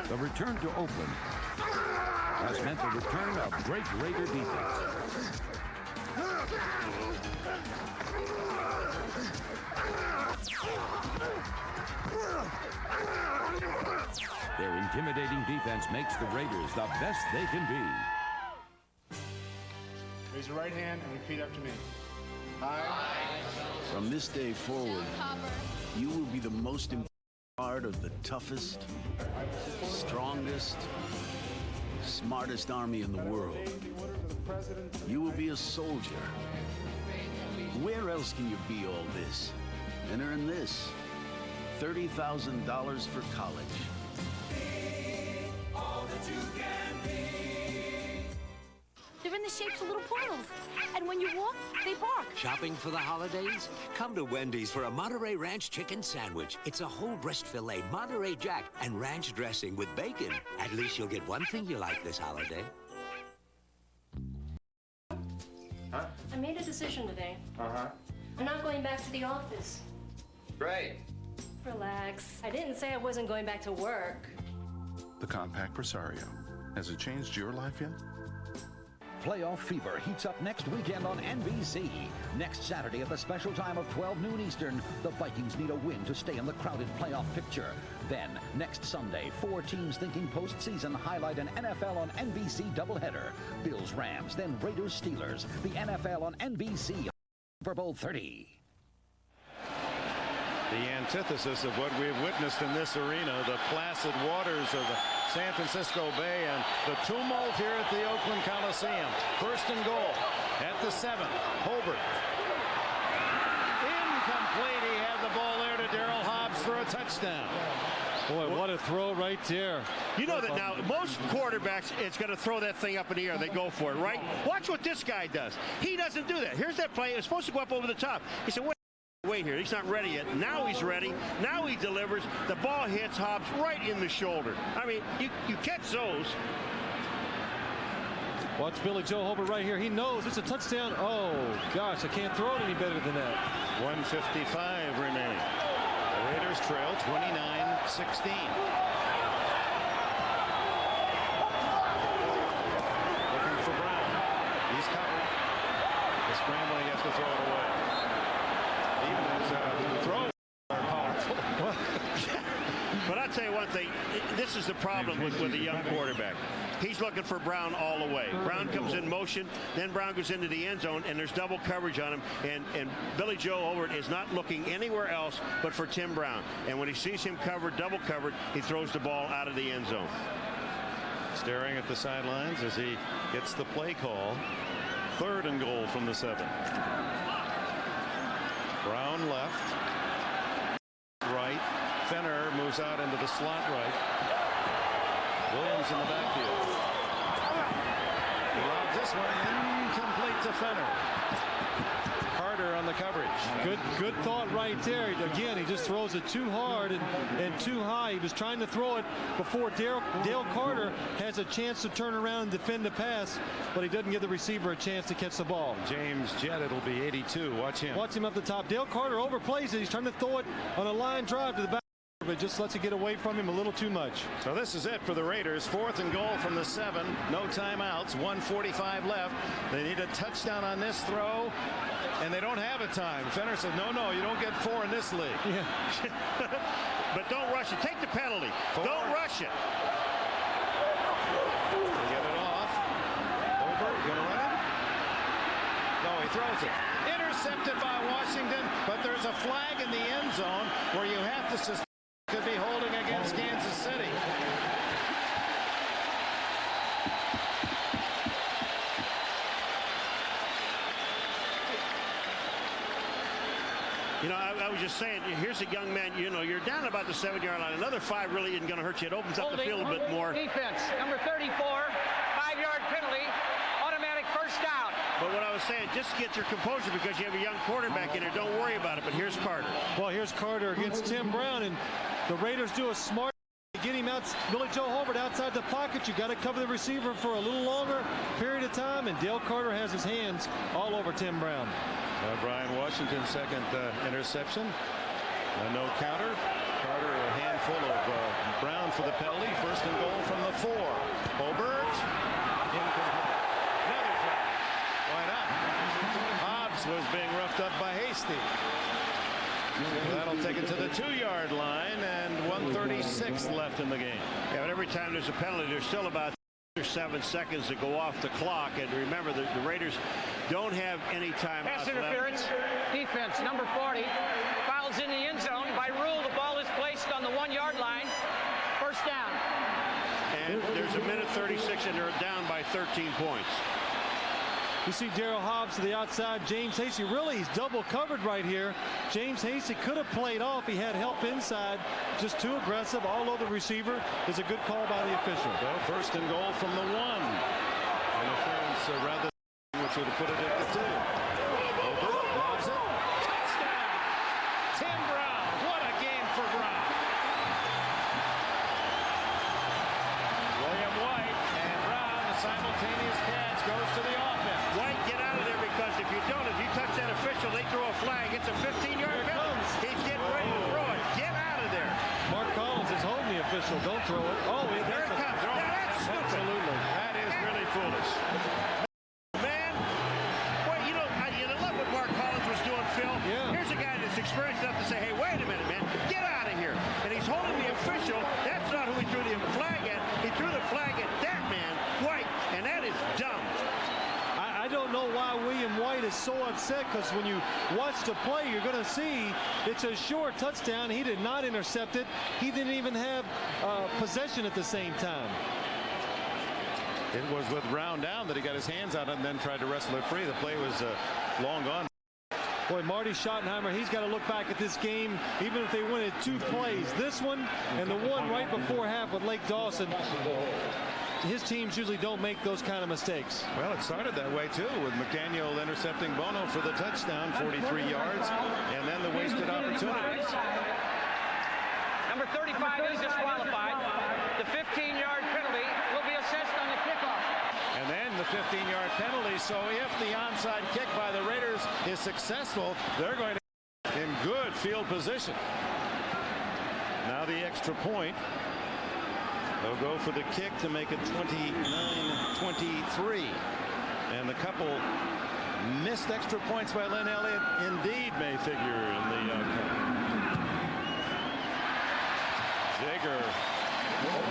The return to Oakland has meant the return of great Raider defense. Their intimidating defense makes the Raiders the best they can be. Raise your right hand and repeat after me. From this day forward, you will be the most important part of the toughest, strongest, smartest army in the world. You will be a soldier. Where else can you be all this and earn this? $30,000 for college. Be all that you can be. They're in the shapes of little portals. And when you walk, they bark. Shopping for the holidays? Come to Wendy's for a Monterey Ranch chicken sandwich. It's a whole breast filet, Monterey Jack, and ranch dressing with bacon. At least you'll get one thing you like this holiday. Huh? I made a decision today. Uh-huh. I'm not going back to the office. Great. Relax. I didn't say I wasn't going back to work. The compact Presario. Has it changed your life yet? Playoff fever heats up next weekend on NBC. Next Saturday at the special time of 12 noon Eastern, the Vikings need a win to stay in the crowded playoff picture. Then, next Sunday, 4 teams thinking postseason highlight an NFL on NBC doubleheader. Bills-Rams, then Raiders-Steelers. The NFL on NBC. Super Bowl 30. The antithesis of what we've witnessed in this arena, the placid waters of the San Francisco Bay and the tumult here at the Oakland Coliseum. First and goal at the 7. Hobbert. Incomplete. He had the ball there to Daryl Hobbs for a touchdown. Boy, what a throw right there. You know that now, most quarterbacks, it's going to throw that thing up in the air. They go for it, right? Watch what this guy does. He doesn't do that. Here's that play. It's supposed to go up over the top. He said, wait here. He's not ready yet. Now he's ready. Now he delivers. The ball hits Hobbs right in the shoulder. I mean, you catch those. Watch Billy Joe Hobbert right here. He knows it's a touchdown. Oh, gosh, I can't throw it any better than that. 1:55 remaining. The Raiders trail 29-16. Looking for Brown. He's covered. The scrambling has to throw it away. Even as the throws are powerful. But I'll tell you one thing. This is the problem with a young quarterback. He's looking for Brown all the way. Brown comes in motion, then Brown goes into the end zone, and there's double coverage on him. And Billy Joe Hobbert is not looking anywhere else but for Tim Brown. And when he sees him covered, double covered, he throws the ball out of the end zone. Staring at the sidelines as he gets the play call. 3rd and goal from the 7. Brown left. Right. Fenner moves out into the slot right. Williams in the backfield. He lobs this one incomplete to Fenner. Carter on the coverage. Good thought right there. Again, he just throws it too hard and too high. He was trying to throw it before Dale Carter has a chance to turn around and defend the pass, but he doesn't give the receiver a chance to catch the ball. James Jett, it'll be 82. Watch him. Watch him up the top. Dale Carter overplays it. He's trying to throw it on a line drive to the back, but just lets it get away from him a little too much. So this is it for the Raiders. 4th and goal from the 7. No timeouts. 1:45 left. They need a touchdown on this throw, and they don't have a time. Fenner says, no, you don't get 4 in this league. Yeah. But don't rush it. Take the penalty. 4. Don't rush it. They get it off. Hobbert gonna run it. No, he throws it. Intercepted by Washington, but there's a flag in the end zone where you have to suspend. Could be holding against Kansas City. You know, I was just saying, here's a young man, you know, you're down about the 7-yard line. Another 5 really isn't going to hurt you. It opens up the field a bit more. Defense, number 34, 5-yard penalty, automatic first down. But what I was saying, just get your composure because you have a young quarterback in there. Don't worry about it. But here's Carter. Well, here's Carter against Tim Brown, and the Raiders do a smart get him out. Billy Joe Hobbert outside the pocket. You got to cover the receiver for a little longer period of time, and Dale Carter has his hands all over Tim Brown. Brian Washington's second interception. No counter. Carter a handful of Brown for the penalty. 1st and goal from the 4. Hobbert. Incomplete. Another flag. Why not? Hobbs was being roughed up by Hasty. That'll take it to the 2-yard line, and 1:36 left in the game. Yeah, but every time there's a penalty, there's still about 7 seconds to go off the clock. And remember, the Raiders don't have any time. Pass interference. Defense, number 40, fouls in the end zone. By rule, the ball is placed on the 1-yard line. First down. And there's a minute 36, and they're down by 13 points. You see Daryl Hobbs to the outside. James Hasty, really, he's double covered right here. James Hasty could have played off. He had help inside. Just too aggressive. All over the receiver. Is a good call by the official. Well, 1st and goal from the 1. Interference rather than which would have put it at the 2. Hobbert lobs it. Touchdown! Tim Brown. What a game for Brown. William White and Brown, a simultaneous catch, goes to the offense. White, get out of there, because if you don't, if you touch that official, they throw a flag. It's a 15-yard penalty. He's getting ready to throw it. Get out of there. Mark Collins is holding the official. Don't throw it. Oh, there it comes. Now that's stupid. Absolutely. That is really foolish. Man, boy, you love what Mark Collins was doing, Phil. Yeah. Here's a guy that's experienced enough to say, hey, wait a minute, man. Get out of here. And he's holding the official. That's not who he threw the flag at. He threw the flag at that man, White, and that is dumb. I don't know why William White is so upset, because when you watch the play, you're going to see it's a short touchdown. He did not intercept it. He didn't even have possession at the same time. It was with Brown down that he got his hands on it and then tried to wrestle it free. The play was long gone. Boy, Marty Schottenheimer, he's got to look back at this game, even if they win it 2 plays. This one and the one right before half with Lake Dawson. His teams usually don't make those kind of mistakes. Well, it started that way, too, with McDaniel intercepting Bono for the touchdown, 43 yards, and then the wasted opportunities. Number 35 is disqualified. The 15-yard penalty will be assessed on the kickoff. And then the 15-yard penalty. So if the onside kick by the Raiders is successful, they're going to be in good field position. Now the extra point. They'll go for the kick to make it 29-23. And the couple missed extra points by Lynn Elliott indeed may figure in the outcome. Jager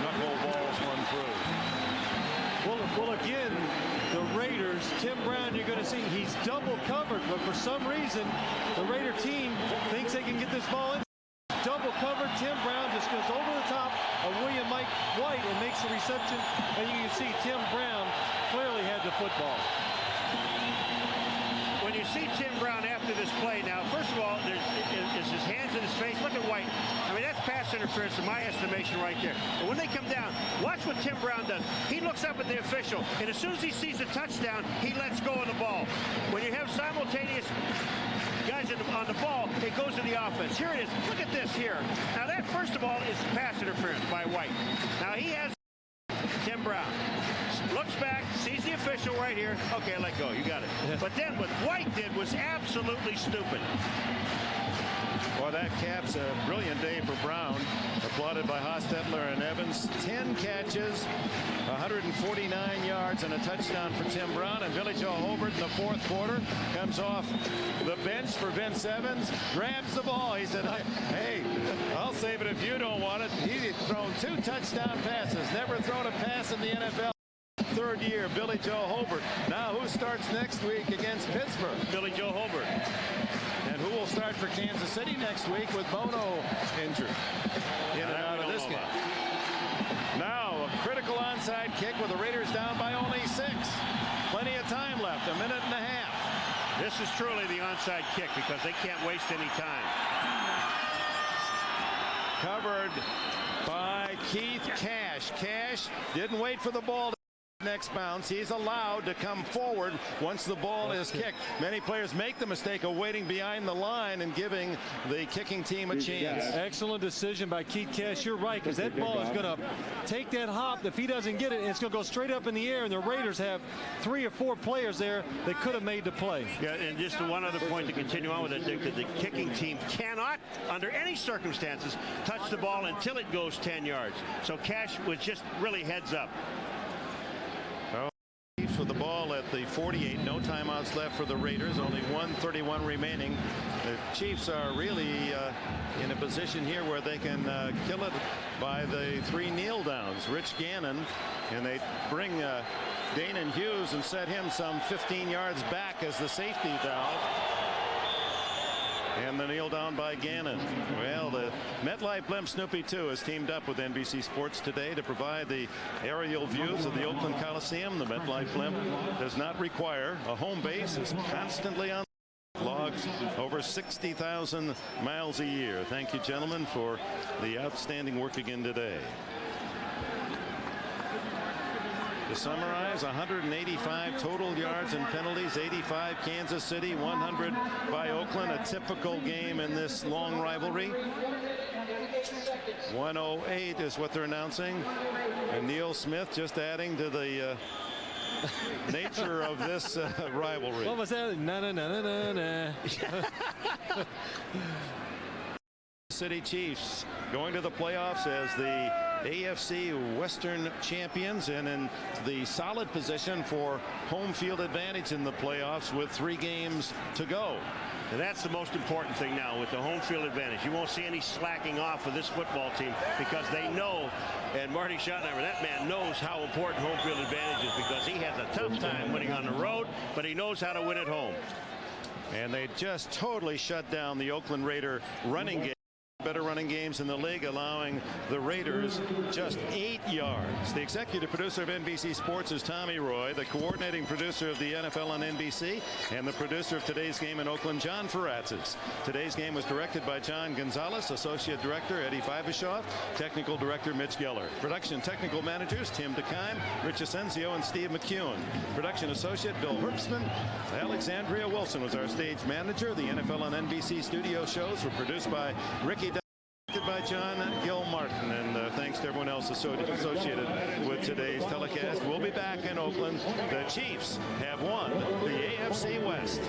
knuckleballs one through. Well, again, the Raiders, Tim Brown, you're going to see he's double covered, but for some reason, the Raider team thinks they can get this ball in. Double covered. Tim Brown just goes over the top of William Mike White and makes the reception, and you can see Tim Brown clearly had the football. When you see Tim Brown after this play, now, first of all, there's his hands in his face. Look at White. I mean, that's pass interference in my estimation right there. And when they come down, watch what Tim Brown does. He looks up at the official, and as soon as he sees the touchdown, he lets go of the ball. When you have simultaneous guys on the ball, it goes to the offense. Here it is. Look at this here. Now, that, first of all, is pass interference by White. Now, he has Tim Brown. Looks back, sees the official right here. Okay, let go. You got it. But then what White did was absolutely stupid. Well, that caps a brilliant day for Brown, applauded by Hostetler and Evans. 10 catches, 149 yards, and a touchdown for Tim Brown. And Billy Joe Hobbert in the fourth quarter comes off the bench for Vince Evans, grabs the ball. He said, hey, I'll save it if you don't want it. He's thrown 2 touchdown passes, never thrown a pass in the NFL. Third year, Billy Joe Hobbert. Now, who starts next week against Pittsburgh? Billy Joe Hobbert. And who will start for Kansas City next week with Bono injured in and out of this game? Now, a critical onside kick with the Raiders down by only 6. Plenty of time left, a minute and a half. This is truly the onside kick because they can't waste any time. Covered by Keith Cash. Cash didn't wait for the ball to next bounce. He's allowed to come forward once the ball is kicked. Many players make the mistake of waiting behind the line and giving the kicking team a chance. Excellent decision by Keith Cash. You're right, because that ball is going to take that hop. If he doesn't get it, it's going to go straight up in the air, and the Raiders have 3 or 4 players there that could have made the play. Yeah, and just one other point to continue on with it, Dick, that the kicking team cannot, under any circumstances, touch the ball until it goes 10 yards. So Cash was just really heads up. Chiefs with the ball at the 48. No timeouts left for the Raiders. Only 1:31 remaining. The Chiefs are really in a position here where they can kill it by the 3 kneel downs. Rich Ganon, and they bring Danon Hughes and set him some 15 yards back as the safety valve. And the kneel down by Ganon. Well, the MetLife blimp Snoopy 2 has teamed up with NBC Sports today to provide the aerial views of the Oakland Coliseum. The MetLife blimp does not require a home base. It's constantly on. Logs over 60,000 miles a year. Thank you, gentlemen, for the outstanding work again today. To summarize, 185 total yards and penalties, 85 Kansas City, 100 by Oakland. A typical game in this long rivalry. 108 is what they're announcing. And Neil Smith just adding to the nature of this rivalry. What was that? Na na na na na. City Chiefs going to the playoffs as the AFC Western champions and in the solid position for home field advantage in the playoffs with 3 games to go. And that's the most important thing now with the home field advantage. You won't see any slacking off of this football team because they know, and Marty Schottenheimer, that man knows how important home field advantage is because he has a tough time winning on the road, but he knows how to win at home. And they just totally shut down the Oakland Raider running game. Better running games in the league, allowing the Raiders just 8 yards. The executive producer of NBC Sports is Tommy Roy, the coordinating producer of the NFL on NBC, and the producer of today's game in Oakland, John Faratzis. Today's game was directed by John Gonzalez, associate director Eddie Fiveshoff, technical director Mitch Geller. Production technical managers Tim DeKime, Rich Asensio, and Steve McEwen. Production associate Bill Herbstman. Alexandria Wilson was our stage manager. The NFL on NBC studio shows were produced by Ricky by John Gilmartin, and thanks to everyone else associated with today's telecast. We'll be back in Oakland. The Chiefs have won the AFC West.